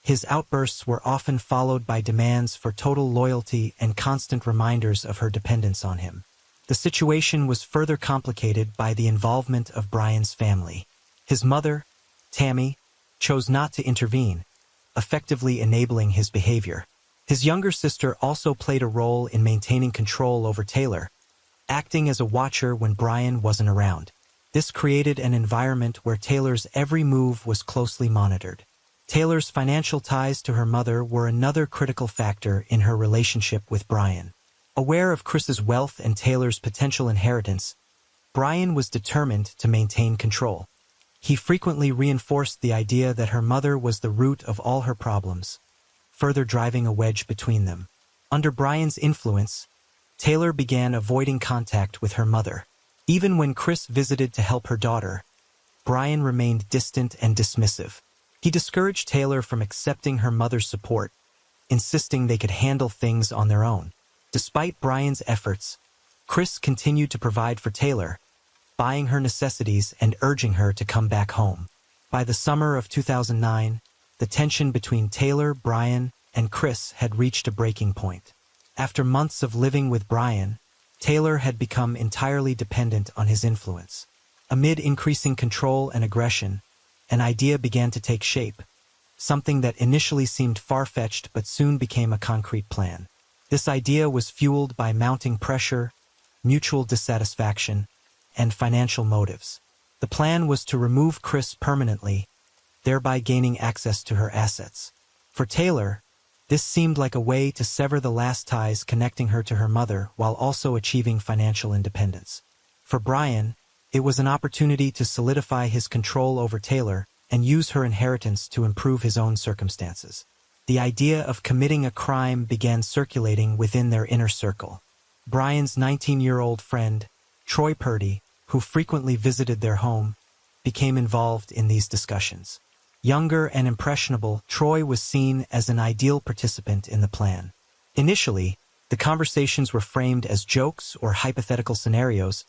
His outbursts were often followed by demands for total loyalty and constant reminders of her dependence on him. The situation was further complicated by the involvement of Brian's family. His mother, Tammy, chose not to intervene, effectively enabling his behavior. His younger sister also played a role in maintaining control over Taylor, acting as a watcher when Brian wasn't around. This created an environment where Taylor's every move was closely monitored. Taylor's financial ties to her mother were another critical factor in her relationship with Brian. Aware of Chris's wealth and Taylor's potential inheritance, Brian was determined to maintain control. He frequently reinforced the idea that her mother was the root of all her problems, further driving a wedge between them. Under Brian's influence, Taylor began avoiding contact with her mother. Even when Chris visited to help her daughter, Brian remained distant and dismissive. He discouraged Taylor from accepting her mother's support, insisting they could handle things on their own. Despite Brian's efforts, Chris continued to provide for Taylor, buying her necessities and urging her to come back home. By the summer of 2009, the tension between Taylor, Brian, and Chris had reached a breaking point. After months of living with Brian, Taylor had become entirely dependent on his influence. Amid increasing control and aggression, an idea began to take shape, something that initially seemed far-fetched but soon became a concrete plan. This idea was fueled by mounting pressure, mutual dissatisfaction, and financial motives. The plan was to remove Chris permanently, thereby gaining access to her assets. For Taylor, this seemed like a way to sever the last ties connecting her to her mother while also achieving financial independence. For Brian, it was an opportunity to solidify his control over Taylor and use her inheritance to improve his own circumstances. The idea of committing a crime began circulating within their inner circle. Brian's 19-year-old friend, Troy Purdy, who frequently visited their home, became involved in these discussions. Younger and impressionable, Troy was seen as an ideal participant in the plan. Initially, the conversations were framed as jokes or hypothetical scenarios,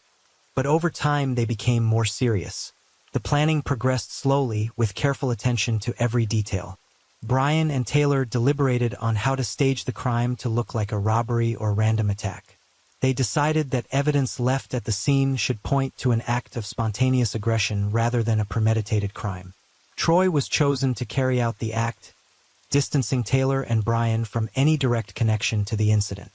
but over time they became more serious. The planning progressed slowly with careful attention to every detail. Brian and Taylor deliberated on how to stage the crime to look like a robbery or random attack. They decided that evidence left at the scene should point to an act of spontaneous aggression rather than a premeditated crime. Troy was chosen to carry out the act, distancing Taylor and Brian from any direct connection to the incident.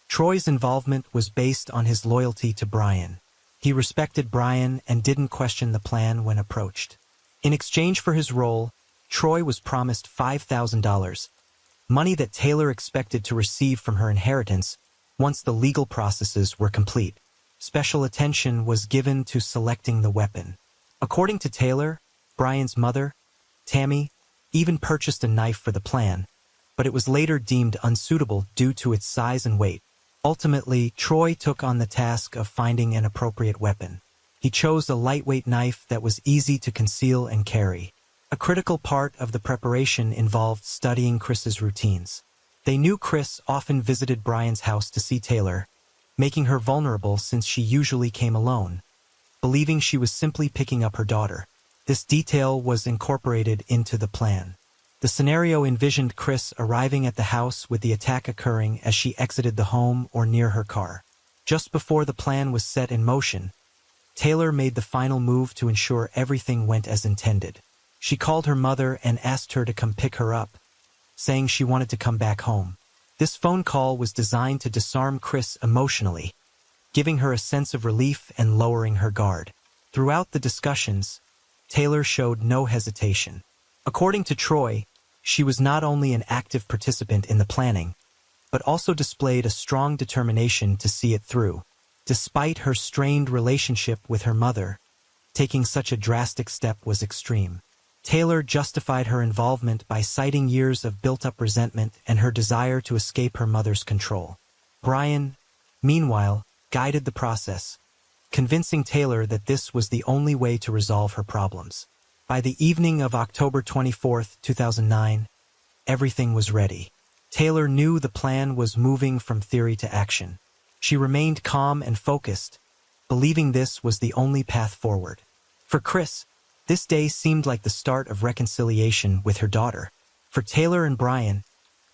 Troy's involvement was based on his loyalty to Brian. He respected Brian and didn't question the plan when approached. In exchange for his role, Troy was promised $5,000, money that Taylor expected to receive from her inheritance once the legal processes were complete. Special attention was given to selecting the weapon. According to Taylor, Brian's mother, Tammy, even purchased a knife for the plan, but it was later deemed unsuitable due to its size and weight. Ultimately, Troy took on the task of finding an appropriate weapon. He chose a lightweight knife that was easy to conceal and carry. A critical part of the preparation involved studying Chris's routines. They knew Chris often visited Brian's house to see Taylor, making her vulnerable since she usually came alone, believing she was simply picking up her daughter. This detail was incorporated into the plan. The scenario envisioned Chris arriving at the house with the attack occurring as she exited the home or near her car. Just before the plan was set in motion, Taylor made the final move to ensure everything went as intended. She called her mother and asked her to come pick her up, saying she wanted to come back home. This phone call was designed to disarm Chris emotionally, giving her a sense of relief and lowering her guard. Throughout the discussions, Taylor showed no hesitation. According to Troy, she was not only an active participant in the planning, but also displayed a strong determination to see it through. Despite her strained relationship with her mother, taking such a drastic step was extreme. Taylor justified her involvement by citing years of built-up resentment and her desire to escape her mother's control. Brian, meanwhile, guided the process, convincing Taylor that this was the only way to resolve her problems. By the evening of October 24, 2009, everything was ready. Taylor knew the plan was moving from theory to action. She remained calm and focused, believing this was the only path forward. For Chris, this day seemed like the start of reconciliation with her daughter. For Taylor and Brian,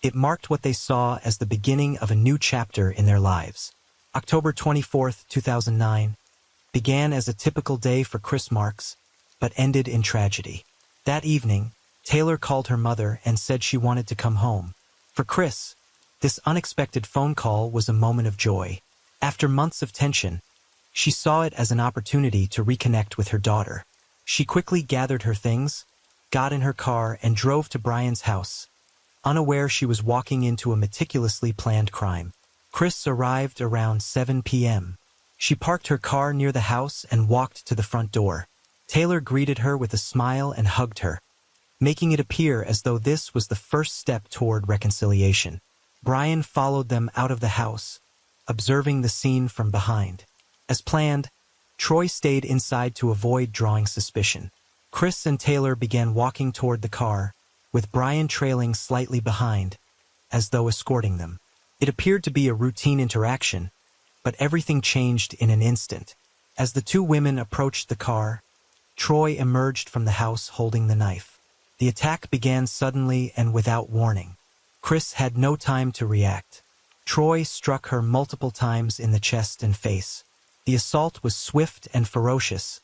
it marked what they saw as the beginning of a new chapter in their lives. October 24, 2009, began as a typical day for Chris Marks, but ended in tragedy. That evening, Taylor called her mother and said she wanted to come home. For Chris, this unexpected phone call was a moment of joy. After months of tension, she saw it as an opportunity to reconnect with her daughter. She quickly gathered her things, got in her car, and drove to Brian's house, unaware she was walking into a meticulously planned crime. Chris arrived around 7 p.m. She parked her car near the house and walked to the front door. Taylor greeted her with a smile and hugged her, making it appear as though this was the first step toward reconciliation. Brian followed them out of the house, observing the scene from behind. As planned, Troy stayed inside to avoid drawing suspicion. Chris and Taylor began walking toward the car, with Brian trailing slightly behind, as though escorting them. It appeared to be a routine interaction, but everything changed in an instant. As the two women approached the car, Troy emerged from the house holding the knife. The attack began suddenly and without warning. Chris had no time to react. Troy struck her multiple times in the chest and face. The assault was swift and ferocious,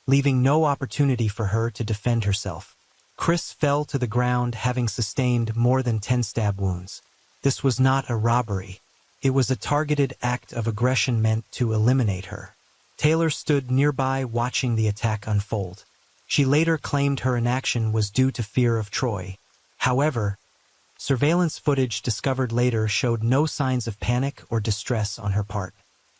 leaving no opportunity for her to defend herself. Chris fell to the ground having sustained more than 10 stab wounds. This was not a robbery. It was a targeted act of aggression meant to eliminate her. Taylor stood nearby watching the attack unfold. She later claimed her inaction was due to fear of Troy. However, surveillance footage discovered later showed no signs of panic or distress on her part.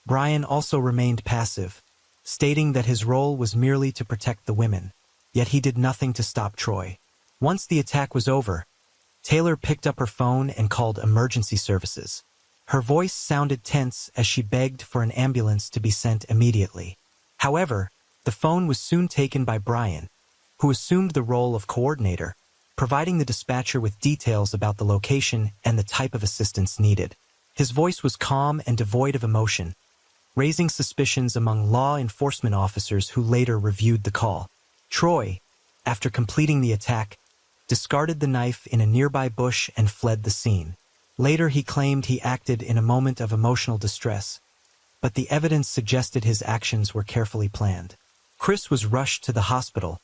Brian also remained passive, stating that his role was merely to protect the women, yet he did nothing to stop Troy. Once the attack was over, Taylor picked up her phone and called emergency services. Her voice sounded tense as she begged for an ambulance to be sent immediately. However, the phone was soon taken by Brian, who assumed the role of coordinator, providing the dispatcher with details about the location and the type of assistance needed. His voice was calm and devoid of emotion, raising suspicions among law enforcement officers who later reviewed the call. Troy, after completing the attack, discarded the knife in a nearby bush and fled the scene. Later he claimed he acted in a moment of emotional distress, but the evidence suggested his actions were carefully planned. Chris was rushed to the hospital,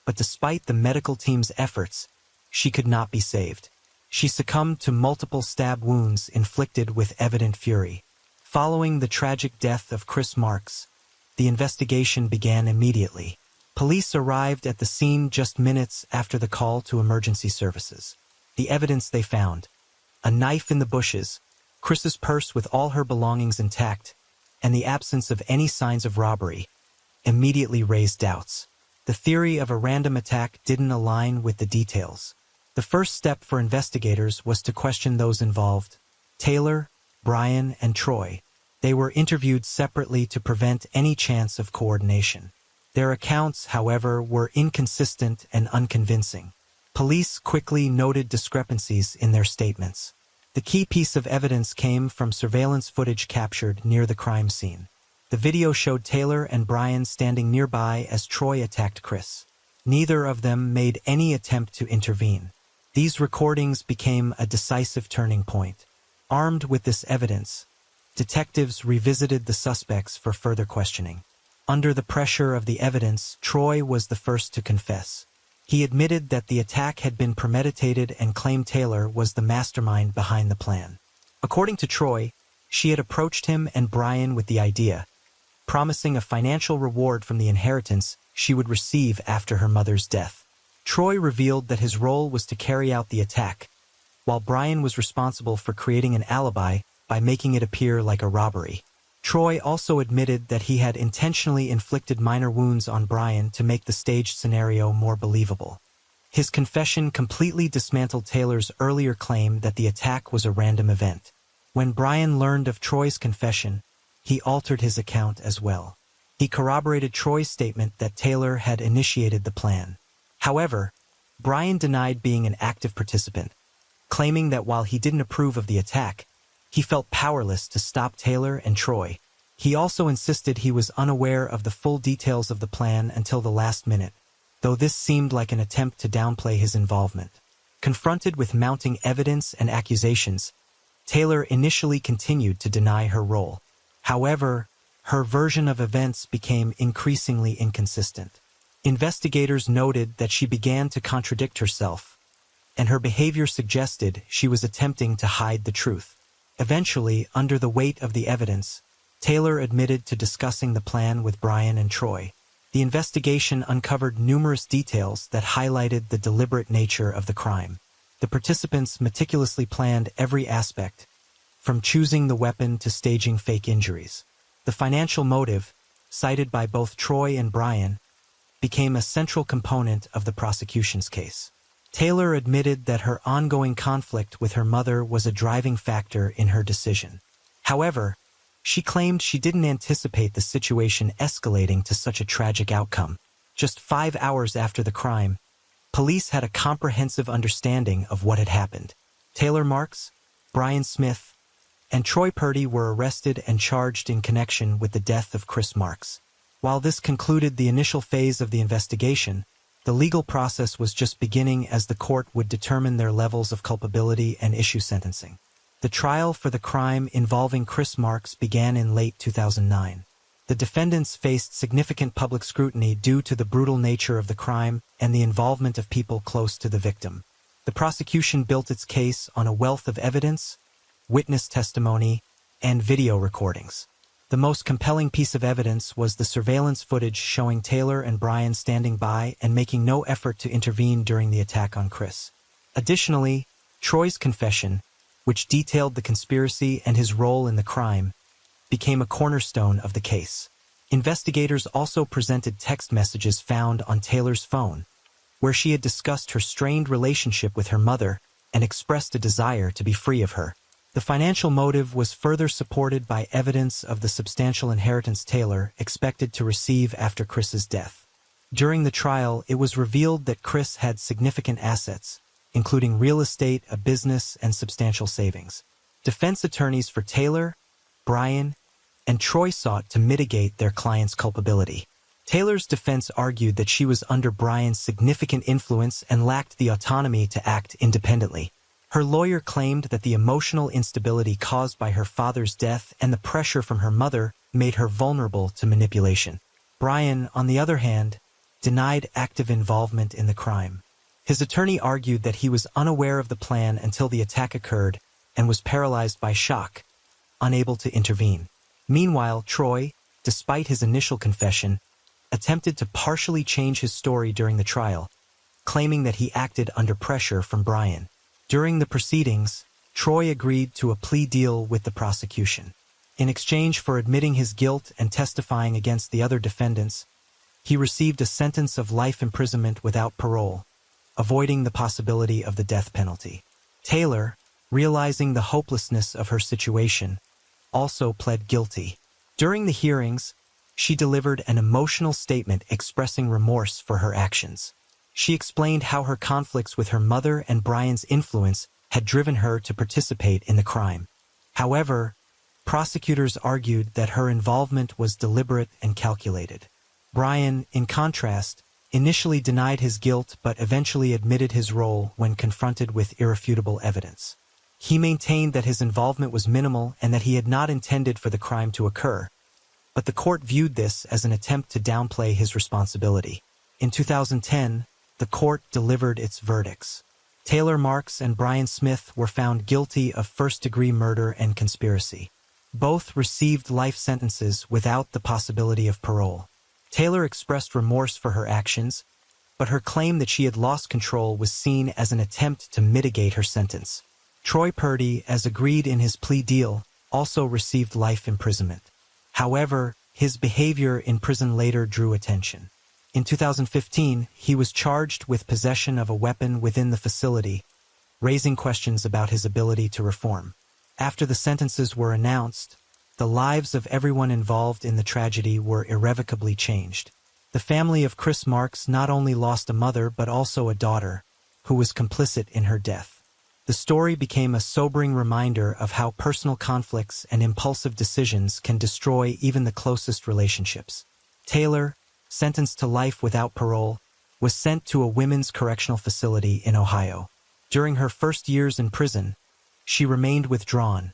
but despite the medical team's efforts, she could not be saved. She succumbed to multiple stab wounds inflicted with evident fury. Following the tragic death of Chris Marks, the investigation began immediately. Police arrived at the scene just minutes after the call to emergency services. The evidence they found: a knife in the bushes, Chris's purse with all her belongings intact, and the absence of any signs of robbery, immediately raised doubts. The theory of a random attack didn't align with the details. The first step for investigators was to question those involved: Taylor, Brian, and Troy. They were interviewed separately to prevent any chance of coordination. Their accounts, however, were inconsistent and unconvincing. Police quickly noted discrepancies in their statements. The key piece of evidence came from surveillance footage captured near the crime scene. The video showed Taylor and Brian standing nearby as Troy attacked Chris. Neither of them made any attempt to intervene. These recordings became a decisive turning point. Armed with this evidence, detectives revisited the suspects for further questioning. Under the pressure of the evidence, Troy was the first to confess. He admitted that the attack had been premeditated and claimed Taylor was the mastermind behind the plan. According to Troy, she had approached him and Brian with the idea, promising a financial reward from the inheritance she would receive after her mother's death. Troy revealed that his role was to carry out the attack, while Brian was responsible for creating an alibi by making it appear like a robbery. Troy also admitted that he had intentionally inflicted minor wounds on Brian to make the staged scenario more believable. His confession completely dismantled Taylor's earlier claim that the attack was a random event. When Brian learned of Troy's confession, he altered his account as well. He corroborated Troy's statement that Taylor had initiated the plan. However, Brian denied being an active participant, claiming that while he didn't approve of the attack, he felt powerless to stop Taylor and Troy. He also insisted he was unaware of the full details of the plan until the last minute, though this seemed like an attempt to downplay his involvement. Confronted with mounting evidence and accusations, Taylor initially continued to deny her role. However, her version of events became increasingly inconsistent. Investigators noted that she began to contradict herself, and her behavior suggested she was attempting to hide the truth. Eventually, under the weight of the evidence, Taylor admitted to discussing the plan with Brian and Troy. The investigation uncovered numerous details that highlighted the deliberate nature of the crime. The participants meticulously planned every aspect, from choosing the weapon to staging fake injuries. The financial motive, cited by both Troy and Brian, became a central component of the prosecution's case. Taylor admitted that her ongoing conflict with her mother was a driving factor in her decision. However, she claimed she didn't anticipate the situation escalating to such a tragic outcome. Just 5 hours after the crime, police had a comprehensive understanding of what had happened. Taylor Marks, Brian Smith, and Troy Purdy were arrested and charged in connection with the death of Chris Marks. While this concluded the initial phase of the investigation, the legal process was just beginning as the court would determine their levels of culpability and issue sentencing. The trial for the crime involving Chris Marks began in late 2009. The defendants faced significant public scrutiny due to the brutal nature of the crime and the involvement of people close to the victim. The prosecution built its case on a wealth of evidence, witness testimony, and video recordings. The most compelling piece of evidence was the surveillance footage showing Taylor and Brian standing by and making no effort to intervene during the attack on Chris. Additionally, Troy's confession, which detailed the conspiracy and his role in the crime, became a cornerstone of the case. Investigators also presented text messages found on Taylor's phone, where she had discussed her strained relationship with her mother and expressed a desire to be free of her. The financial motive was further supported by evidence of the substantial inheritance Taylor expected to receive after Chris's death. During the trial, it was revealed that Chris had significant assets, including real estate, a business, and substantial savings. Defense attorneys for Taylor, Brian, and Troy sought to mitigate their client's culpability. Taylor's defense argued that she was under Brian's significant influence and lacked the autonomy to act independently. Her lawyer claimed that the emotional instability caused by her father's death and the pressure from her mother made her vulnerable to manipulation. Brian, on the other hand, denied active involvement in the crime. His attorney argued that he was unaware of the plan until the attack occurred and was paralyzed by shock, unable to intervene. Meanwhile, Troy, despite his initial confession, attempted to partially change his story during the trial, claiming that he acted under pressure from Brian. During the proceedings, Troy agreed to a plea deal with the prosecution. In exchange for admitting his guilt and testifying against the other defendants, he received a sentence of life imprisonment without parole, avoiding the possibility of the death penalty. Taylor, realizing the hopelessness of her situation, also pled guilty. During the hearings, she delivered an emotional statement expressing remorse for her actions. She explained how her conflicts with her mother and Brian's influence had driven her to participate in the crime. However, prosecutors argued that her involvement was deliberate and calculated. Brian, in contrast, initially denied his guilt but eventually admitted his role when confronted with irrefutable evidence. He maintained that his involvement was minimal and that he had not intended for the crime to occur, but the court viewed this as an attempt to downplay his responsibility. In 2010, the court delivered its verdicts. Taylor Marks and Brian Smith were found guilty of first-degree murder and conspiracy. Both received life sentences without the possibility of parole. Taylor expressed remorse for her actions, but her claim that she had lost control was seen as an attempt to mitigate her sentence. Troy Purdy, as agreed in his plea deal, also received life imprisonment. However, his behavior in prison later drew attention. In 2015, he was charged with possession of a weapon within the facility, raising questions about his ability to reform. After the sentences were announced, the lives of everyone involved in the tragedy were irrevocably changed. The family of Chris Marks not only lost a mother but also a daughter, who was complicit in her death. The story became a sobering reminder of how personal conflicts and impulsive decisions can destroy even the closest relationships. Taylor, sentenced to life without parole, was sent to a women's correctional facility in Ohio. During her first years in prison, she remained withdrawn,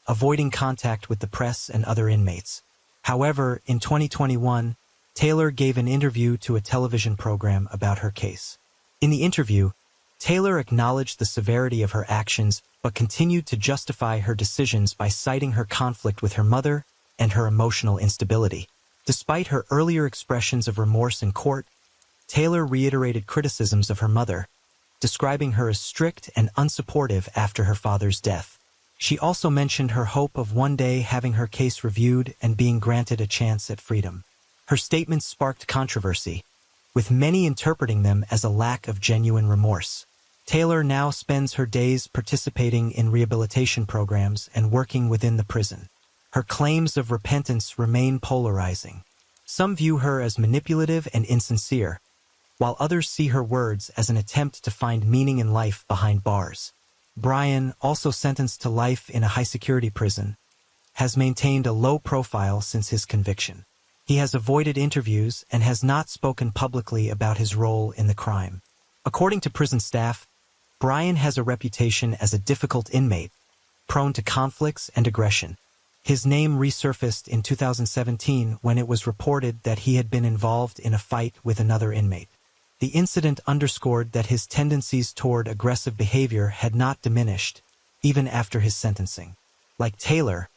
avoiding contact with the press and other inmates. However, in 2021, Taylor gave an interview to a television program about her case. In the interview, Taylor acknowledged the severity of her actions but continued to justify her decisions by citing her conflict with her mother and her emotional instability. Despite her earlier expressions of remorse in court, Taylor reiterated criticisms of her mother, describing her as strict and unsupportive after her father's death. She also mentioned her hope of one day having her case reviewed and being granted a chance at freedom. Her statements sparked controversy, with many interpreting them as a lack of genuine remorse. Taylor now spends her days participating in rehabilitation programs and working within the prison. Her claims of repentance remain polarizing. Some view her as manipulative and insincere, while others see her words as an attempt to find meaning in life behind bars. Brian, also sentenced to life in a high-security prison, has maintained a low profile since his conviction. He has avoided interviews and has not spoken publicly about his role in the crime. According to prison staff, Brian has a reputation as a difficult inmate, prone to conflicts and aggression. His name resurfaced in 2017 when it was reported that he had been involved in a fight with another inmate. The incident underscored that his tendencies toward aggressive behavior had not diminished, even after his sentencing. Like Taylor,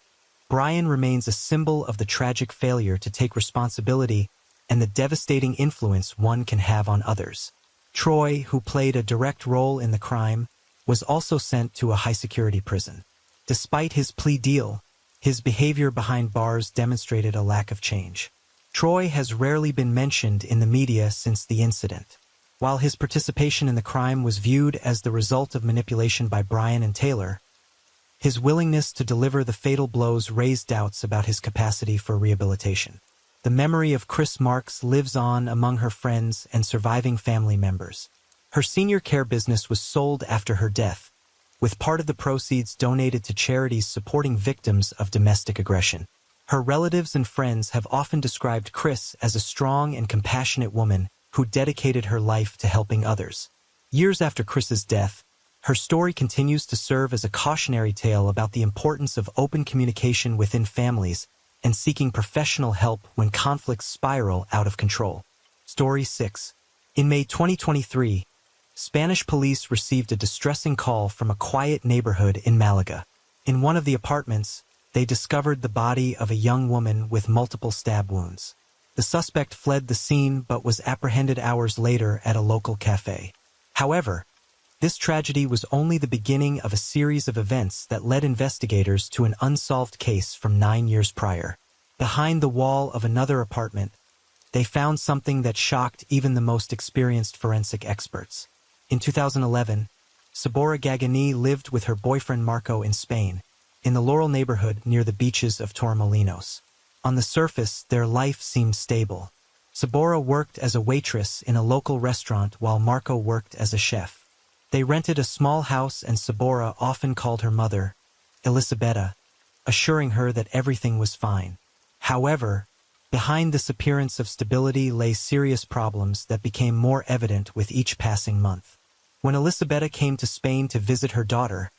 Brian remains a symbol of the tragic failure to take responsibility and the devastating influence one can have on others. Troy, who played a direct role in the crime, was also sent to a high-security prison. Despite his plea deal, his behavior behind bars demonstrated a lack of change. Troy has rarely been mentioned in the media since the incident. While his participation in the crime was viewed as the result of manipulation by Brian and Taylor, his willingness to deliver the fatal blows raised doubts about his capacity for rehabilitation. The memory of Chris Marks lives on among her friends and surviving family members. Her senior care business was sold after her death, with part of the proceeds donated to charities supporting victims of domestic aggression. Her relatives and friends have often described Chris as a strong and compassionate woman who dedicated her life to helping others. Years after Chris's death, her story continues to serve as a cautionary tale about the importance of open communication within families and seeking professional help when conflicts spiral out of control. Story 6. In May 2023, Spanish police received a distressing call from a quiet neighborhood in Malaga. In one of the apartments, they discovered the body of a young woman with multiple stab wounds. The suspect fled the scene but was apprehended hours later at a local cafe. However, this tragedy was only the beginning of a series of events that led investigators to an unsolved case from 9 years prior. Behind the wall of another apartment, they found something that shocked even the most experienced forensic experts. In 2011, Sabora Gagani lived with her boyfriend Marco in Spain, in the Laurel neighborhood near the beaches of Torremolinos. On the surface, their life seemed stable. Sabora worked as a waitress in a local restaurant while Marco worked as a chef. They rented a small house and Sabora often called her mother, Elisabetta, assuring her that everything was fine. However, behind this appearance of stability lay serious problems that became more evident with each passing month. When Elisabetta came to Spain to visit her daughter,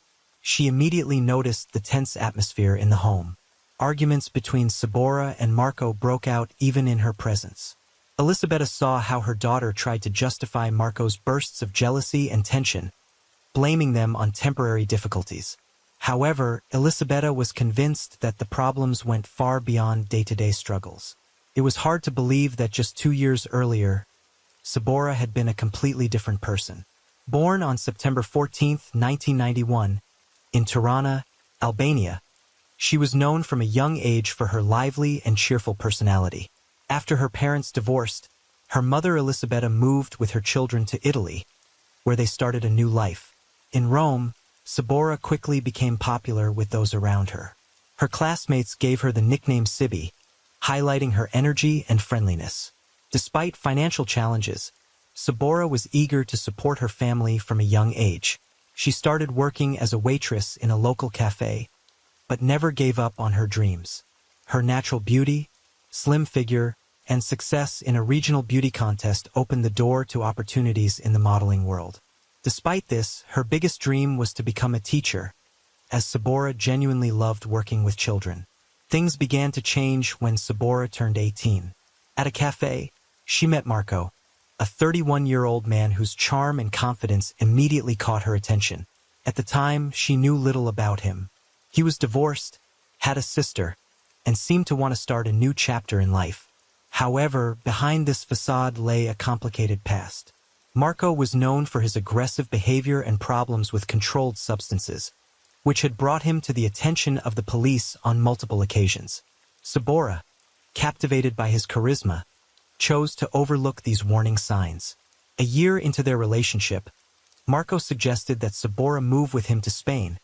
she immediately noticed the tense atmosphere in the home. Arguments between Sabora and Marco broke out even in her presence. Elisabetta saw how her daughter tried to justify Marco's bursts of jealousy and tension, blaming them on temporary difficulties. However, Elisabetta was convinced that the problems went far beyond day-to-day struggles. It was hard to believe that just 2 years earlier, Sabora had been a completely different person. Born on September 14, 1991, in Tirana, Albania, she was known from a young age for her lively and cheerful personality. After her parents divorced, her mother Elisabetta moved with her children to Italy, where they started a new life. In Rome, Sabora quickly became popular with those around her. Her classmates gave her the nickname Sibi, highlighting her energy and friendliness. Despite financial challenges, Sabora was eager to support her family from a young age. She started working as a waitress in a local cafe, but never gave up on her dreams. Her natural beauty, slim figure, and success in a regional beauty contest opened the door to opportunities in the modeling world. Despite this, her biggest dream was to become a teacher, as Sabora genuinely loved working with children. Things began to change when Sabora turned 18. At a cafe, she met Marco, a 31-year-old man whose charm and confidence immediately caught her attention. At the time, she knew little about him. He was divorced, had a sister, and seemed to want to start a new chapter in life. However, behind this facade lay a complicated past. Marco was known for his aggressive behavior and problems with controlled substances, which had brought him to the attention of the police on multiple occasions. Sabora, captivated by his charisma, chose to overlook these warning signs. A year into their relationship, Marco suggested that Sabora move with him to Spain,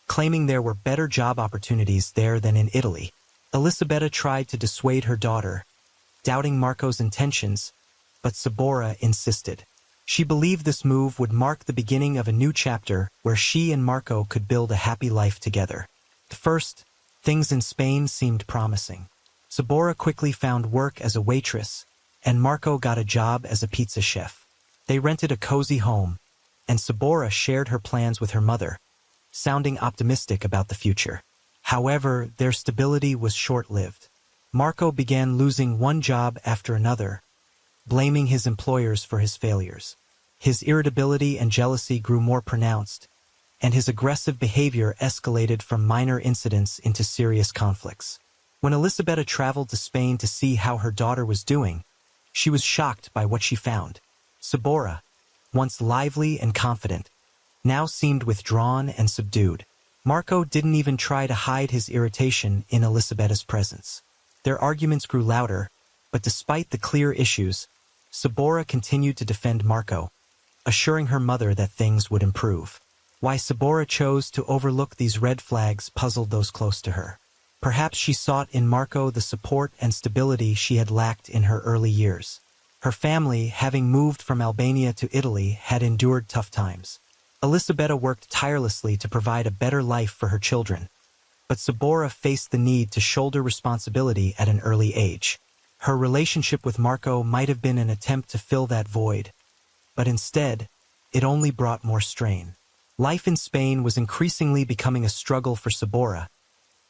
claiming there were better job opportunities there than in Italy. Elisabetta tried to dissuade her daughter, doubting Marco's intentions, but Sabora insisted. She believed this move would mark the beginning of a new chapter where she and Marco could build a happy life together. At first, things in Spain seemed promising. Sabora quickly found work as a waitress, and Marco got a job as a pizza chef. They rented a cozy home, and Sabora shared her plans with her mother, sounding optimistic about the future. However, their stability was short-lived. Marco began losing one job after another, blaming his employers for his failures. His irritability and jealousy grew more pronounced, and his aggressive behavior escalated from minor incidents into serious conflicts. When Elisabetta traveled to Spain to see how her daughter was doing, she was shocked by what she found. Sabora, once lively and confident, now seemed withdrawn and subdued. Marco didn't even try to hide his irritation in Elisabetta's presence. Their arguments grew louder, but despite the clear issues, Sabora continued to defend Marco, assuring her mother that things would improve. Why Sabora chose to overlook these red flags puzzled those close to her. Perhaps she sought in Marco the support and stability she had lacked in her early years. Her family, having moved from Albania to Italy, had endured tough times. Elisabetta worked tirelessly to provide a better life for her children, but Sabora faced the need to shoulder responsibility at an early age. Her relationship with Marco might have been an attempt to fill that void, but instead, it only brought more strain. Life in Spain was increasingly becoming a struggle for Sabora,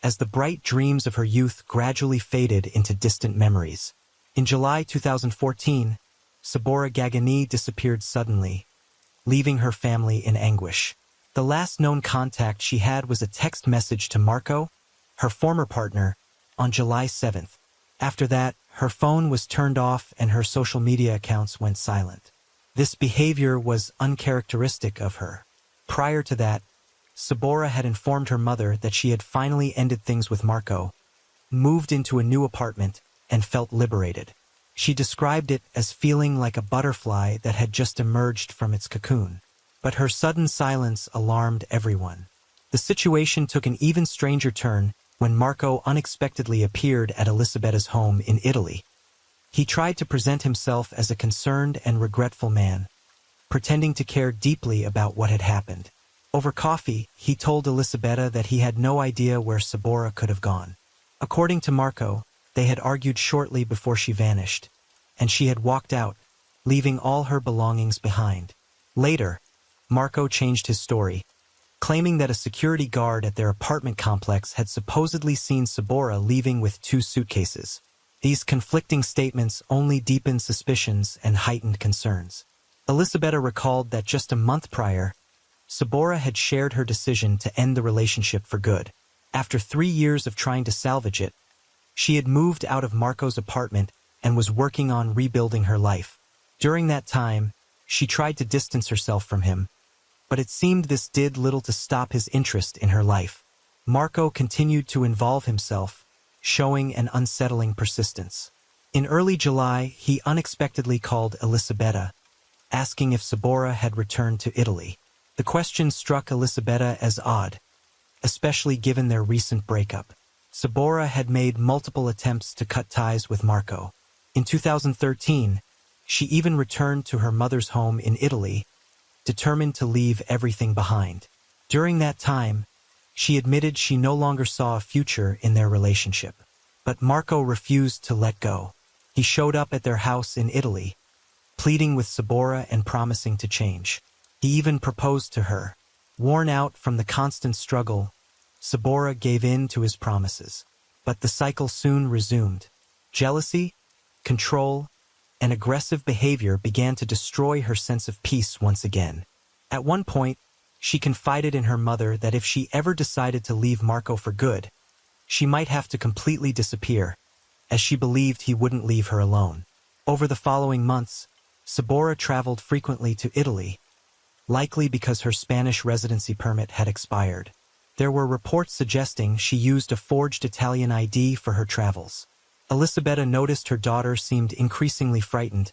as the bright dreams of her youth gradually faded into distant memories. In July 2014, Sabora Gagani disappeared suddenly, leaving her family in anguish. The last known contact she had was a text message to Marco, her former partner, on July 7th. After that, her phone was turned off and her social media accounts went silent. This behavior was uncharacteristic of her. Prior to that, Sabora had informed her mother that she had finally ended things with Marco, moved into a new apartment, and felt liberated. She described it as feeling like a butterfly that had just emerged from its cocoon. But her sudden silence alarmed everyone. The situation took an even stranger turn when Marco unexpectedly appeared at Elisabetta's home in Italy. He tried to present himself as a concerned and regretful man, pretending to care deeply about what had happened. Over coffee, he told Elisabetta that he had no idea where Sabora could have gone. According to Marco, they had argued shortly before she vanished, and she had walked out, leaving all her belongings behind. Later, Marco changed his story, claiming that a security guard at their apartment complex had supposedly seen Sabora leaving with 2 suitcases. These conflicting statements only deepened suspicions and heightened concerns. Elisabetta recalled that just a month prior, Sabora had shared her decision to end the relationship for good. After 3 years of trying to salvage it, she had moved out of Marco's apartment and was working on rebuilding her life. During that time, she tried to distance herself from him, but it seemed this did little to stop his interest in her life. Marco continued to involve himself, showing an unsettling persistence. In early July, he unexpectedly called Elisabetta, asking if Sabora had returned to Italy. The question struck Elisabetta as odd, especially given their recent breakup. Sabora had made multiple attempts to cut ties with Marco. In 2013, she even returned to her mother's home in Italy, determined to leave everything behind. During that time, she admitted she no longer saw a future in their relationship. But Marco refused to let go. He showed up at their house in Italy, pleading with Sabora and promising to change. He even proposed to her. Worn out from the constant struggle, Sabora gave in to his promises. But the cycle soon resumed. Jealousy, control, and aggressive behavior began to destroy her sense of peace once again. At one point, she confided in her mother that if she ever decided to leave Marco for good, she might have to completely disappear, as she believed he wouldn't leave her alone. Over the following months, Sabora traveled frequently to Italy, likely because her Spanish residency permit had expired. There were reports suggesting she used a forged Italian ID for her travels. Elisabetta noticed her daughter seemed increasingly frightened,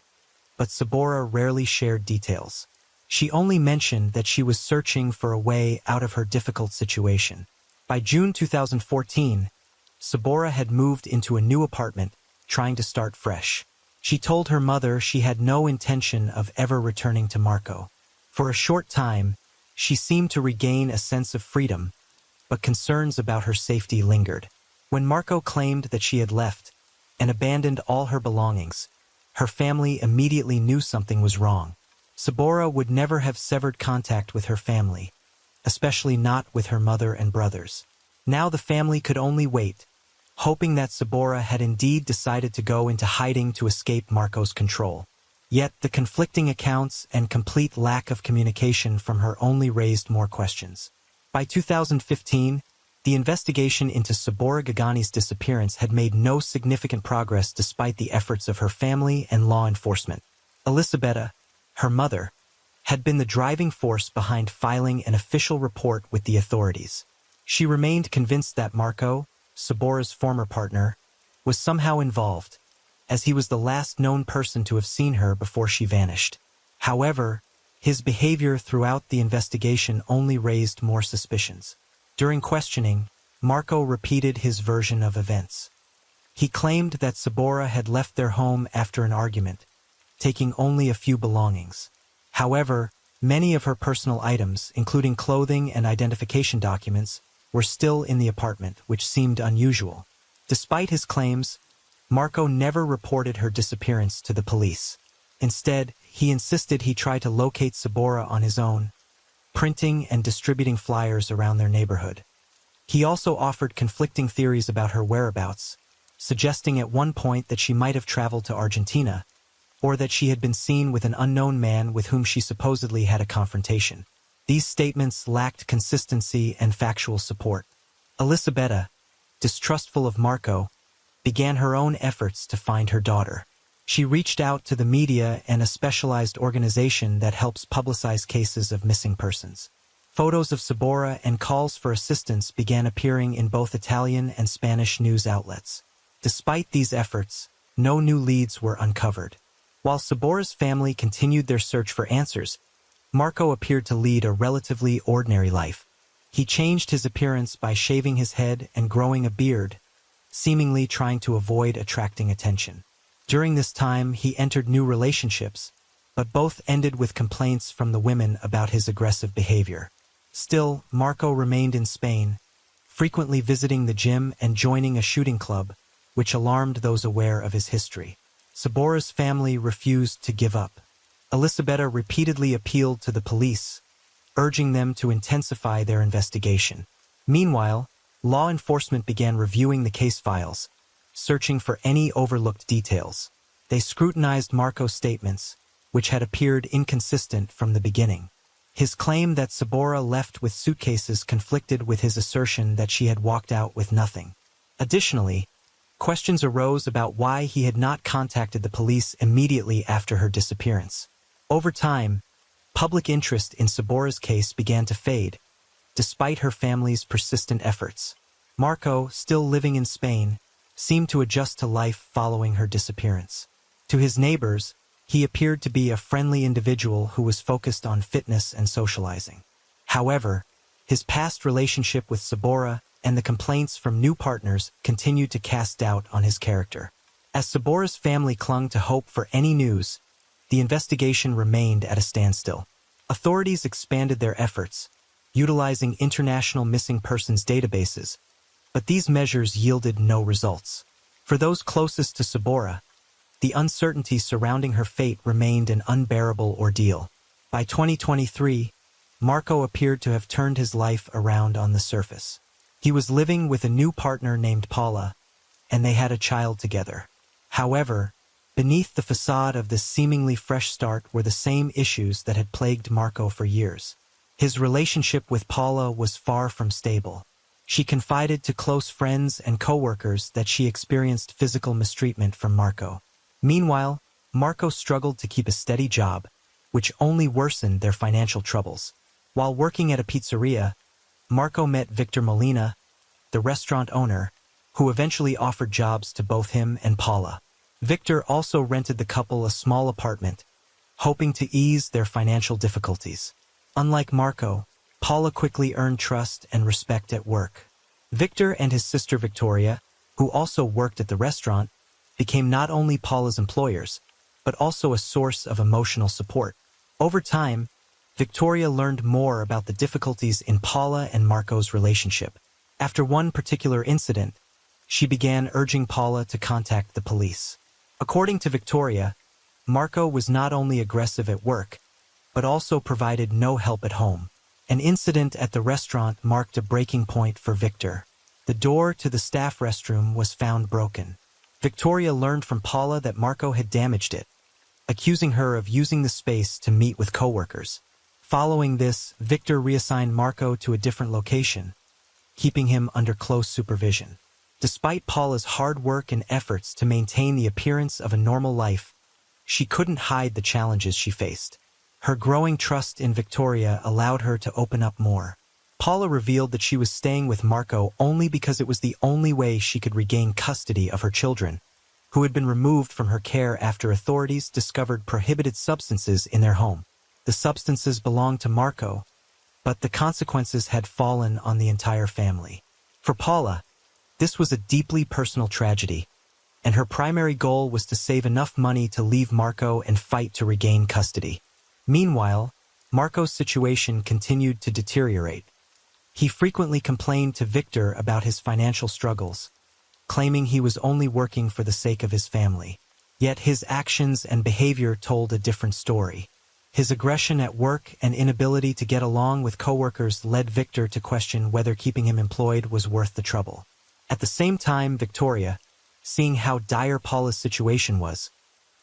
but Sabora rarely shared details. She only mentioned that she was searching for a way out of her difficult situation. By June 2014, Sabora had moved into a new apartment, trying to start fresh. She told her mother she had no intention of ever returning to Marco. For a short time, she seemed to regain a sense of freedom, but concerns about her safety lingered. When Marco claimed that she had left and abandoned all her belongings, her family immediately knew something was wrong. Sabora would never have severed contact with her family, especially not with her mother and brothers. Now the family could only wait, hoping that Sabora had indeed decided to go into hiding to escape Marco's control. Yet the conflicting accounts and complete lack of communication from her only raised more questions. By 2015, the investigation into Sabora Gagani's disappearance had made no significant progress despite the efforts of her family and law enforcement. Elisabetta, her mother, had been the driving force behind filing an official report with the authorities. She remained convinced that Marco, Sabora's former partner, was somehow involved, as he was the last known person to have seen her before she vanished. However, his behavior throughout the investigation only raised more suspicions. During questioning, Marco repeated his version of events. He claimed that Sabora had left their home after an argument, taking only a few belongings. However, many of her personal items, including clothing and identification documents, were still in the apartment, which seemed unusual. Despite his claims, Marco never reported her disappearance to the police. Instead, he insisted he try to locate Sabora on his own, printing and distributing flyers around their neighborhood. He also offered conflicting theories about her whereabouts, suggesting at one point that she might have traveled to Argentina, or that she had been seen with an unknown man with whom she supposedly had a confrontation. These statements lacked consistency and factual support. Elisabetta, distrustful of Marco, began her own efforts to find her daughter. She reached out to the media and a specialized organization that helps publicize cases of missing persons. Photos of Sabora and calls for assistance began appearing in both Italian and Spanish news outlets. Despite these efforts, no new leads were uncovered. While Sabora's family continued their search for answers, Marco appeared to lead a relatively ordinary life. He changed his appearance by shaving his head and growing a beard, seemingly trying to avoid attracting attention. During this time, he entered new relationships, but both ended with complaints from the women about his aggressive behavior. Still, Marco remained in Spain, frequently visiting the gym and joining a shooting club, which alarmed those aware of his history. Sabora's family refused to give up. Elisabetta repeatedly appealed to the police, urging them to intensify their investigation. Meanwhile, law enforcement began reviewing the case files, searching for any overlooked details. They scrutinized Marco's statements, which had appeared inconsistent from the beginning. His claim that Sabora left with suitcases conflicted with his assertion that she had walked out with nothing. Additionally, questions arose about why he had not contacted the police immediately after her disappearance. Over time, public interest in Sabora's case began to fade, despite her family's persistent efforts. Marco, still living in Spain, seemed to adjust to life following her disappearance. To his neighbors, he appeared to be a friendly individual who was focused on fitness and socializing. However, his past relationship with Sabora and the complaints from new partners continued to cast doubt on his character. As Sabora's family clung to hope for any news, the investigation remained at a standstill. Authorities expanded their efforts, utilizing international missing persons databases, but these measures yielded no results. For those closest to Sabora, the uncertainty surrounding her fate remained an unbearable ordeal. By 2023, Marco appeared to have turned his life around on the surface. He was living with a new partner named Paula, and they had a child together. However, beneath the facade of this seemingly fresh start were the same issues that had plagued Marco for years. His relationship with Paula was far from stable. She confided to close friends and coworkers that she experienced physical mistreatment from Marco. Meanwhile, Marco struggled to keep a steady job, which only worsened their financial troubles. While working at a pizzeria, Marco met Victor Molina, the restaurant owner, who eventually offered jobs to both him and Paula. Victor also rented the couple a small apartment, hoping to ease their financial difficulties. Unlike Marco, Paula quickly earned trust and respect at work. Victor and his sister Victoria, who also worked at the restaurant, became not only Paula's employers, but also a source of emotional support. Over time, Victoria learned more about the difficulties in Paula and Marco's relationship. After one particular incident, she began urging Paula to contact the police. According to Victoria, Marco was not only aggressive at work, but also provided no help at home. An incident at the restaurant marked a breaking point for Victor. The door to the staff restroom was found broken. Victoria learned from Paula that Marco had damaged it, accusing her of using the space to meet with coworkers. Following this, Victor reassigned Marco to a different location, keeping him under close supervision. Despite Paula's hard work and efforts to maintain the appearance of a normal life, she couldn't hide the challenges she faced. Her growing trust in Victoria allowed her to open up more. Paula revealed that she was staying with Marco only because it was the only way she could regain custody of her children, who had been removed from her care after authorities discovered prohibited substances in their home. The substances belonged to Marco, but the consequences had fallen on the entire family. For Paula, this was a deeply personal tragedy, and her primary goal was to save enough money to leave Marco and fight to regain custody. Meanwhile, Marco's situation continued to deteriorate. He frequently complained to Victor about his financial struggles, claiming he was only working for the sake of his family. Yet his actions and behavior told a different story. His aggression at work and inability to get along with coworkers led Victor to question whether keeping him employed was worth the trouble. At the same time, Victoria, seeing how dire Paula's situation was,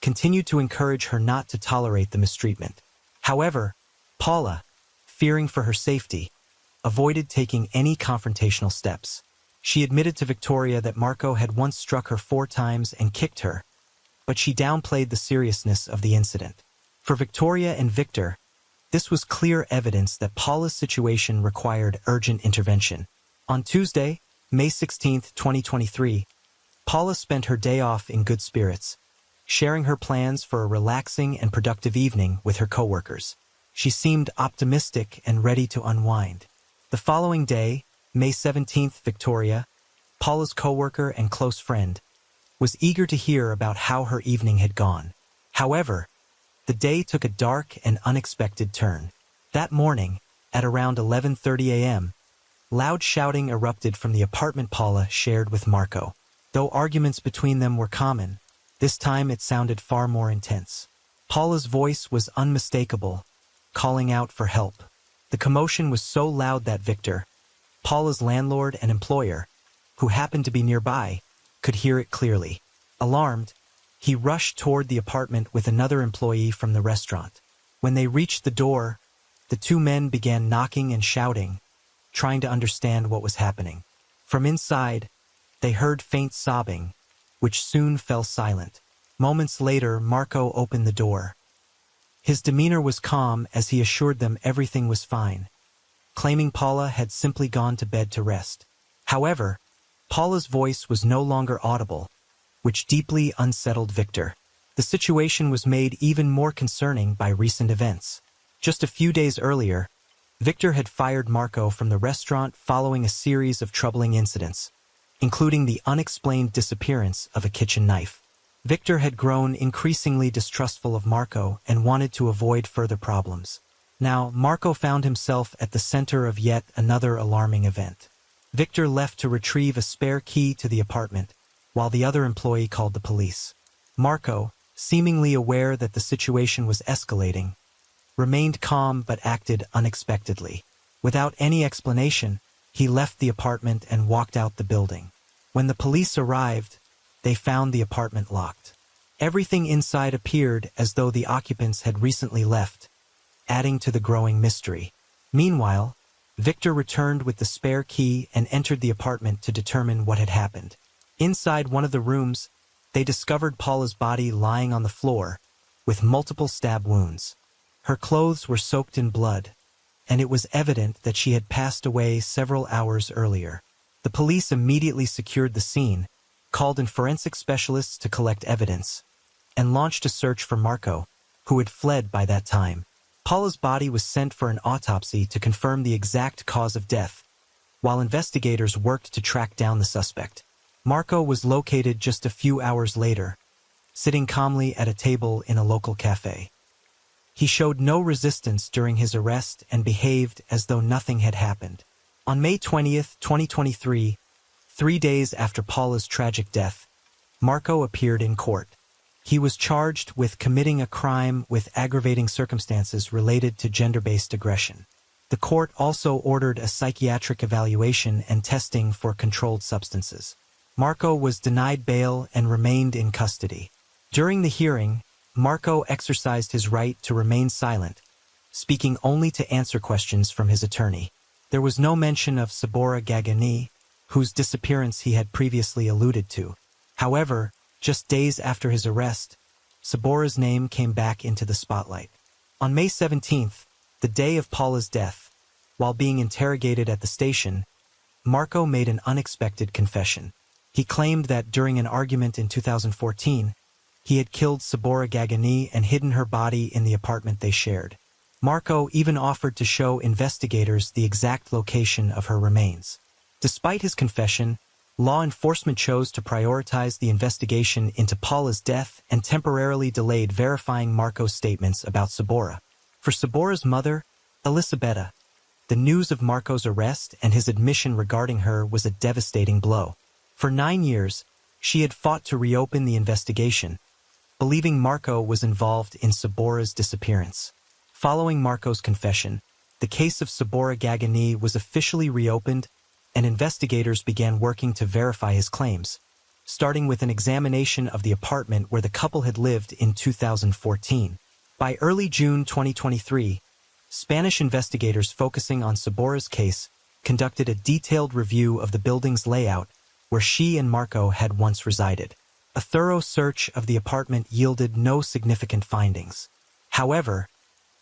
continued to encourage her not to tolerate the mistreatment. However, Paula, fearing for her safety, avoided taking any confrontational steps. She admitted to Victoria that Marco had once struck her 4 times and kicked her, but she downplayed the seriousness of the incident. For Victoria and Victor, this was clear evidence that Paula's situation required urgent intervention. On Tuesday, May 16, 2023, Paula spent her day off in good spirits, sharing her plans for a relaxing and productive evening with her coworkers. She seemed optimistic and ready to unwind. The following day, May 17th, Victoria, Paula's coworker and close friend, was eager to hear about how her evening had gone. However, the day took a dark and unexpected turn. That morning, at around 11:30 a.m., loud shouting erupted from the apartment Paula shared with Marco. Though arguments between them were common, this time it sounded far more intense. Paula's voice was unmistakable, calling out for help. The commotion was so loud that Victor, Paula's landlord and employer, who happened to be nearby, could hear it clearly. Alarmed, he rushed toward the apartment with another employee from the restaurant. When they reached the door, the 2 men began knocking and shouting, trying to understand what was happening. From inside, they heard faint sobbing, which soon fell silent. Moments later, Marco opened the door. His demeanor was calm as he assured them everything was fine, claiming Paula had simply gone to bed to rest. However, Paula's voice was no longer audible, which deeply unsettled Victor. The situation was made even more concerning by recent events. Just a few days earlier, Victor had fired Marco from the restaurant following a series of troubling incidents, including the unexplained disappearance of a kitchen knife. Victor had grown increasingly distrustful of Marco and wanted to avoid further problems. Now, Marco found himself at the center of yet another alarming event. Victor left to retrieve a spare key to the apartment, while the other employee called the police. Marco, seemingly aware that the situation was escalating, remained calm but acted unexpectedly. Without any explanation, he left the apartment and walked out the building. When the police arrived, they found the apartment locked. Everything inside appeared as though the occupants had recently left, adding to the growing mystery. Meanwhile, Victor returned with the spare key and entered the apartment to determine what had happened. Inside one of the rooms, they discovered Paula's body lying on the floor, with multiple stab wounds. Her clothes were soaked in blood, and it was evident that she had passed away several hours earlier. The police immediately secured the scene, called in forensic specialists to collect evidence, and launched a search for Marco, who had fled by that time. Paula's body was sent for an autopsy to confirm the exact cause of death, while investigators worked to track down the suspect. Marco was located just a few hours later, sitting calmly at a table in a local cafe. He showed no resistance during his arrest and behaved as though nothing had happened. On May 20th, 2023, 3 days after Paula's tragic death, Marco appeared in court. He was charged with committing a crime with aggravating circumstances related to gender-based aggression. The court also ordered a psychiatric evaluation and testing for controlled substances. Marco was denied bail and remained in custody. During the hearing, Marco exercised his right to remain silent, speaking only to answer questions from his attorney. There was no mention of Sabora Gagani, whose disappearance he had previously alluded to. However, just days after his arrest, Sabora's name came back into the spotlight. On May 17th, the day of Paula's death, while being interrogated at the station, Marco made an unexpected confession. He claimed that during an argument in 2014, he had killed Sabora Gagani and hidden her body in the apartment they shared. Marco even offered to show investigators the exact location of her remains. Despite his confession, law enforcement chose to prioritize the investigation into Paula's death and temporarily delayed verifying Marco's statements about Sabora. For Sabora's mother, Elisabetta, the news of Marco's arrest and his admission regarding her was a devastating blow. For 9 years, she had fought to reopen the investigation, believing Marco was involved in Sabora's disappearance. Following Marco's confession, the case of Sabora Gagani was officially reopened, and investigators began working to verify his claims, starting with an examination of the apartment where the couple had lived in 2014. By early June 2023, Spanish investigators focusing on Sabora's case conducted a detailed review of the building's layout where she and Marco had once resided. A thorough search of the apartment yielded no significant findings. However,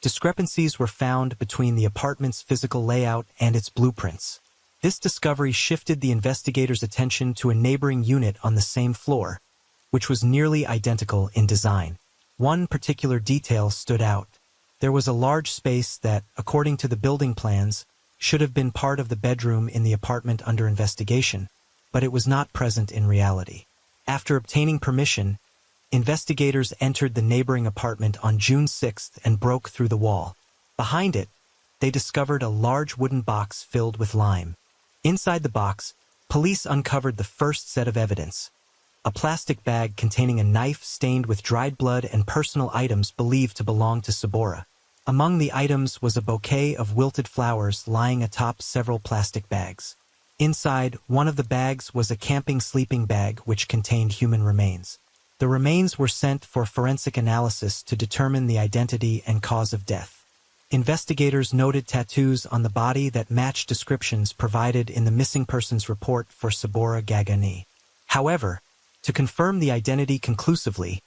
discrepancies were found between the apartment's physical layout and its blueprints. This discovery shifted the investigators' attention to a neighboring unit on the same floor, which was nearly identical in design. One particular detail stood out. There was a large space that, according to the building plans, should have been part of the bedroom in the apartment under investigation, but it was not present in reality. After obtaining permission, investigators entered the neighboring apartment on June 6th and broke through the wall. Behind it, they discovered a large wooden box filled with lime. Inside the box, police uncovered the first set of evidence: a plastic bag containing a knife stained with dried blood and personal items believed to belong to Sabora. Among the items was a bouquet of wilted flowers lying atop several plastic bags. Inside one of the bags was a camping sleeping bag which contained human remains. The remains were sent for forensic analysis to determine the identity and cause of death. Investigators noted tattoos on the body that matched descriptions provided in the missing persons report for Sabora Gagani. However, to confirm the identity conclusively,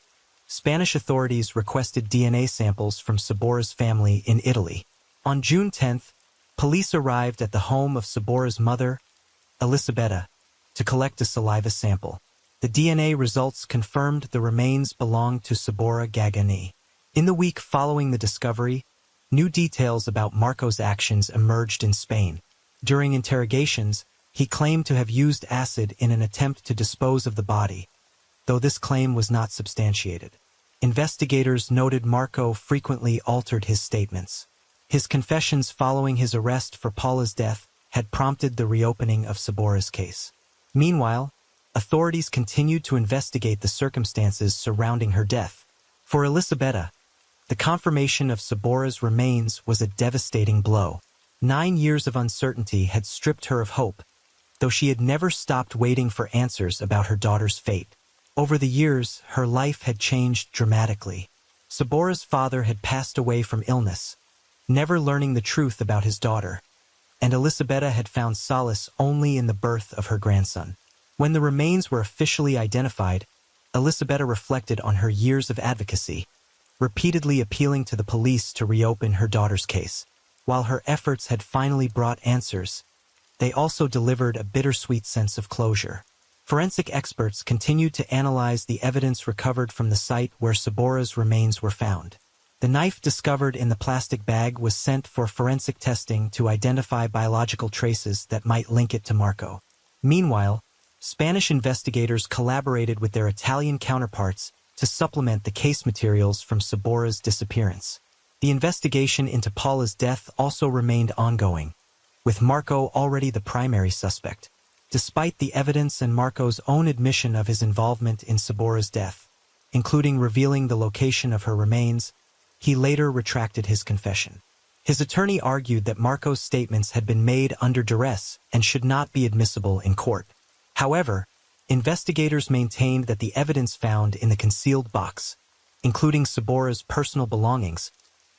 Spanish authorities requested DNA samples from Sabora's family in Italy. On June 10th, police arrived at the home of Sabora's mother, Elisabetta, to collect a saliva sample. The DNA results confirmed the remains belonged to Sabora Gagani. In the week following the discovery, new details about Marco's actions emerged in Spain. During interrogations, he claimed to have used acid in an attempt to dispose of the body, though this claim was not substantiated. Investigators noted Marco frequently altered his statements. His confessions following his arrest for Paula's death had prompted the reopening of Sabora's case. Meanwhile, authorities continued to investigate the circumstances surrounding her death. For Elisabetta, the confirmation of Sabora's remains was a devastating blow. 9 years of uncertainty had stripped her of hope, though she had never stopped waiting for answers about her daughter's fate. Over the years, her life had changed dramatically. Sabora's father had passed away from illness, never learning the truth about his daughter, and Elisabetta had found solace only in the birth of her grandson. When the remains were officially identified, Elisabetta reflected on her years of advocacy, repeatedly appealing to the police to reopen her daughter's case. While her efforts had finally brought answers, they also delivered a bittersweet sense of closure. Forensic experts continued to analyze the evidence recovered from the site where Sabora's remains were found. The knife discovered in the plastic bag was sent for forensic testing to identify biological traces that might link it to Marco. Meanwhile, Spanish investigators collaborated with their Italian counterparts to supplement the case materials from Sabora's disappearance. The investigation into Paula's death also remained ongoing, with Marco already the primary suspect. Despite the evidence and Marco's own admission of his involvement in Sabora's death, including revealing the location of her remains, he later retracted his confession. His attorney argued that Marco's statements had been made under duress and should not be admissible in court. However, investigators maintained that the evidence found in the concealed box, including Sabora's personal belongings,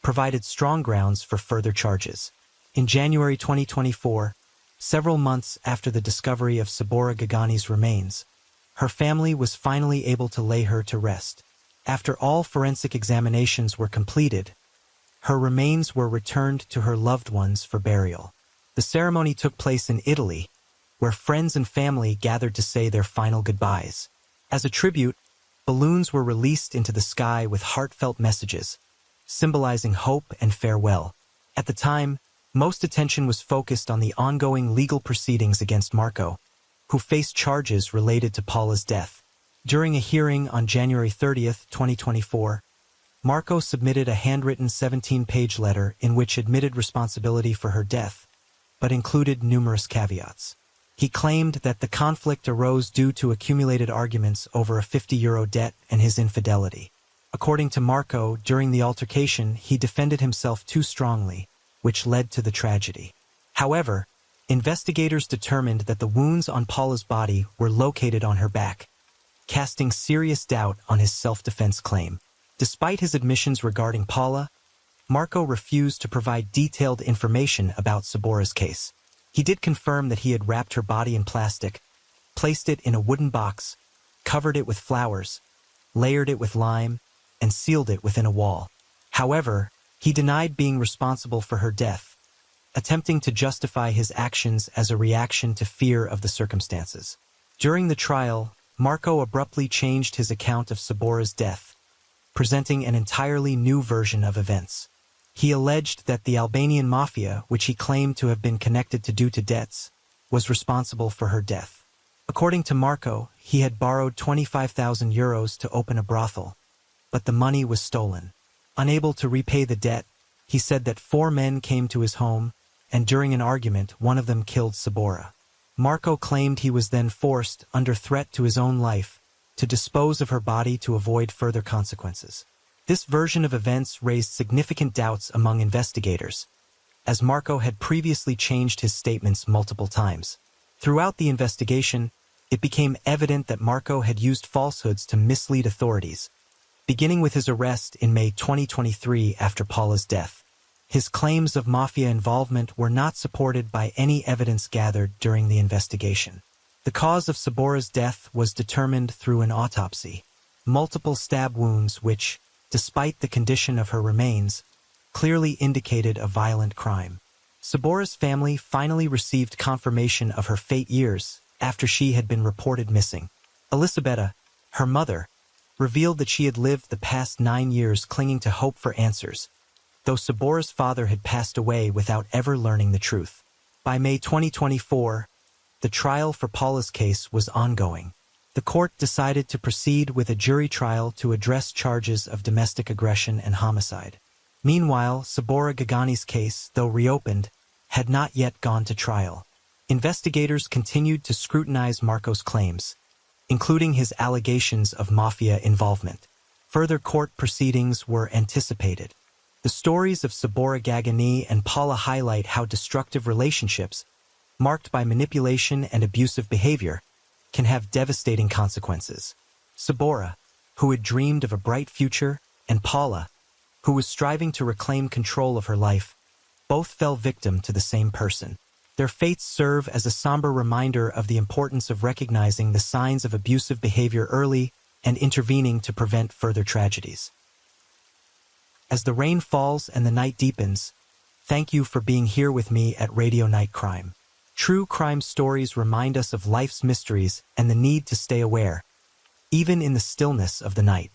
provided strong grounds for further charges. In January 2024, several months after the discovery of Sabora Gagani's remains, her family was finally able to lay her to rest. After all forensic examinations were completed, her remains were returned to her loved ones for burial. The ceremony took place in Italy, where friends and family gathered to say their final goodbyes. As a tribute, balloons were released into the sky with heartfelt messages, symbolizing hope and farewell. At the time, most attention was focused on the ongoing legal proceedings against Marco, who faced charges related to Paula's death. During a hearing on January 30th, 2024, Marco submitted a handwritten 17-page letter in which admitted responsibility for her death, but included numerous caveats. He claimed that the conflict arose due to accumulated arguments over a €50 debt and his infidelity. According to Marco, during the altercation, he defended himself too strongly, which led to the tragedy. However, investigators determined that the wounds on Paula's body were located on her back, casting serious doubt on his self-defense claim. Despite his admissions regarding Paula, Marco refused to provide detailed information about Sabora's case. He did confirm that he had wrapped her body in plastic, placed it in a wooden box, covered it with flowers, layered it with lime, and sealed it within a wall. However, he denied being responsible for her death, attempting to justify his actions as a reaction to fear of the circumstances. During the trial, Marco abruptly changed his account of Sabora's death, presenting an entirely new version of events. He alleged that the Albanian mafia, which he claimed to have been connected to due to debts, was responsible for her death. According to Marco, he had borrowed 25,000 euros to open a brothel, but the money was stolen. Unable to repay the debt, he said that 4 men came to his home, and during an argument, one of them killed Sabora. Marco claimed he was then forced, under threat to his own life, to dispose of her body to avoid further consequences. This version of events raised significant doubts among investigators, as Marco had previously changed his statements multiple times. Throughout the investigation, it became evident that Marco had used falsehoods to mislead authorities, beginning with his arrest in May 2023 after Paula's death. His claims of mafia involvement were not supported by any evidence gathered during the investigation. The cause of Sabora's death was determined through an autopsy. Multiple stab wounds which, despite the condition of her remains, clearly indicated a violent crime. Sabora's family finally received confirmation of her fate years after she had been reported missing. Elisabetta, her mother, revealed that she had lived the past 9 years clinging to hope for answers, though Sabora's father had passed away without ever learning the truth. By May 2024, the trial for Paula's case was ongoing. The court decided to proceed with a jury trial to address charges of domestic aggression and homicide. Meanwhile, Sabora Gagani's case, though reopened, had not yet gone to trial. Investigators continued to scrutinize Marco's claims, including his allegations of mafia involvement. Further court proceedings were anticipated. The stories of Sabora Gagani and Paula highlight how destructive relationships, marked by manipulation and abusive behavior, can have devastating consequences. Sabora, who had dreamed of a bright future, and Paula, who was striving to reclaim control of her life, both fell victim to the same person. Their fates serve as a somber reminder of the importance of recognizing the signs of abusive behavior early and intervening to prevent further tragedies. As the rain falls and the night deepens, thank you for being here with me at Radio Night Crime. True crime stories remind us of life's mysteries and the need to stay aware, even in the stillness of the night.